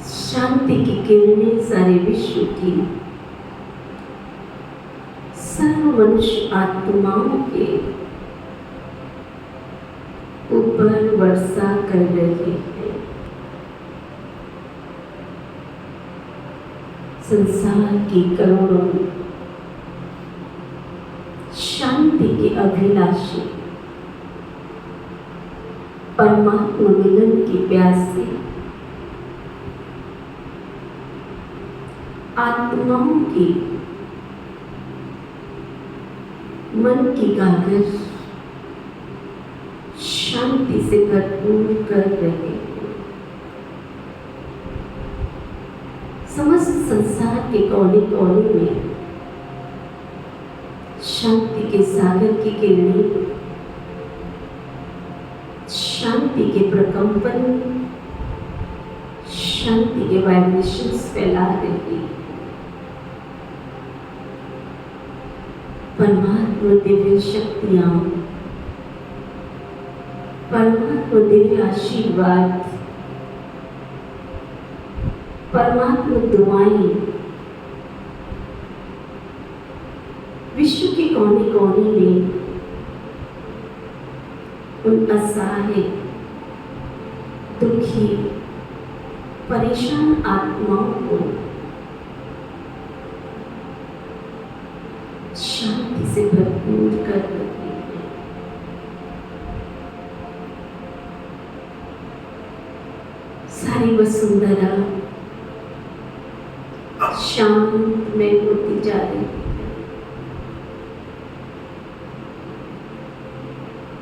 शांति की किरणें सारे विश्व की सर्व मनुष्य आत्माओं के ऊपर वर्षा कर रही है। संसार की करोड़ों शांति के अभिलाषी, परमात्मा मिलन की प्यासी आत्माओं की मन की गागर शांति से भरपूर कर रहे हैं। समस्त संसार के कोने कोने में शांति के सागर की किरणें, शांति के प्रकंपन, शांति के वाइब्रेशंस फैला रही है। परमात्मा दिव्य शक्तियां, परमात्मा दिव्य आशीर्वाद, परमात्मा दुआएं विश्व के कोने कोने में उन असहाय, दुखी, परेशान आत्माओं को सारी वसुंधरा शांत में होती जा रही है।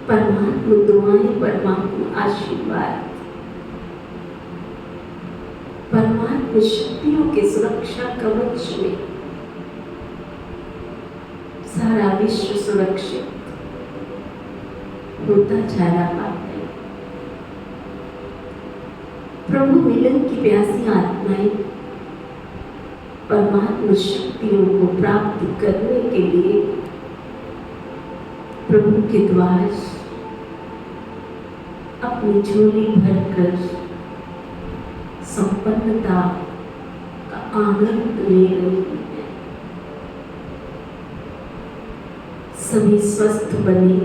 परमात्मा दुआएं, परमात्मा आशीर्वाद, परमात्मा शक्तियों के सुरक्षा कवच में सारा विश्व सुरक्षित होता जा रहा है। प्रभु मिलन की प्यासी आत्माएं परमात्मा शक्तियों को प्राप्त करने के लिए प्रभु के द्वार अपनी झोली भरकर संपन्नता का आनंद ले रही है। सभी स्वस्थ बने,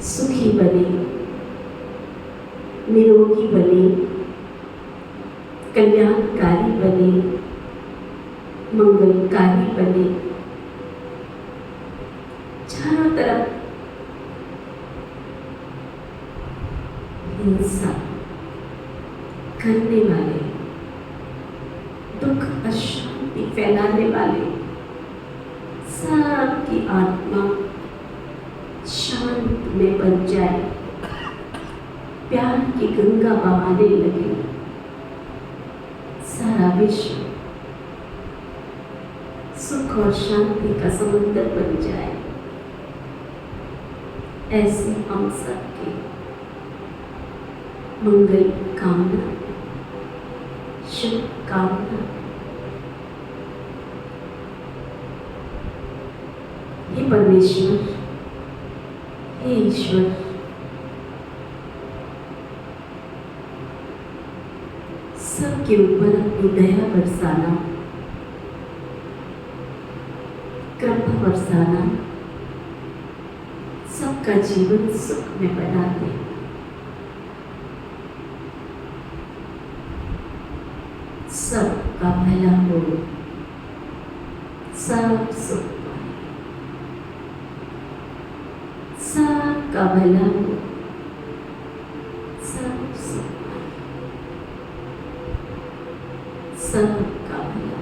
सुखी बने, निरोगी बने, कल्याणकारी बने, मंगलकारी बने। चारों तरफ हिंसा करने वाले, दुख अशांति फैलाने वाले सबकी आत्मा शांत में बन जाए, प्यार की गंगा बहाने लगे, सारा विश्व सुख और शांति का समुद्र बन जाए। ऐसे हम सबके मंगल कामना, शुभ कामना। हे परमेश्वर, हे ईश्वर, सबके ऊपर अपनी दया बरसाना, कृपा बरसाना, सबका जीवन सुख में बना दे। सबका भला हो, सब सुख पाए, सबका भला हो, सब सुख पाए, सबका भला,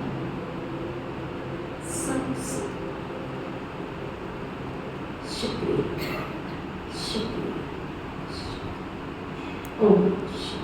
सब सुख। शुक्रिया, शुक्रिया, शुक्रिया। ओम शांति।